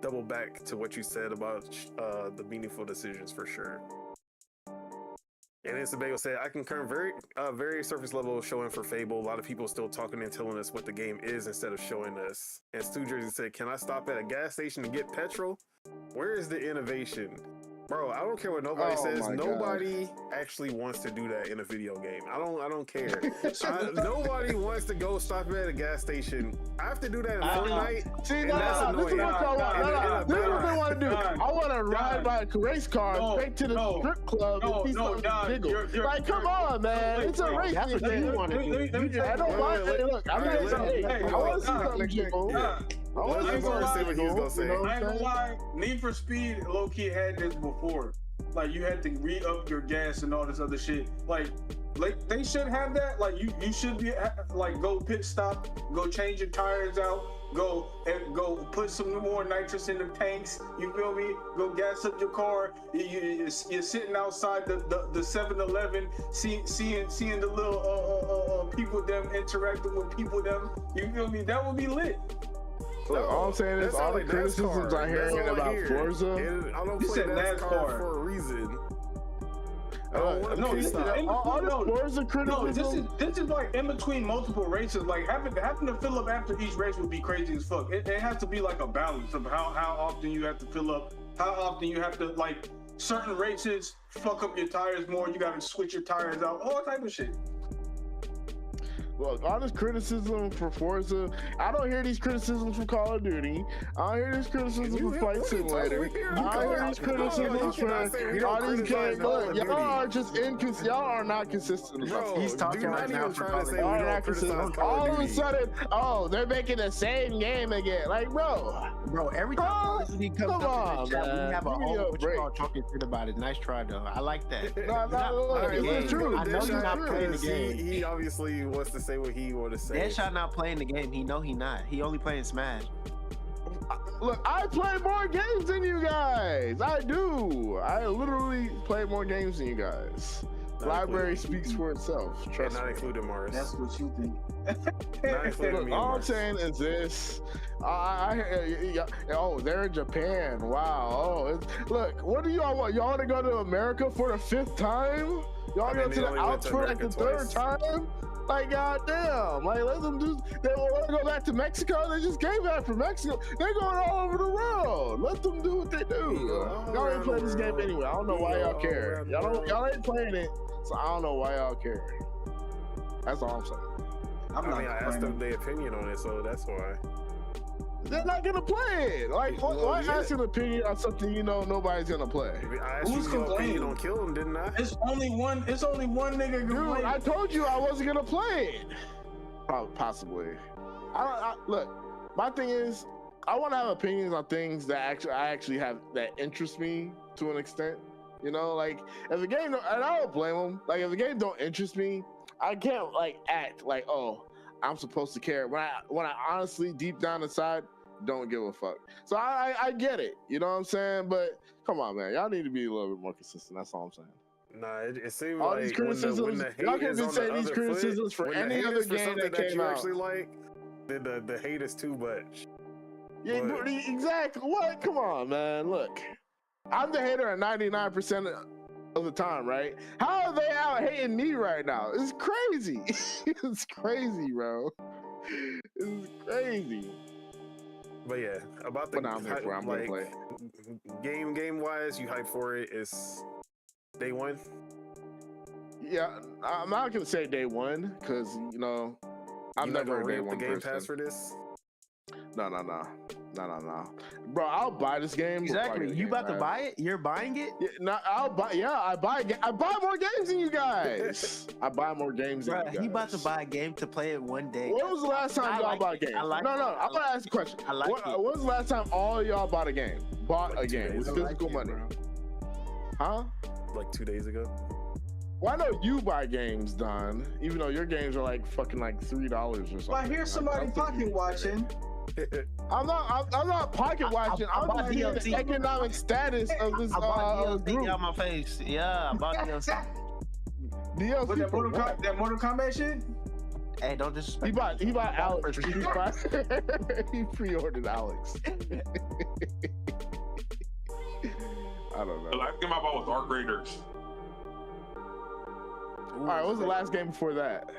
double back to what you said about the meaningful decisions for sure. And then Sebago said, I concur, very surface level showing for Fable. A lot of people still talking and telling us what the game is instead of showing us. And Stu Jersey said, can I stop at a gas station to get petrol? Where is the innovation? Bro, I don't care what nobody says. Nobody actually wants to do that in a video game. I don't care. Nobody wants to go stop at a gas station. I have to do that in Fortnite. See, that's annoying. This is what I want to do. I want to ride my race car straight to the strip club and see something jiggle. Like, come on, man. It's a race. That's what you want to do. I don't mind. Look, I'm going to say, I want to see something jiggle. I want to say what he was going to say. I ain't gonna lie, Need for Speed low-key had this before. Like, you had to re-up your gas and all this other shit. Like they should have that. Like, you should be, like, go pit stop, go change your tires out, go put some more nitrous in the tanks, you feel me? Go gas up your car. You're sitting outside the 7-Eleven, seeing the little people them interacting with people them, you feel me? That would be lit. Look, all I'm saying is all the criticisms I'm hearing about Forza. I don't play NASCAR for a reason. I don't want to all this Forza criticism. This is like in between multiple races. Like having to fill up after each race would be crazy as fuck. It has to be like a balance of how often you have to fill up, how often you have to, like, certain races fuck up your tires more. You got to switch your tires out, all type of shit. Look, all this criticism for Forza, I don't hear these criticisms for Call of Duty. I don't hear these criticisms for Flight Simulator. I don't hear these criticisms for all these games. Look, y'all are just y'all are not consistent. Bro, he's talking right now for Call of Duty. Y'all are not consistent. All of a sudden, they're making the same game again. Like, bro, every time Call of Duty comes up in the chat, we have a whole talking shit about it. Nice try, though. I like that. It's true. I know you're not playing the game. He obviously wants to say what he want to say. Deadshot not playing the game. He not. He only playing Smash. Look, I play more games than you guys. I do. I literally play more games than you guys. Library speaks for itself. Trust me. Not including Mars. That's what you think. Not including me. All I'm saying is this. They're in Japan. Wow. Look, what do y'all want? Y'all want to go to America for the 5th time? Y'all go to the Alps for like the 3rd time? Like, goddamn. Like, let them do. They want to go back to Mexico. They just came back from Mexico. They're going all over the world. Let them do what they do. Y'all ain't playing this game anyway. I don't know why y'all care. Y'all ain't playing it, so I don't know why y'all care. That's all I'm saying. I asked them their opinion on it, so that's why. They're not gonna play it. Like, why ask an opinion on something you know nobody's gonna play? I asked you your opinion on Kill Him, didn't I? It's only one nigga. Dude, I told you I wasn't gonna play it. Possibly. Look, my thing is, I want to have opinions on things that I actually have that interest me to an extent. You know, like if the game, and I don't blame them. Like if the game don't interest me, I can't like act like, oh, I'm supposed to care when I honestly deep down inside don't give a fuck. So I get it. You know what I'm saying? But come on, man, y'all need to be a little bit more consistent. That's all I'm saying. Nah, it seems all like these criticisms, when the y'all hate can is be on saying the these other criticisms foot, for when the any hate other is for game something that that came you out. actually like, then the hate is too much. Yeah, But- exactly. What? Come on, man. Look, I'm the hater at 99% of the time, right? How are they out hating me right now? It's crazy. It's crazy, bro. It's crazy. But yeah, about the But I'm here for it. I'm gonna play it. game wise, you hype for it. It's day one. Yeah, I'm not gonna say day one because you know I'm You not never gonna a day re-up the one Game person. Pass for this? No. Bro, I'll buy this game. before I Exactly. get the You Game about to Pass. buy it? You're buying it? Yeah, no, I'll buy. Yeah, I buy more games than you guys. I buy more games than you Bruh, guys. he about to buy a game to play it one day. When was the last time I y'all like bought it. games? I like no, it. I'm gonna ask a question. I like it. When was the last time all y'all bought a game? Bought Like a 2 game days with ago. physical money? bro. Huh? Like 2 days ago. Well, I know you buy games, Don. Even though your games are like fucking like $3 or something. Well, I hear somebody I'm pocket watching. I'm not pocket watching. I I'm bought just seeing the DLC. economic status of this I bought DLC group. on my face. Yeah, I bought DLC. DLC With that for Mortal, what? that Mortal Kombat shit? Hey, don't disrespect. He bought I bought Alex. it for He Street Fighter. he pre-ordered Alex. I don't The know. last game I bought was Arc Raiders. All right, what was the last game before that?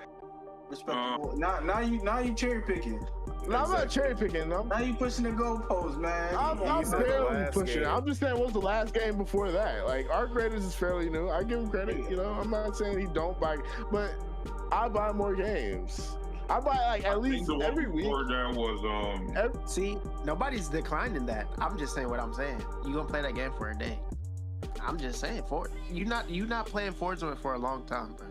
Respectable. Now you cherry picking. No, I'm not cherry picking. Now you pushing the goalposts, man. I'm said the barely last pushing it. game. I'm just saying, what's the last game before that? Like, Arc Raiders is fairly new. I give him credit. You know, I'm not saying he don't buy, but I buy more games. I buy like at least the one every week. before that was See, nobody's declining that. I'm just saying what I'm saying. You gonna play that game for a day? I'm just saying you not playing Forza for a long time, bro.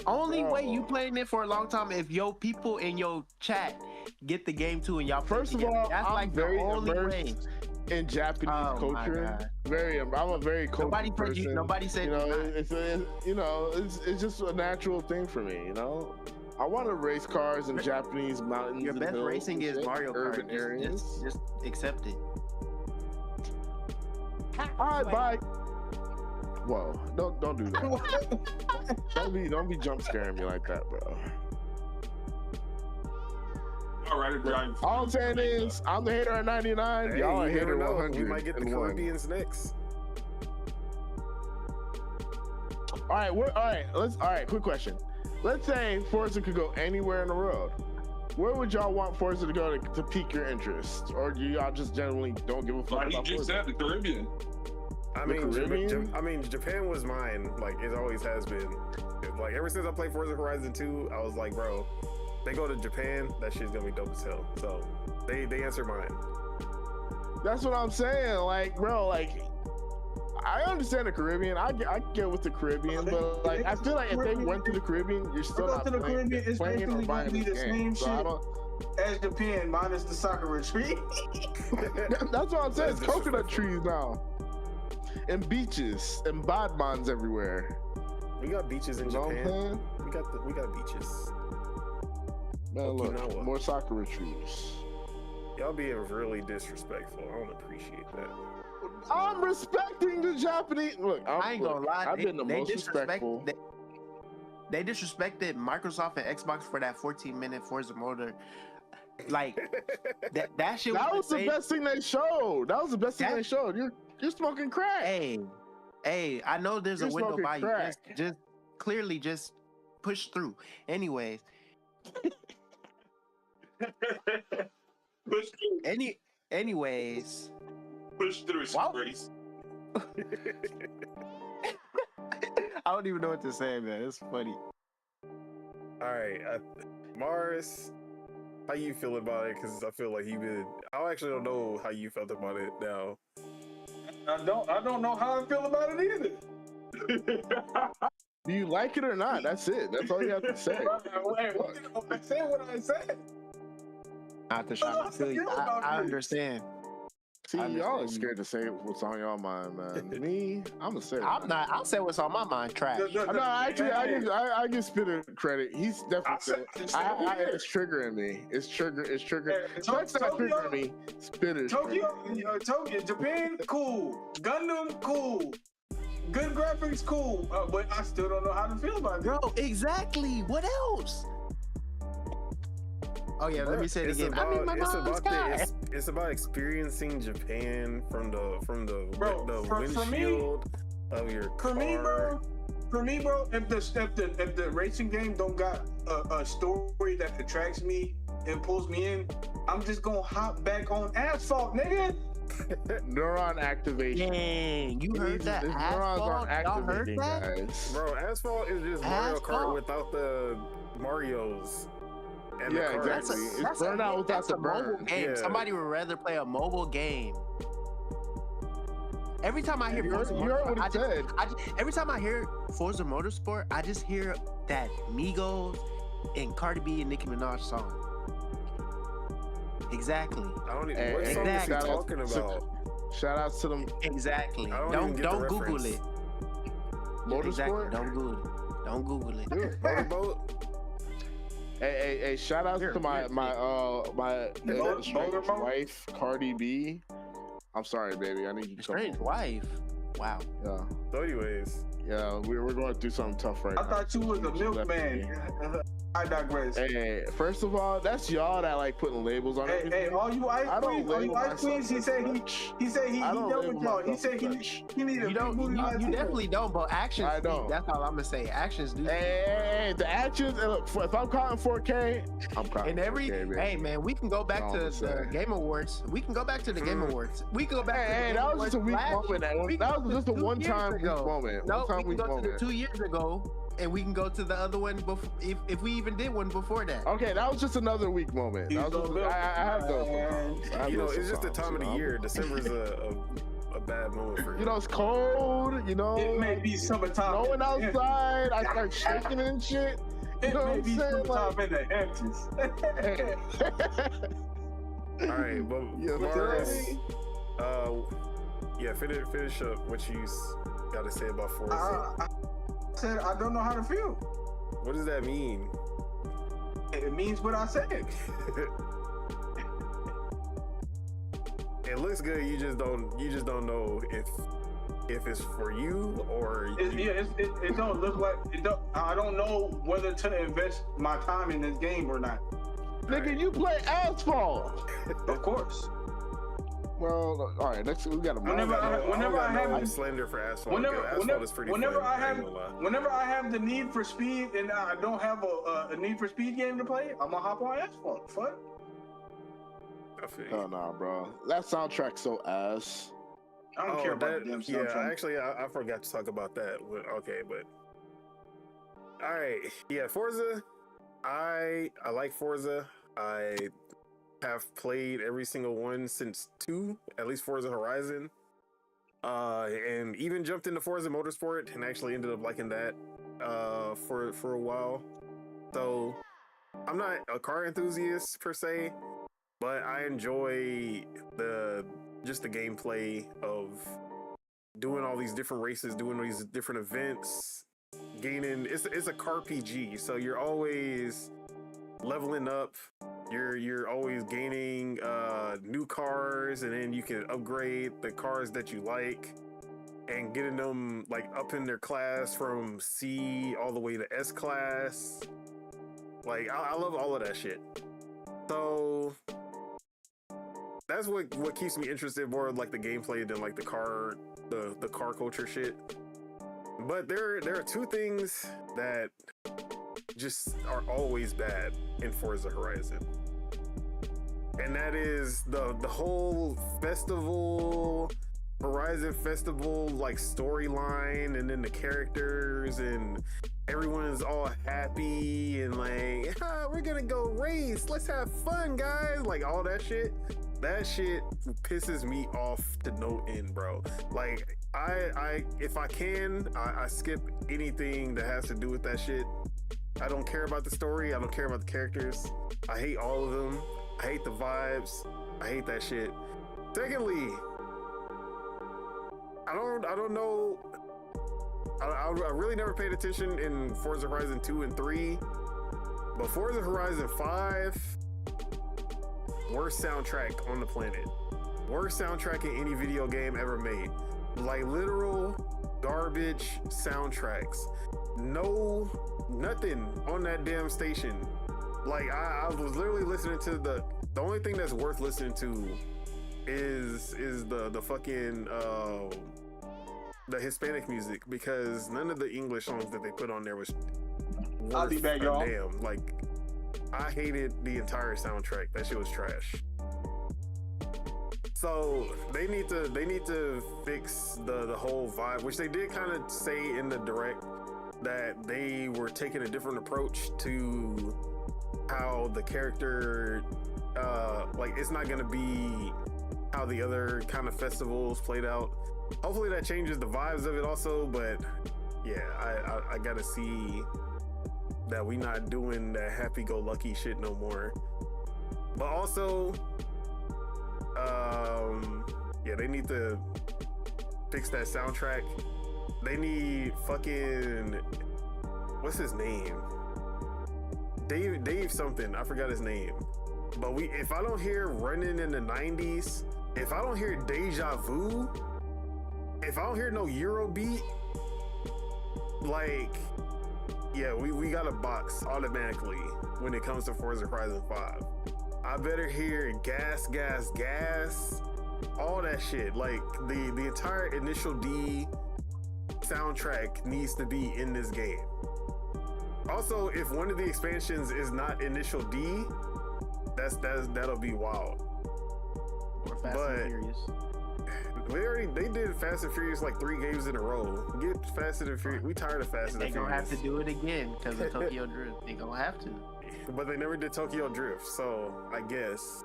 Only way you playing it for a long time if your people in your chat get the game too and y'all play First of together. all, That's I'm like very the only way. immersed in Japanese Oh, my culture. God. I'm a very cultured Nobody person. nobody said You know, you're not. it's just a natural thing for me. You know, I want to race cars in Japanese mountains. Your and best hills racing and is shit, Mario urban Kart. areas. Just accept it. I buy. Whoa! Don't do that. don't be jump scaring me like that, bro. Alright, Giant. All I'm saying is, I'm the hater at 99. Hey, Y'all are you never hater know. 100. We might get the Caribbeans next. All right. Quick question. Let's say Forza could go anywhere in the world. Where would y'all want Forza to go to pique your interest, or do y'all just generally don't give a fuck Like he about just Forza? said, the Caribbean. I The mean, Caribbean? Japan was mine. Like it always has been. Like ever since I played Forza Horizon 2, I was like, bro, they go to Japan, that shit's gonna be dope as hell. So they answer mine. That's what I'm saying. Like, bro, like I understand the Caribbean. I get with the Caribbean, but like I feel like if they went to the Caribbean, you're still not to the playing, Caribbean, it's playing or basically buying gonna be this the game. same So I shit don't. as Japan minus the soccer retreat. That's what I'm saying. It's That's coconut disrespectful. trees now, and beaches and bodmans everywhere. We got beaches in You know what I'm Japan. saying? We got beaches. Man, look, Okinawa. more soccer retreats. Y'all being really disrespectful. I don't appreciate that. I'm respecting the Japanese. Look, I ain't gonna lie. I've been the most disrespect- respectful. They disrespected Microsoft and Xbox for that 14-minute Forza motor. Like that shit. That was the same- best thing they showed. That was the best thing That- they showed. You're smoking crack. Hey, I know there's You're a window smoking by you. crack. Just clearly just push through. Anyways, Push through. anyways, Push through. Wow. Grace. I don't even know what to say, man. It's funny. All right, Mars, how you feel about it? Because I feel like I actually don't know how you felt about it now. I don't know how I feel about it either. Do you like it or not? That's it. That's all you have to say. I said what I said. Not the shot. I feel you. I understand. See, y'all are scared to say what's on y'all mind, man. Me, I'm gonna say it. I'm not. I'll say what's on my mind. Trash. No, actually, I give Spitter credit. He's definitely. It's triggering me. It's triggering. It's not triggering me. Spitter's Tokyo, Japan, cool. Gundam, cool. Good graphics, cool. But I still don't know how to feel about it. Bro, exactly. What else? Oh yeah, let me say it again. It's about experiencing Japan from the windshield of your car. For me, bro, if the racing game don't got a story that attracts me and pulls me in, I'm just gonna hop back on asphalt, nigga. Neuron activation. Dang, you heard that? Neurons aren't activating, guys. Bro, asphalt is just Mario Kart without the Marios. And yeah, exactly. It's Burnout without the burn. Game. Yeah. Somebody would rather play a mobile game. Every time I hear Forza Motorsport, every time I hear Forza Motorsport, I just hear that Migos and Cardi B and Nicki Minaj song. Exactly. I don't even. What song is he talking about? Shout outs to them. Exactly. Don't Google it. Motorsport. Exactly. Don't Google it. Don't Google it. Motorboat. Hey! Shout out to my wife, Cardi B. I'm sorry, baby. I need you to strange wife. Wow. Yeah. So, anyways. Yeah, we're going through something tough right now. I thought you was a milkman. I digress. Hey, first of all, that's y'all that like putting labels on everything. Hey, all you ice queens, he said he done with y'all. He said he need a you definitely don't, but actions. I don't. That's all I'm gonna say. Actions do. Hey, the actions. If I'm caught in 4K, I'm caught. And every 4K, hey man, we can go back to the Game Awards. We can go back to the Game Awards. We can go back. Hey, that was just a weak moment. That was just a one-time weak moment. No, we can go to the 2 years ago. And we can go to the other one before, if we even did one before that. Okay, that was just another weak moment. I have those. It's just the time of the year. December's a bad moment for you. You know, it's cold. You know, it may be summertime. Going outside, I start shaking and shit. It may be summertime in the Hamptons. All right, but finish up what you got to say about Forza. Said I don't know how to feel. What does that mean? It means what I said. It looks good. You just don't know if it's for you or it don't look like it. I don't know whether to invest my time in this game or not. Nigga, you play Asphalt. Of course. Well, all right. Next, we got to. Whenever I have slender for Asphalt. Whenever is pretty whenever fun, whenever I have the need for speed and I don't have a Need for Speed game to play, I'm gonna hop on Asphalt. Fuck. Oh no, bro. That soundtrack's so ass. I don't care about the damn soundtrack. Yeah, actually, I forgot to talk about that. Okay, but all right, yeah, Forza. I like Forza. I have played every single one since 2, at least Forza Horizon, and even jumped into Forza Motorsport and actually ended up liking that for a while. So I'm not a car enthusiast per se, but I enjoy the gameplay of doing all these different races, doing these different events, gaining. It's a car PG, so you're always leveling up. You're always gaining new cars, and then you can upgrade the cars that you like and getting them like up in their class from C all the way to S class. Like I love all of that shit. So that's what keeps me interested more in like the gameplay than like the car culture shit. But there are two things that just are always bad in Forza Horizon, and that is the whole festival, Horizon Festival, like storyline, and then the characters, and everyone's all happy and like, we're gonna go race, let's have fun, guys, like all that shit. That shit pisses me off to no end, bro. Like I if I can, I skip anything that has to do with that shit. I don't care about the story. I don't care about the characters. I hate all of them. I hate the vibes. I hate that shit. Secondly, I don't know. I really never paid attention in Forza Horizon 2 and 3, but Forza Horizon 5, worst soundtrack on the planet. Worst soundtrack in any video game ever made. Like literal garbage soundtracks. No, nothing on that damn station. Like I was literally listening to the only thing that's worth listening to is the fucking the Hispanic music, because none of the English songs that they put on there was I'll be back, y'all. damn. Like I hated the entire soundtrack. That shit was trash. So they need to fix the whole vibe, which they did kind of say in the direct that they were taking a different approach to how the character like it's not gonna be how the other kind of festivals played out. Hopefully that changes the vibes of it also, but yeah, I gotta see that we not doing that happy-go-lucky shit no more. But also, yeah, they need to fix that soundtrack. They need fucking, what's his name? Dave something. I forgot his name. But if I don't hear Running in the 90s, if I don't hear Deja Vu, if I don't hear no Eurobeat, like, yeah, we got a box automatically when it comes to Forza Horizon 5. I better hear gas, gas, gas, all that shit. Like the entire Initial D soundtrack needs to be in this game. Also, if one of the expansions is not Initial D, that'll be wild. Or Fast and Furious. They did Fast and Furious like 3 games in a row. Get Fast and Furious. We tired of Fast and Furious. They gonna have to do it again because of Tokyo Drift. They gonna have to. But they never did Tokyo Drift, so I guess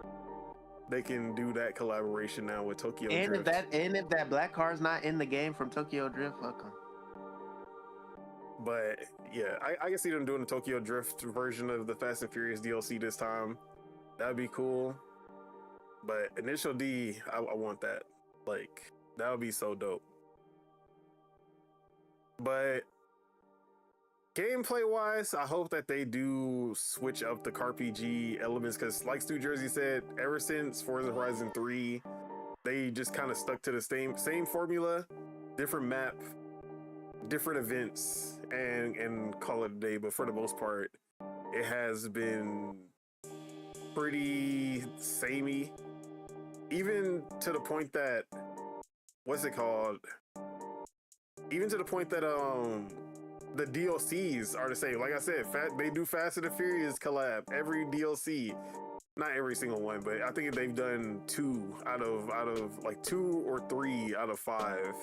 they can do that collaboration now with Tokyo Drift. If that black car's not in the game from Tokyo Drift, fuck them. But yeah, I can see them doing the Tokyo Drift version of the Fast and Furious DLC this time. That'd be cool. But Initial D, I want that. Like, that would be so dope. But gameplay wise, I hope that they do switch up the CarPG elements, because like Stu Jersey said, ever since Forza Horizon 3, they just kind of stuck to the same formula, different map, different events, and call it a day. But for the most part, it has been pretty samey, even to the point that even to the point that the DLCs are the same. Like I said, they do Fast and the Furious collab every DLC. Not every single one, but I think they've done 2 out of like 2 or 3 out of 5.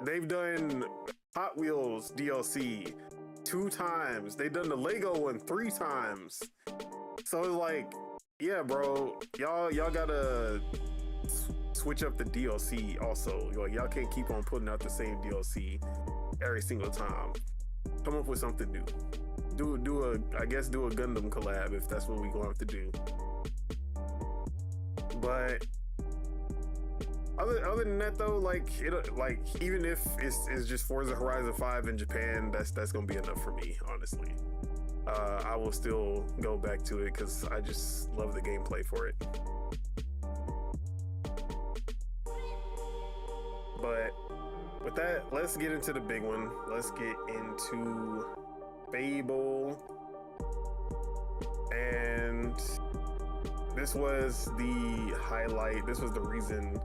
They've done Hot Wheels DLC 2 times. They've done the Lego one 3 times. So it's like, yeah, bro, y'all gotta switch up the DLC also. Like, y'all can't keep on putting out the same DLC every single time. Come up with something new. Do a Gundam collab if that's what we gonna have to do. But other than that though, like even if it's just Forza Horizon 5 in Japan, that's gonna be enough for me, honestly. I will still go back to it because I just love the gameplay for it. But with that, let's get into the big one. Let's get into Fable. And this was the highlight. This was the reason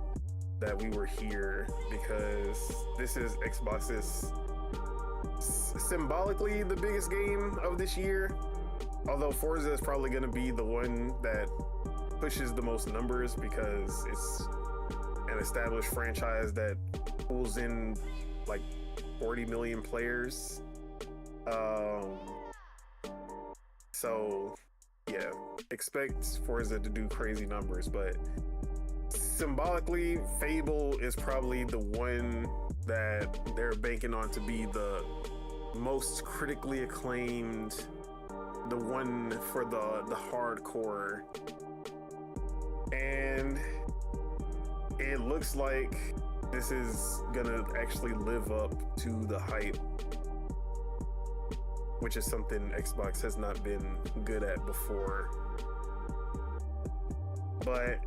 that we were here, because this is Xbox's symbolically the biggest game of this year. Although Forza is probably going to be the one that pushes the most numbers, because it's an established franchise that pulls in like 40 million players. So yeah, expect Forza to do crazy numbers, but symbolically, Fable is probably the one that they're banking on to be the most critically acclaimed, the one for the hardcore And it looks like this is gonna actually live up to the hype, which is something Xbox has not been good at before. But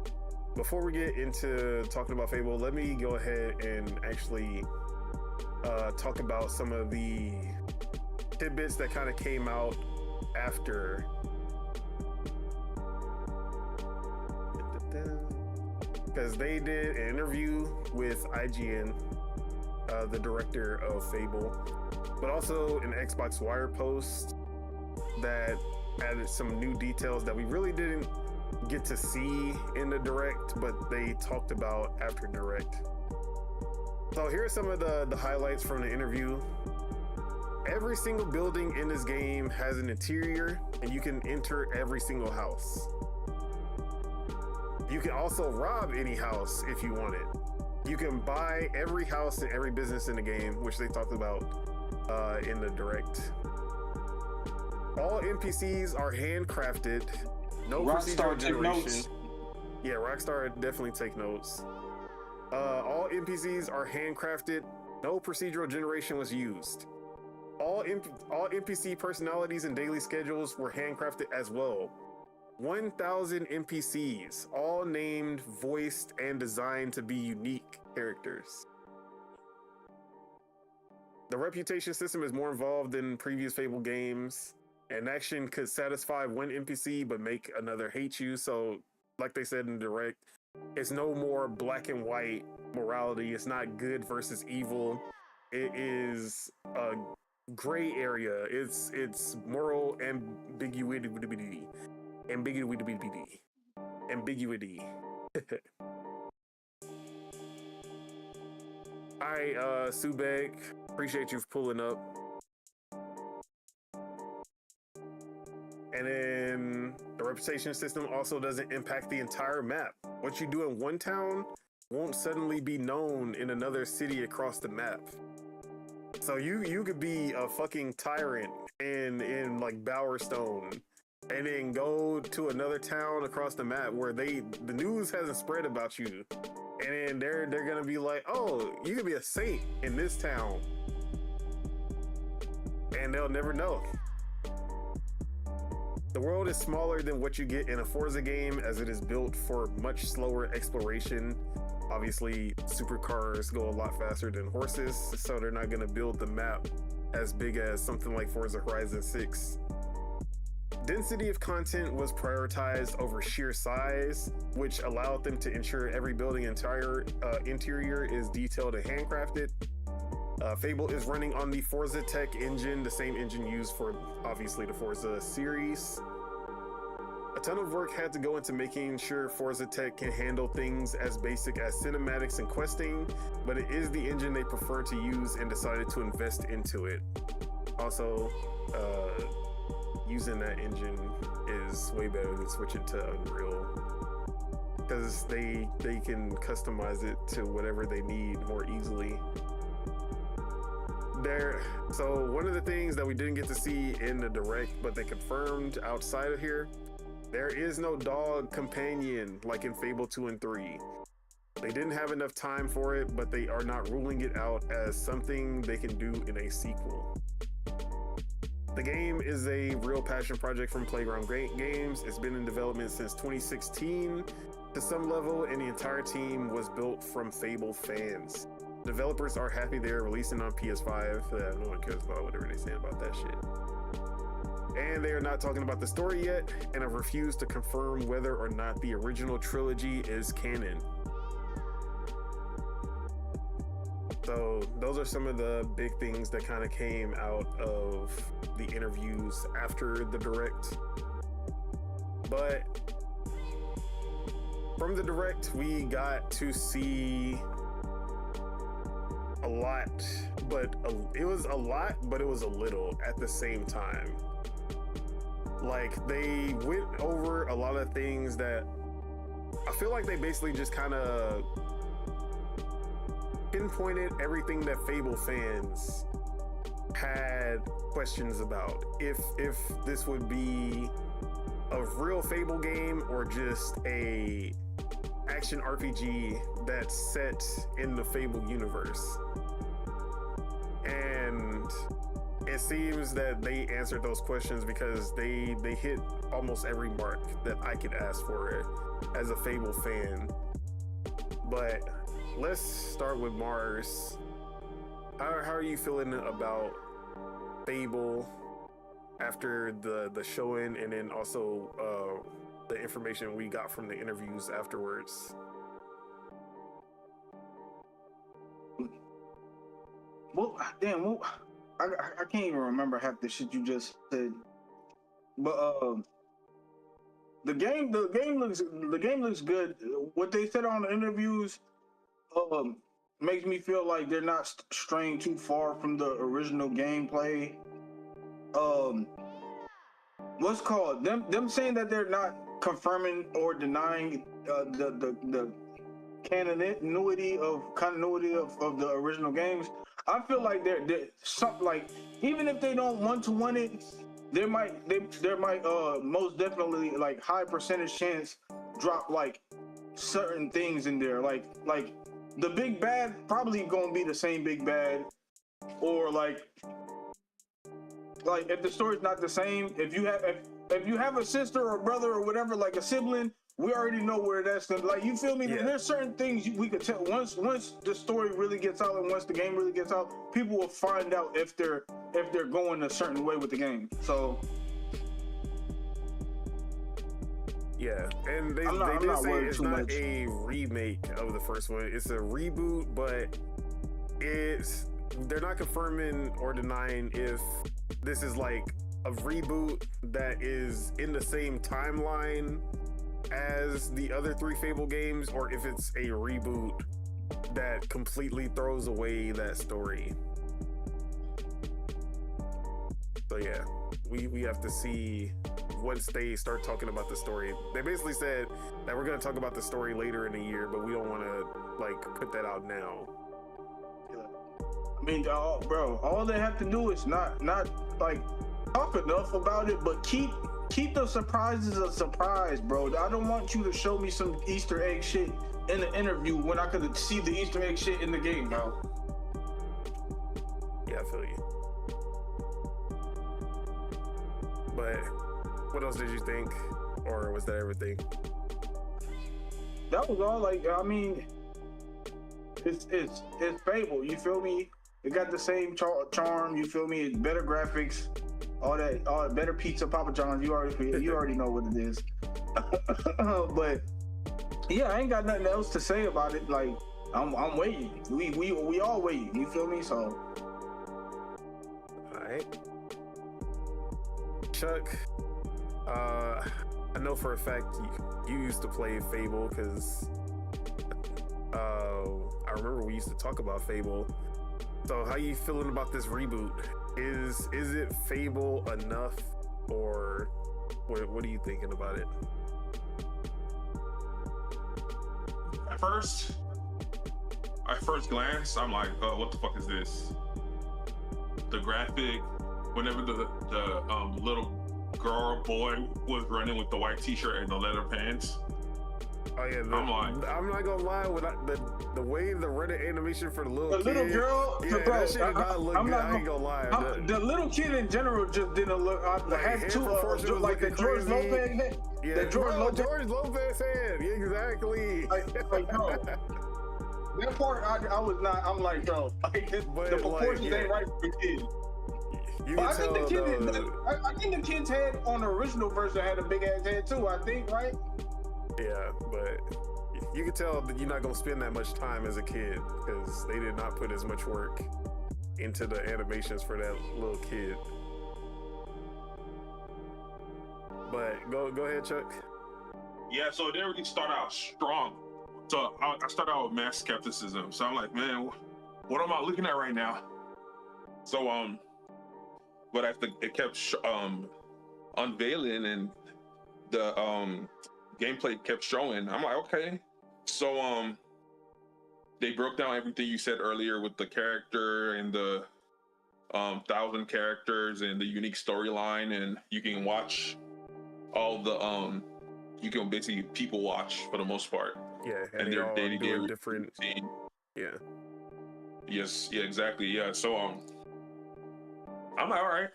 before we get into talking about Fable, let me go ahead and actually talk about some of the tidbits that kind of came out after. Because they did an interview with IGN, the director of Fable, but also an Xbox Wire post that added some new details that we really didn't get to see in the direct, but they talked about after direct. So here are some of the highlights from the interview. Every single building in this game has an interior, and you can enter every single house. You can also rob any house if you want it. You can buy every house and every business in the game, which they talked about in the direct. All NPCs are handcrafted. No procedural generation. Yeah, Rockstar definitely take notes. All NPCs are handcrafted. No procedural generation was used. All NPC personalities and daily schedules were handcrafted as well. 1,000 NPCs, all named, voiced, and designed to be unique characters. The reputation system is more involved than previous Fable games. An action could satisfy one NPC but make another hate you. So, like they said in direct, it's no more black and white morality. It's not good versus evil. It is a gray area. It's moral ambiguity. Ambiguity. All right, Subeg, appreciate you for pulling up. And then the reputation system also doesn't impact the entire map. What you do in one town won't suddenly be known in another city across the map. So you could be a fucking tyrant in like Bowerstone, and then go to another town across the map where the news hasn't spread about you, and then they're gonna be like, oh, you could be a saint in this town, and they'll never know. The world is smaller than what you get in a Forza game, as it is built for much slower exploration. Obviously, supercars go a lot faster than horses, so they're not gonna build the map as big as something like Forza Horizon 6. Density of content was prioritized over sheer size, which allowed them to ensure every building entire interior is detailed and handcrafted. Fable is running on the Forza Tech engine, the same engine used for obviously the Forza series. A ton of work had to go into making sure Forza Tech can handle things as basic as cinematics and questing, but it is the engine they prefer to use and decided to invest into it. Also, using that engine is way better than switching to Unreal, because they can customize it to whatever they need more easily. So one of the things that we didn't get to see in the direct, but they confirmed outside of here, there is no dog companion like in Fable 2 and 3. They didn't have enough time for it, but they are not ruling it out as something they can do in a sequel. The game is a real passion project from Playground Games. It's been in development since 2016 to some level, and the entire team was built from Fable fans. Developers are happy they're releasing on PS5. No one cares about whatever they say about that shit. And they are not talking about the story yet, and have refused to confirm whether or not the original trilogy is canon. So those are some of the big things that kind of came out of the interviews after the direct. But from the direct, we got to see a lot, but it was a lot, but it was a little at the same time. Like, they went over a lot of things that I feel like they basically just kind of pinpointed everything that Fable fans had questions about. If this would be a real Fable game or just a action RPG that's set in the Fable universe. And it seems that they answered those questions because they hit almost every mark that I could ask for it as a Fable fan. But let's start with Mars. How are you feeling about Fable after the showing, and then also the information we got from the interviews afterwards? Well, damn, I can't even remember half the shit you just said. But the game looks good. What they said on the interviews makes me feel like they're not straying too far from the original gameplay. What's called them saying that they're not confirming or denying the continuity of the original games. I feel like they're something like, even if they don't one-to-one it, there might most definitely, like, high percentage chance drop like certain things in there, like the big bad probably gonna be the same big bad, or like if the story's not the same, if you have a sister or brother or whatever, like a sibling, we already know where that's gonna, like, you feel me? Yeah. There's certain things we could tell once the story really gets out, and once the game really gets out, people will find out if they're going a certain way with the game. So yeah, and they did say it's not a remake of the first one. It's a reboot, but they're not confirming or denying if this is like a reboot that is in the same timeline as the other 3 Fable games, or if it's a reboot that completely throws away that story. So yeah, we have to see once they start talking about the story. They basically said that we're going to talk about the story later in the year, but we don't want to like put that out now. I mean, all they have to do is not like talk enough about it, but keep the surprises a surprise, bro. I don't want you to show me some Easter egg shit in the interview when I could see the Easter egg shit in the game, bro. Yeah, I feel you. But what else did you think, or was that everything? That was all. Like, I mean, it's Fable. You feel me? It got the same charm. You feel me? It's better graphics. All that better pizza, Papa John's. You already know what it is. But yeah, I ain't got nothing else to say about it. Like, I'm waiting. We all waiting. You feel me? So, all right. Chuck, I know for a fact you used to play Fable because I remember we used to talk about Fable. So how you feeling about this reboot? Is it Fable enough, or what are you thinking about it? At first glance, I'm like, oh, what the fuck is this? The graphic, whenever the little girl boy was running with the white t-shirt and the leather pants. Oh yeah, I'm not gonna lie, the way the Reddit animation for the little girl, yeah, bro, that shit did not look good. I ain't gonna lie. The little kid in general just didn't look. I had to like the George Lopez head. Yeah, the George Lopez head. Yeah, exactly. Like no. That part I was not. I'm like, bro, like, the proportions ain't right for the kid. I think the kid's head on the original version had a big ass head too. I think, right? Yeah, but you can tell that you're not gonna spend that much time as a kid because they did not put as much work into the animations for that little kid. But go ahead, Chuck. Yeah, so they already start out strong. So I started out with mass skepticism. So I'm like, man, what am I looking at right now? So but after it kept unveiling and the gameplay kept showing, I'm like, okay. So they broke down everything you said earlier with the character and the 1,000 characters and the unique storyline, and you can watch all the you can basically people watch for the most part. Yeah, and they their all day-to-day doing different. routine. Yeah. Yes, yeah, exactly. Yeah. So I'm like, all right.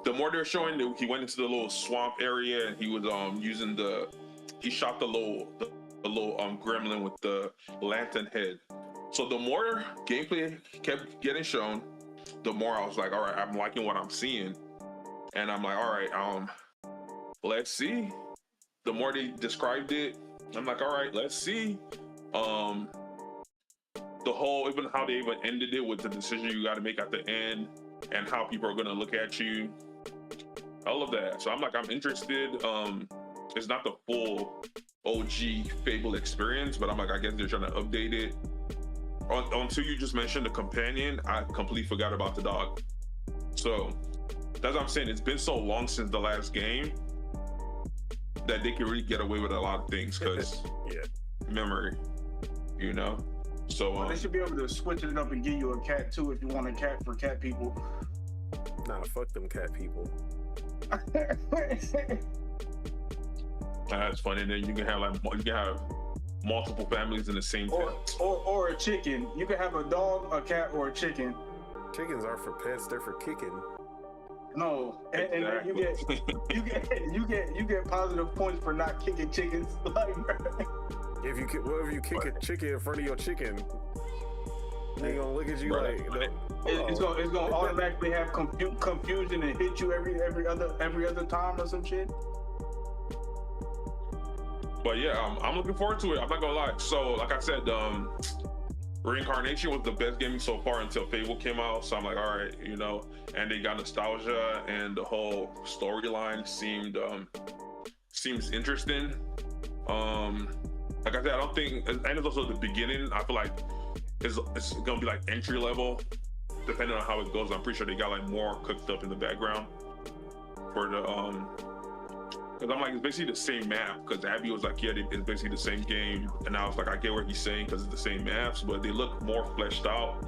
The more they're showing that he went into the little swamp area and he was using he shot the little gremlin with the lantern head. So the more gameplay kept getting shown, the more I was like, all right, I'm liking what I'm seeing. And I'm like, all right, let's see. The more they described it, I'm like, all right, let's see. The whole, even how they even ended it with the decision you got to make at the end and how people are going to look at you. I love that. So I'm like, I'm interested. It's not the full OG Fable experience, but I'm like, I guess they're trying to update it. Until you just mentioned the companion, I completely forgot about the dog. So that's what I'm saying. It's been so long since the last game that they can really get away with a lot of things because memory, you know? So they should be able to switch it up and give you a cat too if you want a cat for cat people. Nah, fuck them cat people. That's funny. And then you can have multiple families in the same pet. Or a chicken. You can have a dog, a cat, or a chicken. Chickens are for pets. They're for kicking. No, and you get positive points for not kicking chickens. Like, Whatever you kick a chicken in front of your chicken, they gonna look at you like it's gonna automatically have confusion and hit you every other time or some shit. But yeah, I'm looking forward to it. I'm not gonna lie. So like I said, Reincarnation was the best game so far until Fable came out. So I'm like, all right, you know, and they got nostalgia and the whole storyline seems interesting. Like I said, I don't think, and it's also the beginning. I feel like it's gonna be like entry level, depending on how it goes. I'm pretty sure they got like more cooked up in the background for the because I'm like, it's basically the same map. Because Abby was like, yeah, it's basically the same game, and I was like, I get what he's saying because it's the same maps, but they look more fleshed out.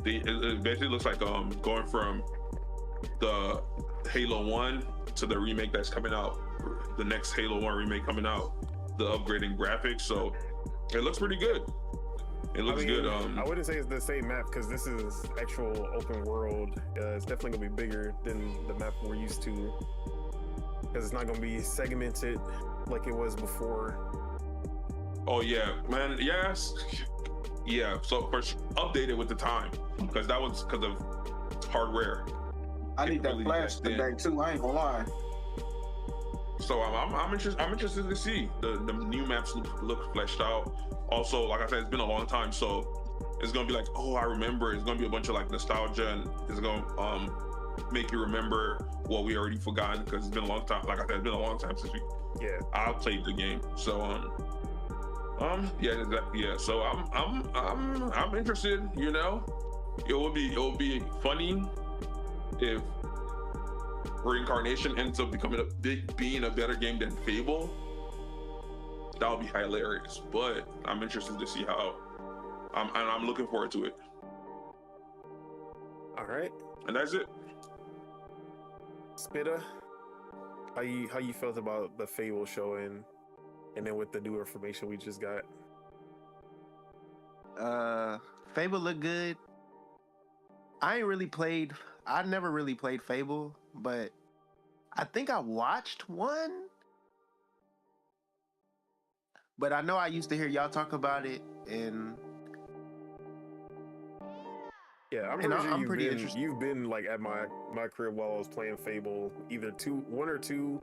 It basically looks like going from the Halo 1 to the remake that's coming out, the next Halo 1 remake coming out. The upgrading graphics, so it looks pretty good. It looks good. I wouldn't say it's the same map because this is actual open world. It's definitely gonna be bigger than the map we're used to because it's not gonna be segmented like it was before. Oh yeah, man. Yes, yeah. So first, updated with the time because that was because of hardware. I need that flash today too. I ain't gonna lie. So I'm interested to see the new maps look fleshed out. Also, like I said, it's been a long time, so it's gonna be like, oh, I remember. It's gonna be a bunch of like nostalgia, and it's gonna make you remember what we already forgotten because it's been a long time. Like I said, it's been a long time since I played the game. So yeah. So I'm interested. You know, it will be funny if Reincarnation ends up being a better game than Fable. That would be hilarious. But I'm interested to see how. I'm looking forward to it. All right. And that's it. Spitta, how you felt about the Fable showing, and then with the new information we just got? Fable looked good. I never really played Fable, but I think I watched one. But I know I used to hear y'all talk about it, and yeah, I'm pretty interested. You've been like at my crib while I was playing Fable, either one or two.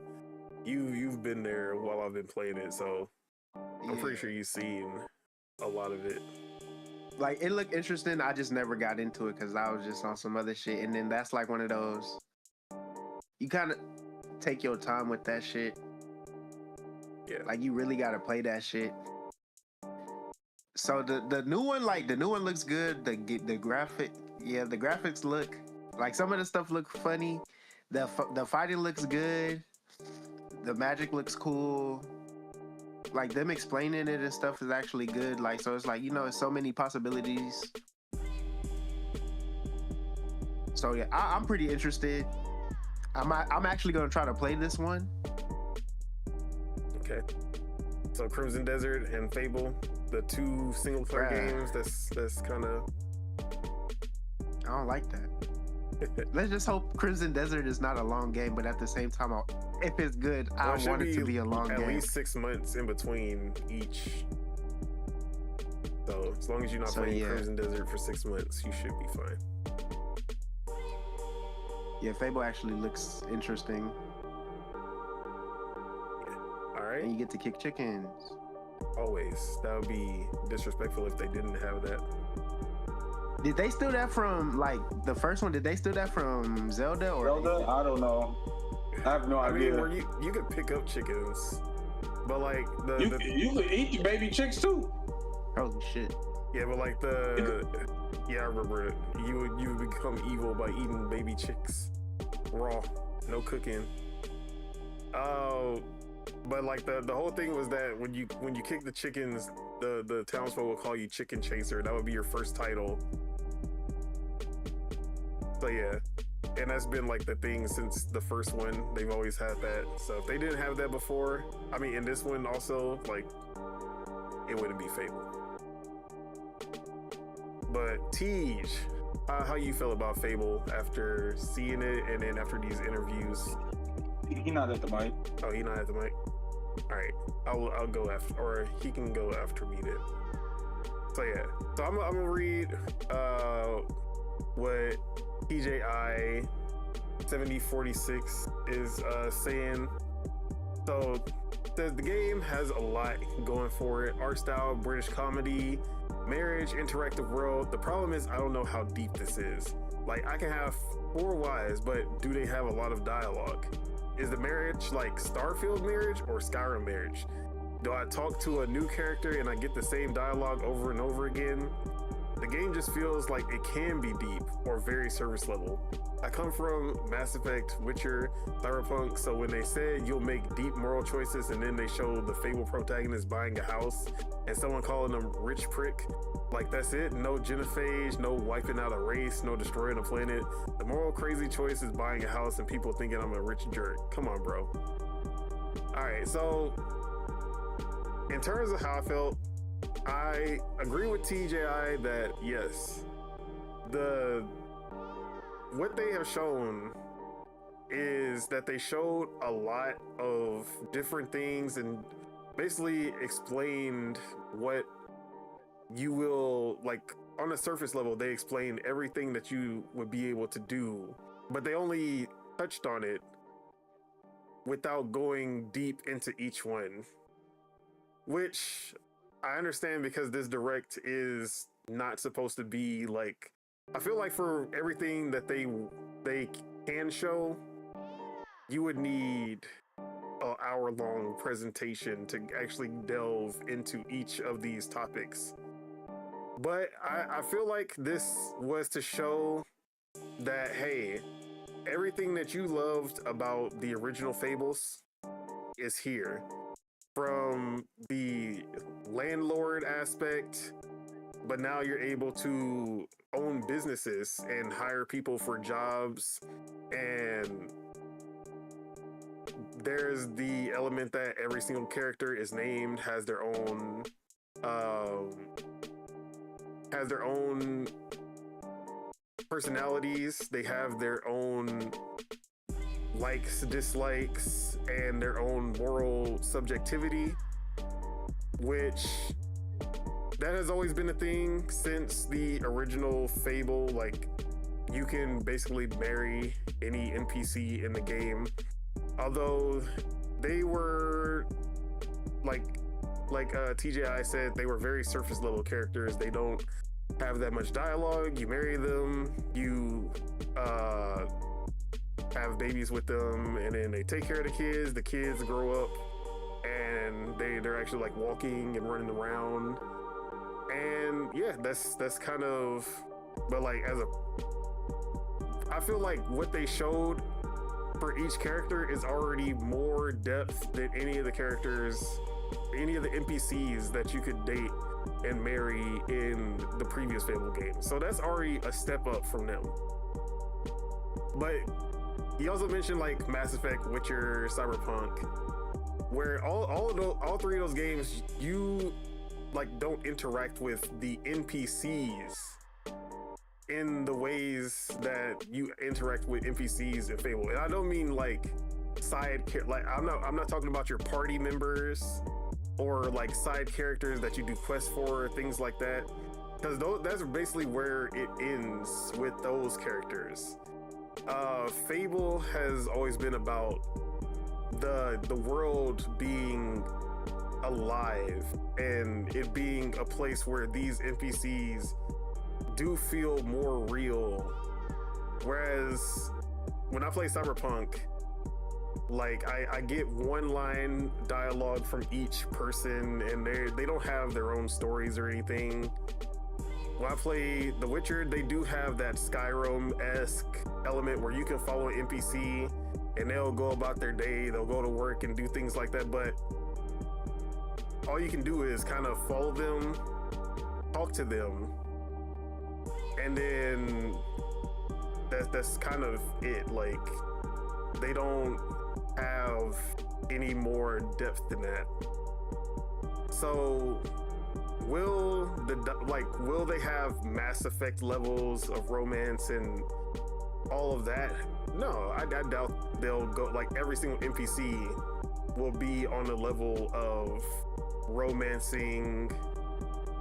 You've been there while I've been playing it, so I'm pretty sure you've seen a lot of it. Like, it looked interesting. I just never got into it because I was just on some other shit. And then that's like one of those, you kind of take your time with that shit. Yeah. Like, you really got to play that shit. So the new one looks good. The graphics look, like, some of the stuff look funny. The fighting looks good. The magic looks cool. Like, them explaining it and stuff is actually good. Like, so it's like, you know, it's so many possibilities. So yeah, I'm pretty interested. I'm actually gonna try to play this one. Okay. So Crimson Desert and Fable, the 2 single player Bruh. games. That's kind of. I don't like that. Let's just hope Crimson Desert is not a long game, but at the same time, if it's good, I want it to be a long at game. At least 6 months in between each. So as long as you're not playing Crimson Desert for 6 months, you should be fine. Yeah, Fable actually looks interesting. All right. And you get to kick chickens. Always. That would be disrespectful if they didn't have that. Did they steal that from like the first one? Did they steal that from Zelda or Zelda? I don't know. I have no idea. I mean, where you could pick up chickens, but like you could eat the baby chicks too. Holy shit! Yeah, but like I remember it. You would become evil by eating baby chicks raw, no cooking. But like the whole thing was that when you kick the chickens, the townsfolk will call you Chicken Chaser. That would be your first title. So yeah, and that's been like the thing since the first one. They've always had that. So if they didn't have that before, I mean, in this one also, like, it wouldn't be Fable. But Tej, how you feel about Fable after seeing it and then after these interviews? He not at the mic. Oh, he not at the mic. All right, I'll go after, or he can go after me then. So yeah, so I'm gonna read what TJI 7046 is saying. So says the game has a lot going for it: art style, British comedy, marriage, interactive world. The problem is I don't know how deep this is. Like, I can have 4 wives, but do they have a lot of dialogue? Is the marriage like Starfield marriage or Skyrim marriage? Do I talk to a new character and I get the same dialogue over and over again? The game just feels like it can be deep or very surface level. I come from Mass Effect, Witcher, Cyberpunk, so when they said you'll make deep moral choices and then they showed the Fable protagonist buying a house and someone calling them rich prick, like that's it? No genophage, no wiping out a race, no destroying a planet. The moral crazy choice is buying a house and people thinking I'm a rich jerk. Come on, bro. All right, so in terms of how I felt, I agree with TJI that yes, what they have shown is that they showed a lot of different things and basically explained what you will, like, on a surface level, they explained everything that you would be able to do, but they only touched on it without going deep into each one, which I understand because this direct is not supposed to be like, I feel like for everything that they can show, you would need an hour-long presentation to actually delve into each of these topics. But I feel like this was to show that, hey, everything that you loved about the original Fables is here. From the landlord aspect, but now you're able to own businesses and hire people for jobs, and there's the element that every single character is named, has their own personalities, they have their own likes, dislikes, and their own moral subjectivity, which that has always been a thing since the original Fable. Like, you can basically marry any NPC in the game, although they were like TJI said, they were very surface level characters. They don't have that much dialogue. You marry them, you have babies with them, and then they take care of the kids grow up and they're actually like walking and running around, and yeah, that's kind of, but like I feel like what they showed for each character is already more depth than any of the NPCs that you could date and marry in the previous Fable game. So that's already a step up from them. But he also mentioned like Mass Effect, Witcher, Cyberpunk, where all 3 of those games, you don't interact with the NPCs in the ways that you interact with NPCs in Fable. And I don't mean like I'm not talking about your party members or like side characters that you do quests for, things like that, because that's basically where it ends with those characters. Fable has always been about the world being alive and it being a place where these NPCs do feel more real. Whereas when I play Cyberpunk, like I get one line dialogue from each person and they don't have their own stories or anything. When I play The Witcher, they do have that Skyrim-esque element where you can follow an NPC and they'll go about their day, they'll go to work and do things like that, but all you can do is kind of follow them, talk to them, and then that's kind of it. Like, they don't have any more depth than that. So will they have Mass Effect levels of romance and all of that? No, I doubt they'll go, like, every single NPC will be on the level of romancing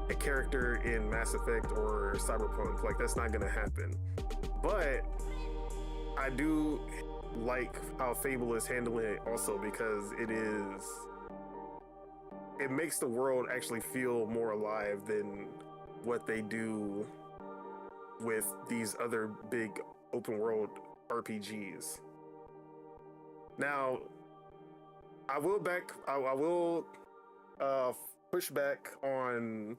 a character in Mass Effect or Cyberpunk. Like, that's not gonna happen. But I do like how Fable is handling it also, because it makes the world actually feel more alive than what they do with these other big open world RPGs. Now, I will push back on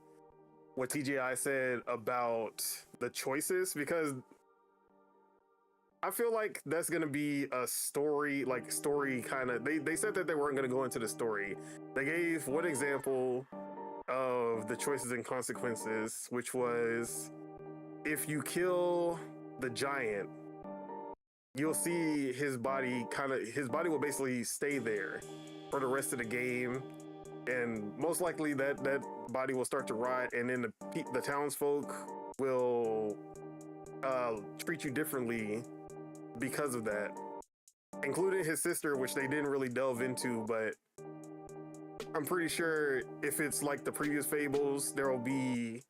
what TJI said about the choices, because I feel like that's gonna be a story kind of. They said that they weren't gonna go into the story. They gave one example of the choices and consequences, which was if you kill the giant, you'll see his body will basically stay there for the rest of the game, and most likely that body will start to rot, and then the townsfolk will treat you differently because of that, including his sister, which they didn't really delve into, but I'm pretty sure if it's like the previous Fables, there will be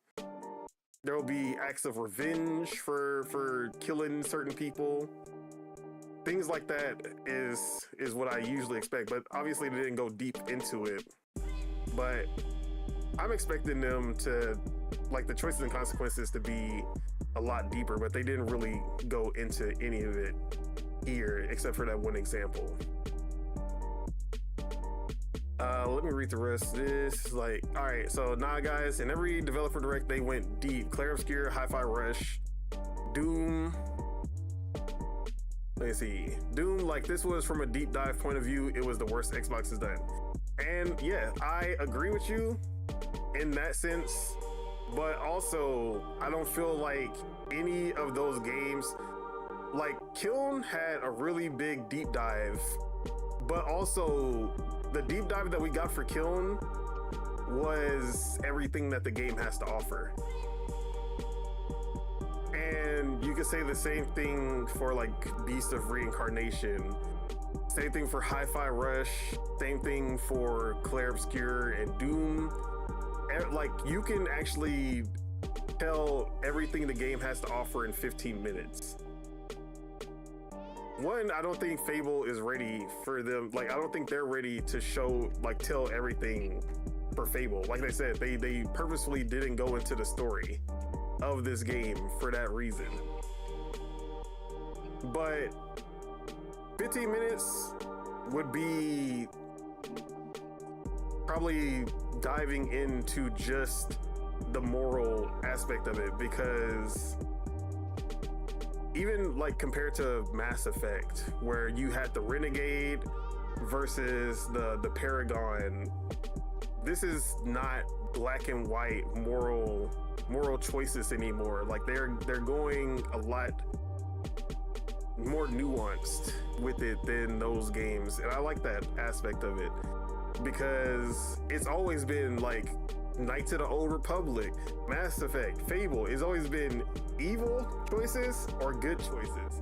acts of revenge for killing certain people. Things like that is what I usually expect, but obviously they didn't go deep into it. But I'm expecting them to, like, the choices and consequences to be a lot deeper, but they didn't really go into any of it here, except for that one example. Let me read the rest of this. Like, all right, so nah, guys, in every developer direct, they went deep. Clair Obscur, Hi-Fi Rush, Doom. Let me see. Doom, like, this was from a deep dive point of view, it was the worst Xbox has done. And yeah, I agree with you in that sense, but also I don't feel like any of those games, like, Kiln had a really big deep dive, but also the deep dive that we got for Kiln was everything that the game has to offer. And you could say the same thing for, like, Beast of Reincarnation, same thing for Hi-Fi Rush, same thing for Clair Obscur and Doom. Like, you can actually tell everything the game has to offer in 15 minutes. One, I don't think Fable is ready for them. Like, I don't think they're ready to show, like, tell everything for Fable. Like they said, they purposefully didn't go into the story of this game for that reason. But 15 minutes would be probably diving into just the moral aspect of it, because even, like, compared to Mass Effect, where you had the Renegade versus the Paragon, this is not black and white moral choices anymore. Like, they're going a lot more nuanced with it than those games, and I like that aspect of it, because it's always been like Knights of the Old Republic, Mass Effect, Fable. It's always been evil choices or good choices.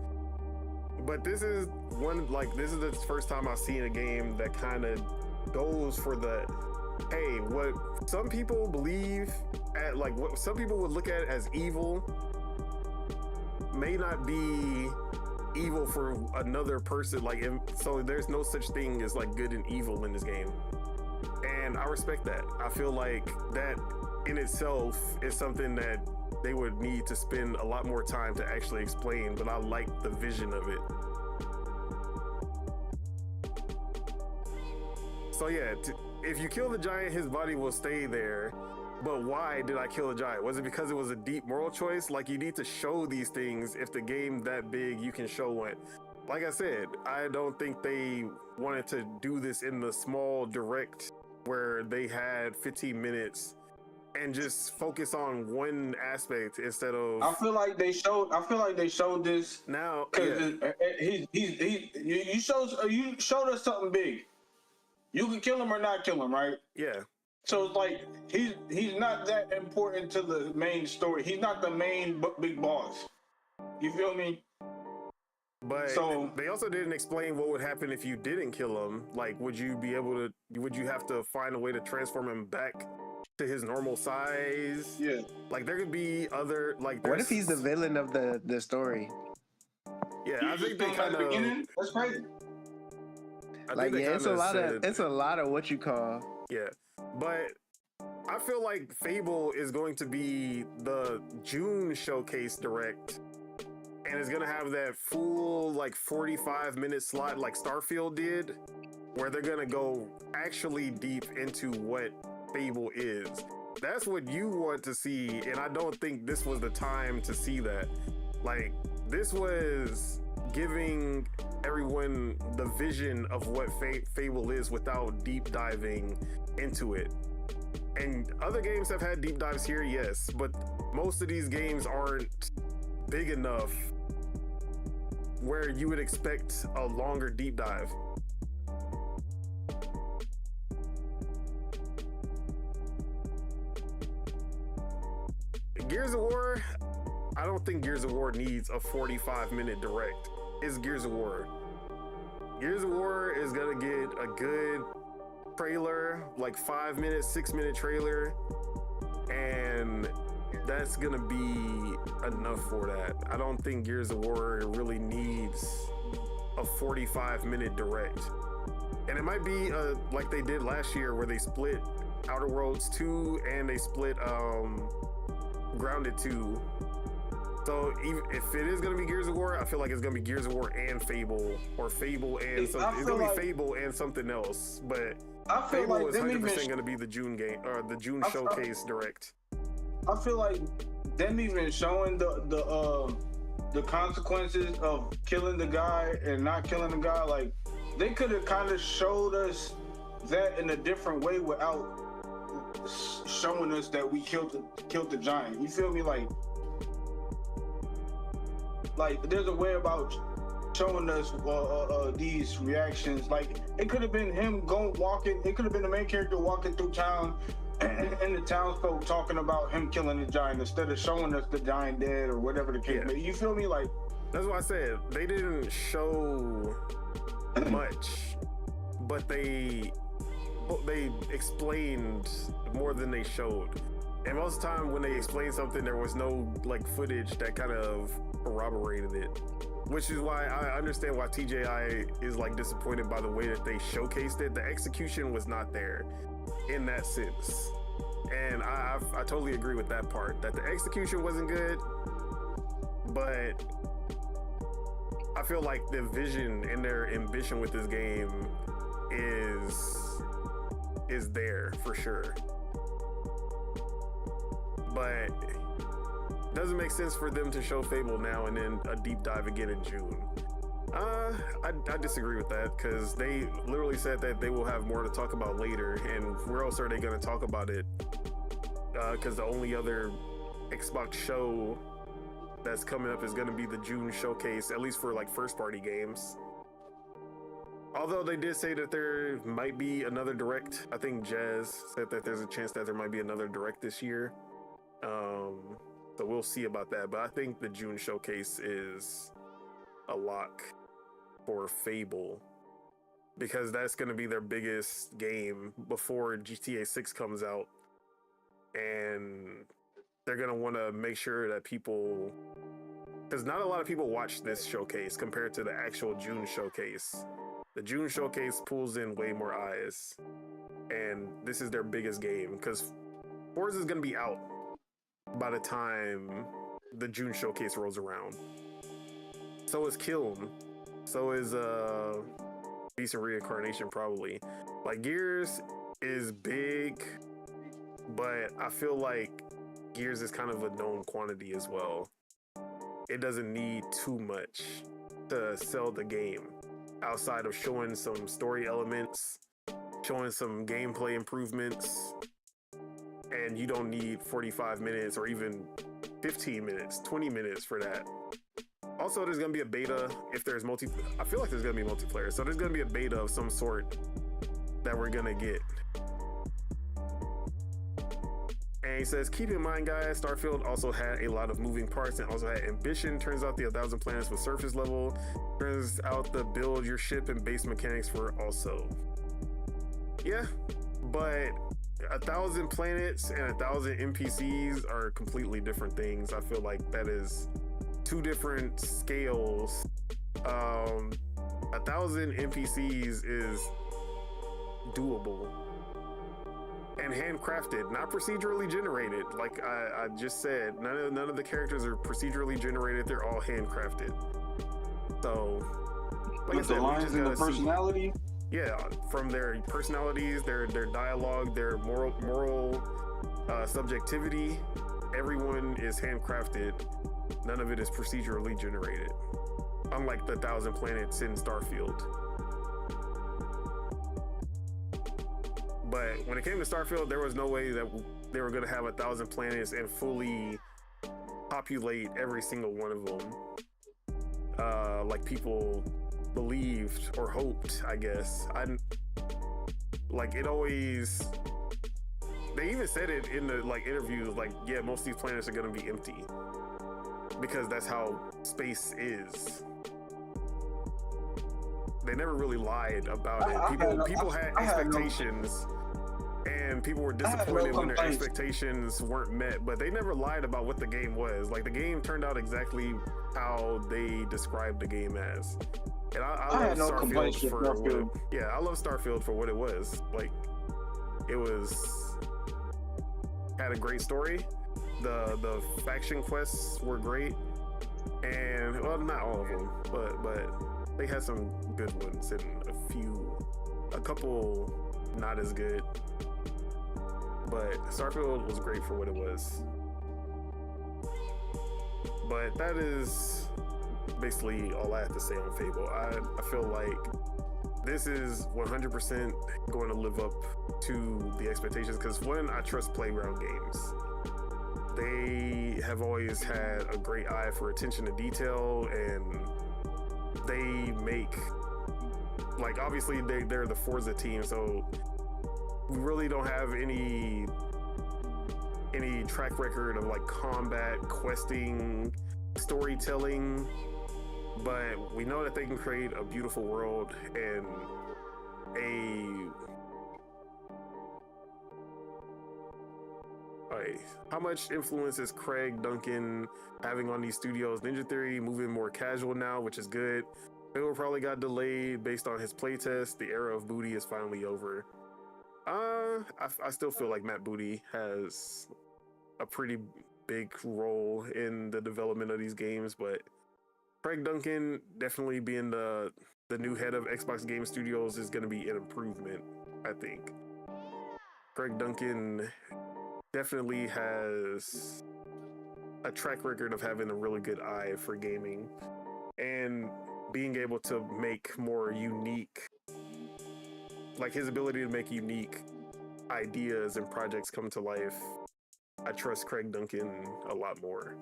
But this is this is the first time I've seen a game that kind of goes for the, hey, what some people believe at, like what some people would look at as evil may not be evil for another person. Like, so there's no such thing as like good and evil in this game. And I respect that. I feel like that in itself is something that they would need to spend a lot more time to actually explain, but I like the vision of it. So yeah, if you kill the giant, his body will stay there. But why did I kill the giant? Was it because it was a deep moral choice? Like, you need to show these things. If the game that big, you can show it. Like I said, I don't think they wanted to do this in the small direct where they had 15 minutes and just focus on one aspect instead of. I feel like they showed this now. Because you showed us something big. You can kill him or not kill him, right? Yeah. So it's like he's not that important to the main story. He's not the main big boss. You feel me? But so they also didn't explain what would happen if you didn't kill him. Like, would you have to find a way to transform him back to his normal size? Yeah. Like, there could be other, like, What if he's the villain of the story? Yeah, I think they kind of. That's crazy. Like, yeah, it's a lot of what you call. Yeah, but I feel like Fable is going to be the June showcase direct, and it's gonna have that full like 45-minute slot like Starfield did, where they're gonna go actually deep into what Fable is. That's what you want to see, and I don't think this was the time to see that. Like, this was giving everyone the vision of what Fable is without deep diving into it. And other games have had deep dives here, yes, but most of these games aren't big enough where you would expect a longer deep dive. Gears of War, I don't think Gears of War needs a 45-minute direct. It's Gears of War. Gears of War is gonna get a good trailer, like 5-minute, 6-minute trailer, and that's gonna be enough for that. I don't think Gears of War really needs a 45-minute direct. And it might be like they did last year where they split Outer Worlds 2 and they split Grounded 2. So even if it is going to be Gears of War, I feel like it's going to be Gears of War and Fable, or Fable and something. It's going to be Fable and something else, but I feel Fable like is 100% going to be the June game or the June showcase direct. I feel like them even showing the consequences of killing the guy and not killing the guy, like they could have kind of showed us that in a different way without showing us that we killed the giant. You feel me? Like there's a way about showing us these reactions. Like it could have been him walking. It could have been the main character walking through town, and the townsfolk talking about him killing the giant instead of showing us the giant dead or whatever the case. Yeah. You feel me? Like that's what I said. They didn't show much, but they explained more than they showed. And most of the time when they explained something, there was no like footage that kind of corroborated it, which is why I understand why TJI is like disappointed by the way that they showcased it. The execution was not there in that sense. And I totally agree with that part, that the execution wasn't good, but I feel like the vision and their ambition with this game is there for sure. But it doesn't make sense for them to show Fable now and then a deep dive again in June. I disagree with that, because they literally said that they will have more to talk about later, and where else are they going to talk about it? Because the only other Xbox show that's coming up is going to be the June showcase, at least for like first party games. Although they did say that there might be another direct. I think Jazz said that there's a chance that there might be another direct this year. So we'll see about that. But I think the June showcase is a lock for Fable, because that's going to be their biggest game before GTA 6 comes out. And they're going to want to make sure that people, because not a lot of people watch this showcase compared to the actual June showcase. The June showcase pulls in way more eyes, and this is their biggest game because Forza is going to be out by the time the June showcase rolls around. So is Kiln. So is Beast and Reincarnation probably. Like Gears is big, but I feel like Gears is kind of a known quantity as well. It doesn't need too much to sell the game outside of showing some story elements, showing some gameplay improvements, and you don't need 45 minutes or even 15 minutes, 20 minutes for that. Also, there's gonna be a beta if there's I feel like there's gonna be multiplayer, so there's gonna be a beta of some sort that we're gonna get. And he says, keep in mind, guys, Starfield also had a lot of moving parts and also had ambition. Turns out the 1,000 planets with surface level. Turns out the build your ship and base mechanics were also. Yeah, but 1,000 planets and 1,000 NPCs are completely different things. I feel like that is two different scales. 1,000 NPCs is doable and handcrafted, not procedurally generated. Like I just said, none of the characters are procedurally generated. They're all handcrafted. So, like with the lines and the personality. Yeah, from their personalities, their dialogue, their moral subjectivity, everyone is handcrafted. None of it is procedurally generated. Unlike the 1,000 planets in Starfield. But when it came to Starfield, there was no way that they were going to have 1,000 planets and fully populate every single one of them. Like people believed or hoped, I guess. Like it always, they even said it in the like interviews, like, yeah, most of these planets are going to be empty because that's how space is. They never really lied about it. People had expectations, and people were disappointed when their expectations weren't met, but they never lied about what the game was. Like, the game turned out exactly how they described the game as. And I love Starfield for what it, yeah, I love Starfield for what it was. Like, it had a great story. The faction quests were great, and well, not all of them, but they had some good ones and a couple not as good. But Starfield was great for what it was. But that is basically all I have to say on Fable. I feel like this is 100% going to live up to the expectations, because one, I trust Playground Games. They have always had a great eye for attention to detail, and they make, like, obviously they're the Forza team, so we really don't have any track record of like combat, questing, storytelling, but we know that they can create a beautiful world and how much influence is Craig Duncan having on these studios? Ninja Theory moving more casual now, which is good. Fable probably got delayed based on his playtest. The era of Booty is finally over. I still feel like Matt Booty has a pretty big role in the development of these games, but Craig Duncan definitely being the new head of Xbox Game Studios is going to be an improvement, I think. Craig Duncan definitely has a track record of having a really good eye for gaming and being able to make more unique, like his ability to make unique ideas and projects come to life. I trust Craig Duncan a lot more.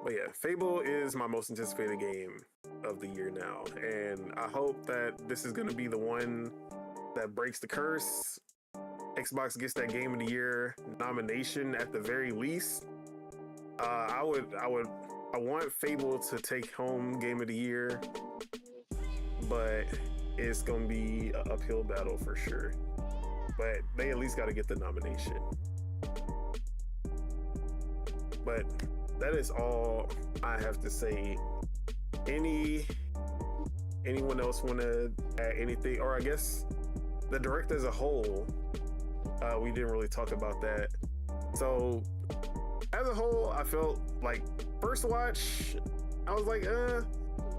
But yeah, Fable is my most anticipated game of the year now, and I hope that this is going to be the one that breaks the curse. Xbox gets that Game of the Year nomination at the very least. I want Fable to take home Game of the Year, but it's going to be an uphill battle for sure. But they at least got to get the nomination. But that is all I have to say. Anyone else want to add anything? Or I guess the direct as a whole, we didn't really talk about that. So as a whole, I felt like first watch, I was like, it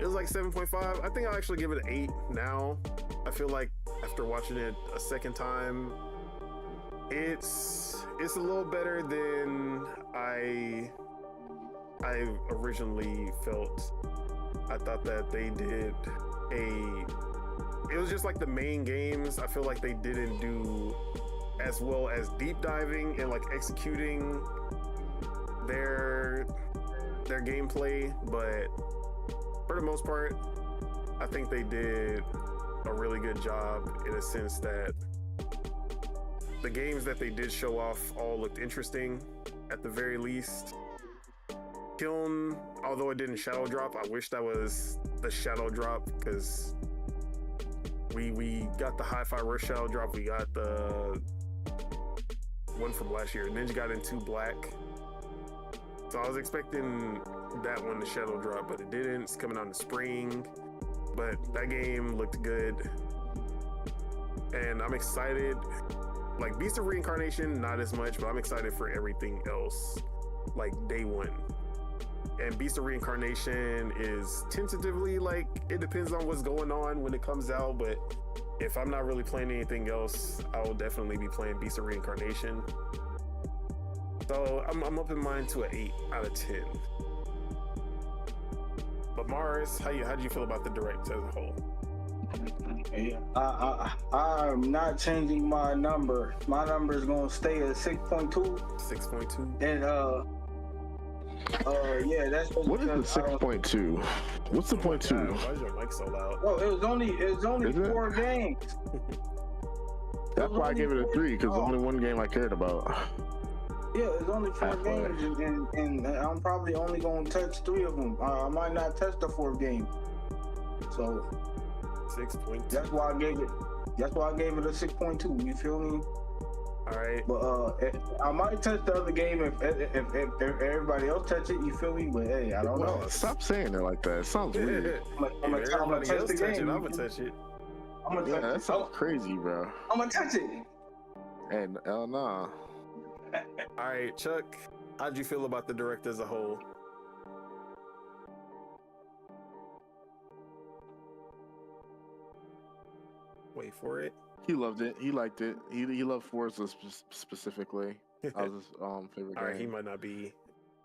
was like 7.5. I think I'll actually give it an 8 now. I feel like after watching it a second time, it's a little better than I originally felt. I thought that they did it was just like the main games. I feel like they didn't do as well as deep diving and like executing their gameplay, but for the most part, I think they did a really good job in a sense that the games that they did show off all looked interesting at the very least. Kiln, although it didn't shadow drop, I wish that was the shadow drop, because we got the Hi-Fi Rush shadow drop, we got the one from last year, Ninja Gaiden 2 Black. So I was expecting that one to shadow drop, but it didn't. It's coming out in the spring, but that game looked good, and I'm excited. Like Beast of Reincarnation, not as much, but I'm excited for everything else, like day one. And Beast of Reincarnation is tentatively, like, it depends on what's going on when it comes out, but if I'm not really playing anything else, I will definitely be playing Beast of Reincarnation. So I'm up in mine to an 8 out of 10. But Mars, how do you feel about the direct as a whole? Yeah, I'm not changing my number. My number is gonna stay at 6.2. 6.2. And yeah, that's What is the 6.2? What's the point two? Why is your mic so loud? Oh, it was only Is it? 4 games. That's why I gave it a 3, because only one game I cared about. Yeah, it's only 4 Halfway. games, and I'm probably only gonna touch 3 of them. I might not touch the 4th game. So 6.2. that's why I gave it a 6.2. You feel me? All right. But I might touch the other game if everybody else touch it. You feel me? But hey, I don't know. Well, stop saying it like that. It sounds weird. I'm gonna touch the game. I'm gonna touch it. I'm gonna Yeah, touch that it. sounds crazy, bro. I'm gonna touch it. And nah. All right, Chuck, how'd you feel about the direct as a whole? Wait for it. He loved it. He liked it. He loved Forza specifically. That was his favorite All right, game. he might not be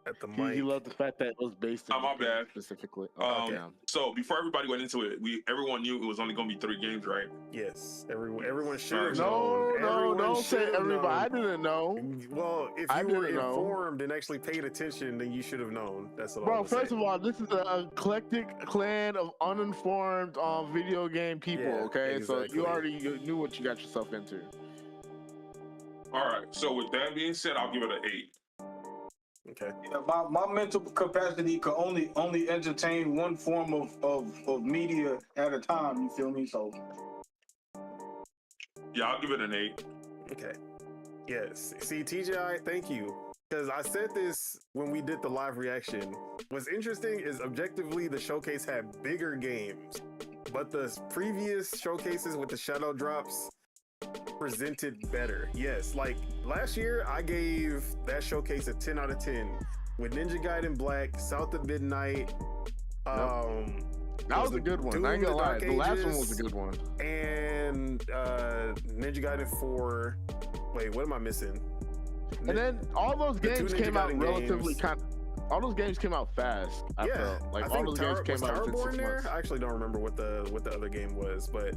at the mic. He loved the fact that it was based Oh, my Japan bad. specifically. Um, So before everybody went into it, everyone knew it was only going to be 3 games, right? Yes, everyone should have No, known. no, Everyone don't say should have everybody. I known. didn't know. Well, if I you were didn't know. informed and actually paid attention, then you should have known. That's what Bro, I'm first of all, this is an eclectic clan of uninformed video game people, Yeah, okay? So exactly. you already knew what you got yourself into. All right. So with that being said, I'll give it an 8. Okay. Yeah, my mental capacity could only entertain one form of media at a time. You feel me? So Yeah, I'll give it an 8. Okay. Yes. See, TJI, thank you. Because I said this when we did the live reaction. What's interesting is objectively the showcase had bigger games, but the previous showcases with the shadow drops presented better. Yes, like last year I gave that showcase a 10 out of 10 with Ninja Gaiden Black, South of Midnight. That was a good one. Doom I ain't gonna the lie. Dark The last one Ages, was a good one. and Ninja Gaiden 4. Wait, what am I missing? And then all those The two games Ninja came out Gaiden relatively games. all those games came out fast. I Yeah, felt like I all think those Tower, games was came out within Towerborn 6 there? months. I actually don't remember what the other game was, but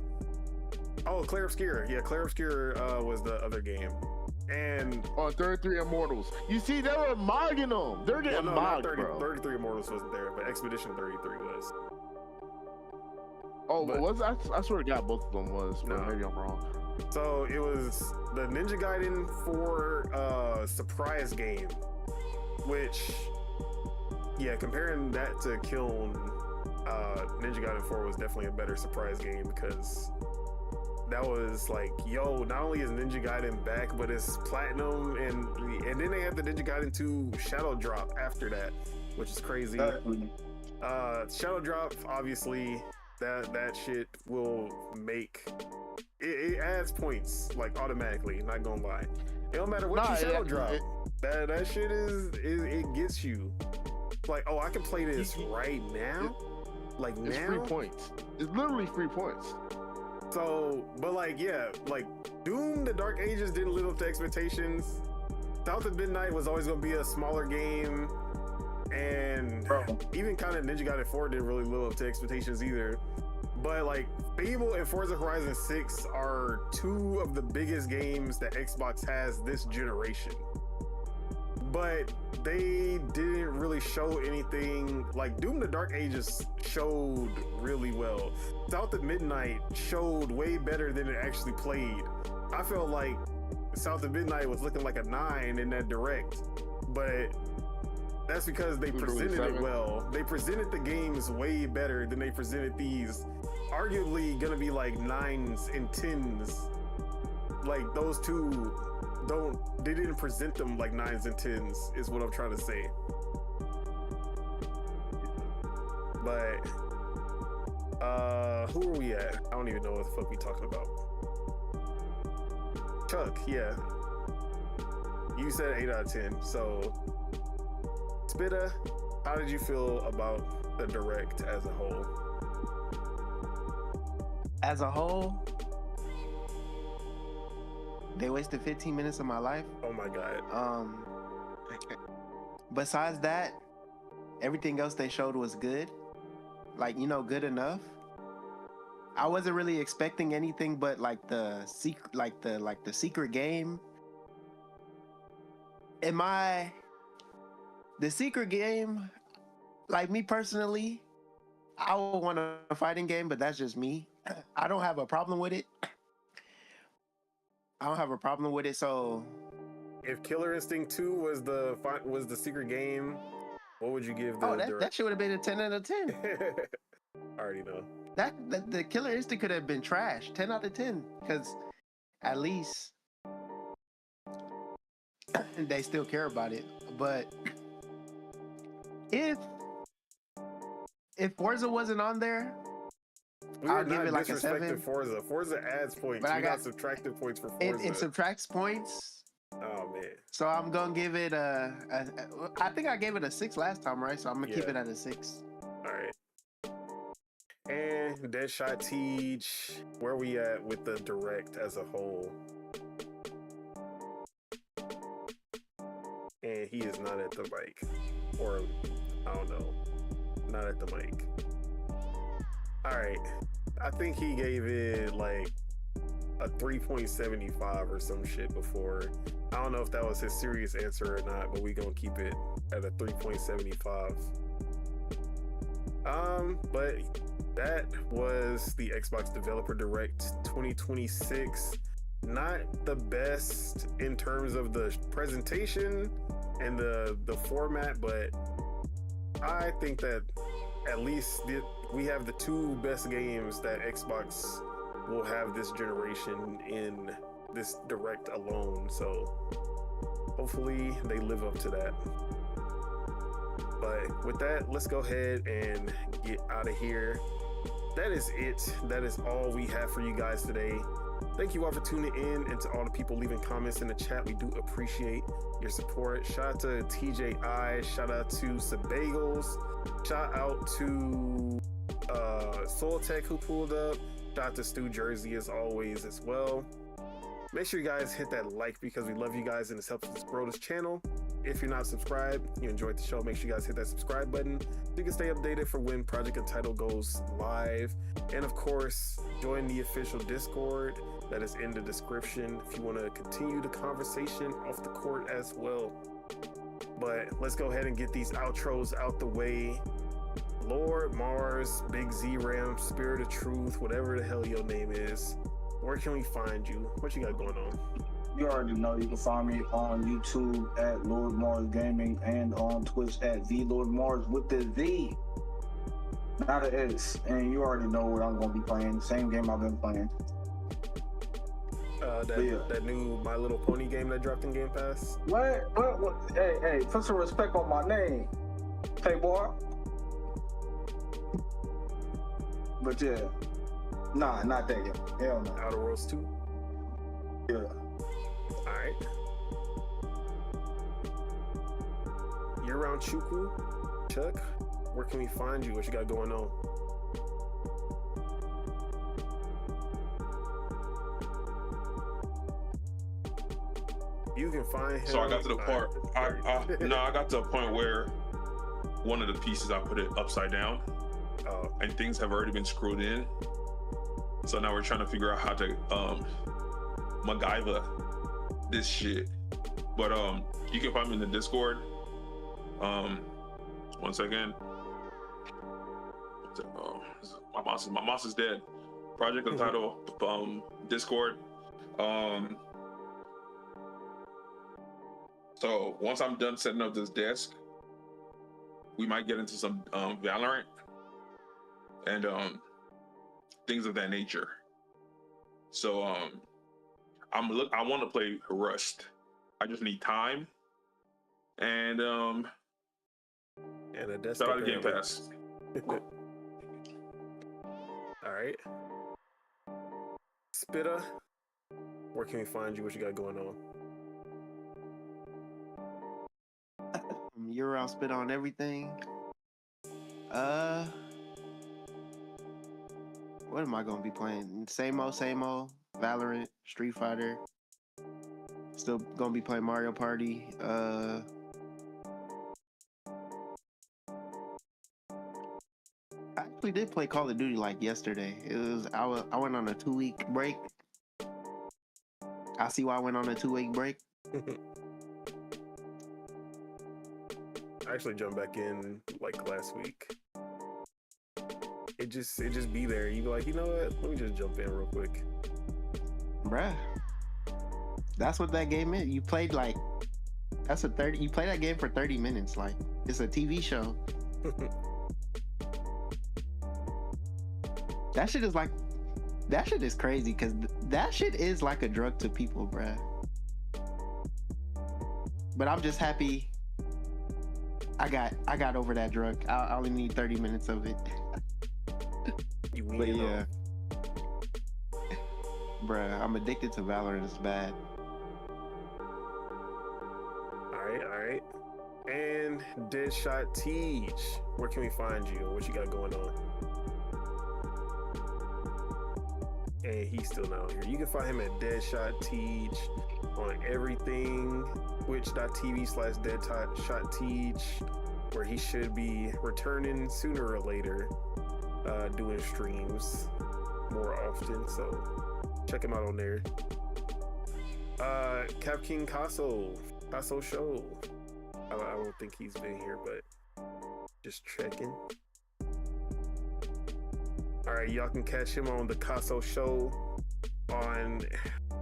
Clair Obscur. Yeah, Clair Obscur was the other game. And on 33 Immortals. You see, they were mogging them. They're getting mogged, bro. 33 Immortals wasn't there, but Expedition 33 was. Oh, but was I swear to God, both of them was. But No. maybe I'm wrong. So it was the Ninja Gaiden 4 surprise game, which, yeah, comparing that to Kiln, Ninja Gaiden 4 was definitely a better surprise game because that was like, yo, not only is Ninja Gaiden back, but it's platinum, and then they had the Ninja Gaiden 2 Shadow Drop after that, which is crazy. Shadow Drop, obviously, that shit will make it adds points like automatically. Not gonna lie, it don't matter what you Shadow Drop. That shit it gets you like, oh, I can play this right now. Like It's now, free points. It's literally free points. So, but like, yeah, like Doom: The Dark Ages didn't live up to expectations. South of Midnight was always gonna be a smaller game, and even kind of Ninja Gaiden 4 didn't really live up to expectations either. But like, Fable and Forza Horizon 6 are two of the biggest games that Xbox has this generation. But they didn't really show anything. Like Doom: The Dark Ages showed really well. South of Midnight showed way better than it actually played. I felt like South of Midnight was looking like a 9 in that direct, but that's because they presented it well. They presented the games way better than they presented these, arguably gonna be like 9s and 10s. Like those two they didn't present them like 9s and 10s is what I'm trying to say. But who are we at? I don't even know what the fuck we talking about. Chuck, yeah. You said 8 out of 10. So Spitta, how did you feel about the direct as a whole? As a whole, they wasted 15 minutes of my life. Oh my god. Besides that, everything else they showed was good. Like, you know, good enough. I wasn't really expecting anything but like the secret game. The secret game, like me personally, I would want a fighting game, but that's just me. I don't have a problem with it. So if Killer Instinct 2 was the secret game, what would you give the that shit would have been a 10 out of 10. I already know. That the Killer Instinct could have been trash. 10 out of 10. Because at least they still care about it. But if Forza wasn't on there, I'll give it like a 7. Forza. Forza adds points. But I got subtracted points for Forza. It subtracts points. Oh man. So I'm gonna give it I think I gave it a 6 last time, right? So I'm gonna keep it at a 6. All right. And Deadshot Teach, where we at with the direct as a whole? And he is not at the mic, or I don't know, not at the mic. All right, I think he gave it like a 3.75 or some shit before. I don't know if that was his serious answer or not, but we gonna keep it at a 3.75. But that was the Xbox Developer Direct 2026. Not the best in terms of the presentation and the format, but I think that at least we have the 2 best games that Xbox will have this generation in this direct alone. So hopefully they live up to that. But with that, let's go ahead and get out of here. That is it. That is all we have for you guys today. Thank you all for tuning in, and to all the people leaving comments in the chat. We do appreciate your support. Shout out to TJI. Shout out to Sabagels. Shout out to Soul Tech who pulled up. Shout out to Stu Jersey as always as well. Make sure you guys hit that like because we love you guys and this helps us grow this channel. If you're not subscribed, you enjoyed the show, make sure you guys hit that subscribe button so you can stay updated for when Project Untitled goes live. And of course, join the official Discord. that is in the description if you want to continue the conversation off the court as well. But let's go ahead and get these outros out the way. Lord Mars, Big Z Ram, Spirit of Truth, whatever the hell your name is, where can we find you? What you got going on? You already know you can find me on YouTube at Lord Mars Gaming and on Twitch at The Lord Mars with the V, not an S. And you already know what I'm going to be playing. Same game I've been playing. That new My Little Pony game that dropped in Game Pass. What? Hey, put some respect on my name, hey boy. But yeah, nah, not that game. Hell no. Outer Worlds 2. Yeah. All right. You're around Chuku, Chuck. Where can we find you? What you got going on? You can find him. So I got to the part. I got to a point where one of the pieces I put it upside down, and things have already been screwed in. So now we're trying to figure out how to MacGyver this shit. But you can find me in the Discord. 1 second. My mouse is dead. Project Untitled Discord. So once I'm done setting up this desk, we might get into some Valorant and things of that nature. So I want to play Rust. I just need time and a desk. shout out to Game Pass. All right. Spitta, where can we find you? What you got going on? You're around Spit on everything. What am I gonna be playing? Same old. Valorant, Street Fighter. Still gonna be playing Mario Party. I actually did play Call of Duty like yesterday. I went on a 2-week break. I see why I went on a 2-week break. I actually jumped back in like last week. It just be there. You be like, you know what? Let me just jump in real quick. Bruh. That's what that game is. You played like you play that game for 30 minutes. Like it's a TV show. That shit is crazy because that shit is like a drug to people, bruh. But I'm just happy I got over that drug. I only need 30 minutes of it. But yeah. Bruh, I'm addicted to Valorant. It's bad. All right. And Deadshot Teach, where can we find you? What you got going on? And he's still not here. You can find him at Deadshot Teach on everything. Twitch.tv/Deadshot Teach, where he should be returning sooner or later, doing streams more often. So check him out on there. Cap King Casso Show. I don't think he's been here, but just checking. All right, y'all can catch him on the Casso Show on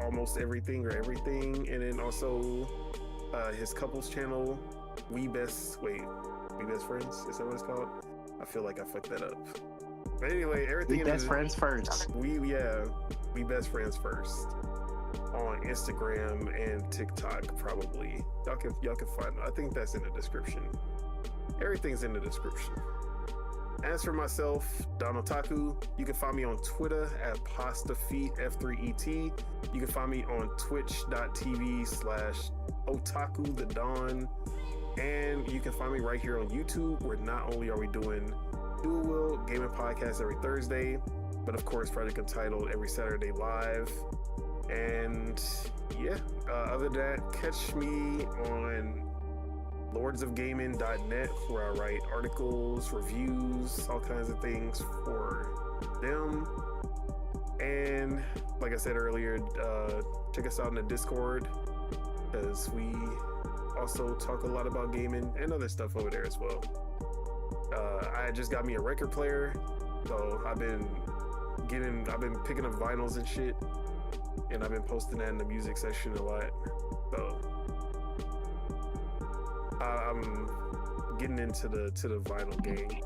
almost everything or everything, and then also his couples channel, We Best Friends. Is that what it's called? I feel like I fucked that up. But anyway, everything. We Best Friends First. We Best Friends First on Instagram and TikTok probably. Y'all can find. I think that's in the description. Everything's in the description. As for myself, Don Otaku, you can find me on Twitter at PastaFeet F3ET. You can find me on twitch.tv/OtakuTheDon. And you can find me right here on YouTube, where not only are we doing Dual Will Gaming Podcast every Thursday, but of course Project Untitled every Saturday live. And yeah, other than that, catch me on lordsofgaming.net, where I write articles, reviews, all kinds of things for them. And like I said earlier, check us out in the Discord, because we also talk a lot about gaming and other stuff over there as well. I just got me a record player, so I've been picking up vinyls and shit, and I've been posting that in the music section a lot. So I'm getting into the vinyl game.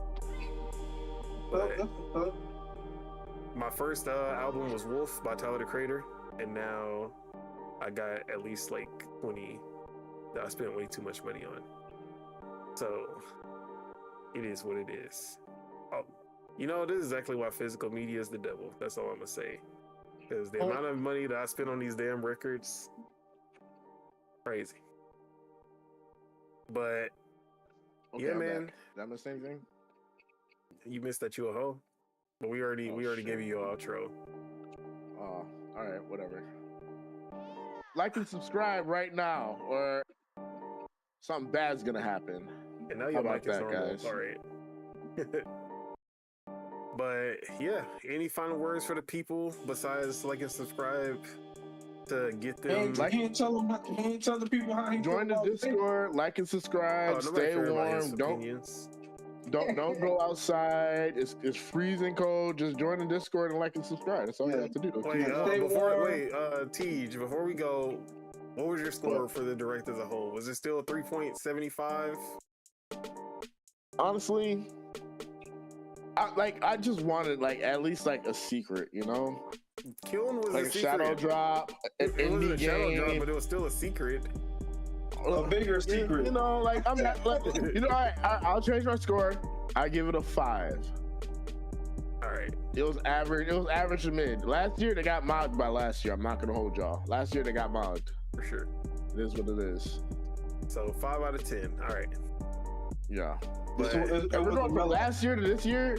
But my first album was Wolf by Tyler the Creator, and now I got at least like 20 that I spent way too much money on. So it is what it is. Oh, you know, this is exactly why physical media is the devil. That's all I'm gonna say. Because the amount of money that I spent on these damn records, crazy. But Okay, yeah, I'm man, back. Is that the same thing? you missed that you a hoe. But we already shit. gave you your outro. Oh, all right, whatever. Like and subscribe right now, or something bad's gonna happen. And now How your about mic is that, normal. guys? All right. But yeah, any final words for the people besides like and subscribe to get them? He ain't tell the people how he Join the feel about Discord, like and subscribe, nobody stay care about his warm. Don't opinions. go outside. It's freezing cold. Just join the Discord and like and subscribe. That's all you Yeah. have to do. Wait, Stay warm. Tej, before we go, what was your score for the direct as a whole? Was it still 3.75? Honestly, I just wanted like at least like a secret, you know, Kiln was like a a secret. shadow drop, an It wasn't indie a shadow drop, game. but it was still a secret. a bigger secret. You know, like I'm not, like, you know, I'll change my score. I give it a 5. All right. It was average. It was average to mid. Last year they got modded by last year. I'm not gonna hold y'all. Last year they got modded. For sure. It is what it is. So 5 out of 10. All right. Yeah. But And we're going from last year to this year.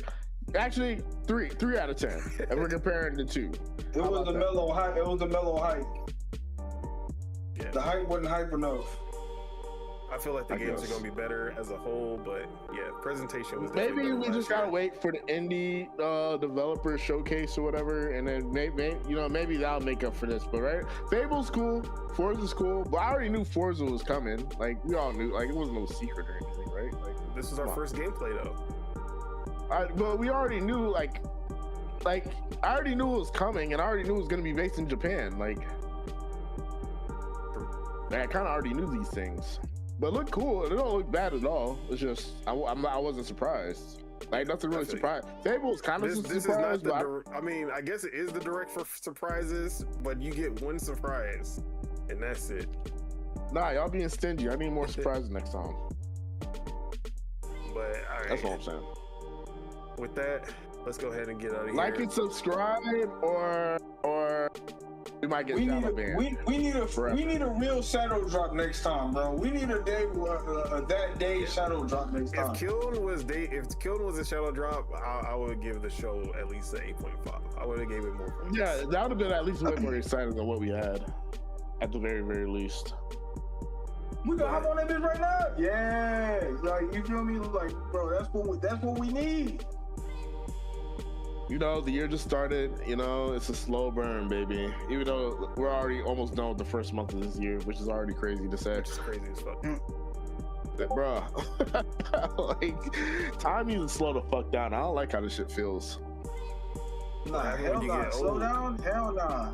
Actually, 3 out of 10. And we're comparing the two. It was a mellow hype. It was a mellow hype. yeah, The hype wasn't hype enough. I feel like the I games guess. are gonna be better as a whole, but yeah, presentation was Maybe definitely we better just last gotta year. wait for the indie developer showcase or whatever, and then maybe you know maybe that'll make up for this. But right, Fable's cool, Forza's cool, but I already knew Forza was coming. Like we all knew, like it wasn't no secret or anything, right? Like This was our come on. first gameplay though. But we already knew like I already knew it was coming, and I already knew it was gonna be based in Japan. Like I kind of already knew these things. But it looked cool. It don't look bad at all. It's just I wasn't surprised. Like nothing really I feel you. surprised. Fable was kind of This is not surprised, the. but I mean, I guess it is the direct for surprises, but you get one surprise, and that's it. nah, y'all being stingy. I need more surprises next time. But all right, That's what I'm saying. with that, let's go ahead and get out of Like here. and subscribe, or we might get We need shadow a, banned. we need a Forever. we need a real shadow drop next time, bro. We need a day that day shadow drop next time. If Kiln was a shadow drop, I would give the show at least an 8.5. I would have gave it more points. Yeah, that would have been at least way more exciting than what we had, at the very, very least. We can hop on that bitch right now. Yeah, like you feel me? Like, bro, that's what we need. You know, the year just started. You know, it's a slow burn, baby. Even though we're already almost done with the first month of this year, which is already crazy to say. Which is crazy as fuck. Bruh, like, time needs to slow the fuck down. I don't like how this shit feels. Nah, When hell you nah. get Slow old. down. Hell nah.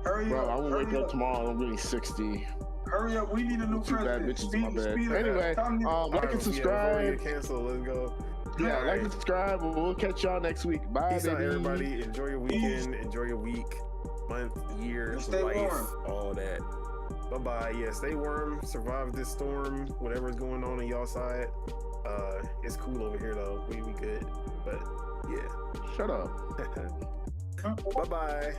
Hurry Bro, up. I'm gonna hurry wake up tomorrow and I'm getting 60. Hurry up. We need a new Two bad president. bitches in my bed. Speed Anyway, up. Time to- like All and right, before we subscribe. get canceled, let's go. Yeah, All like right. and subscribe. We'll catch y'all next week. Bye, Peace out, baby. everybody. Enjoy your weekend. Enjoy your week, month, year, And stay life, warm. all that. Bye bye. Yeah, stay warm. Survive this storm. Whatever's going on y'all side. It's cool over here though. We good. But yeah. Shut up. Bye bye.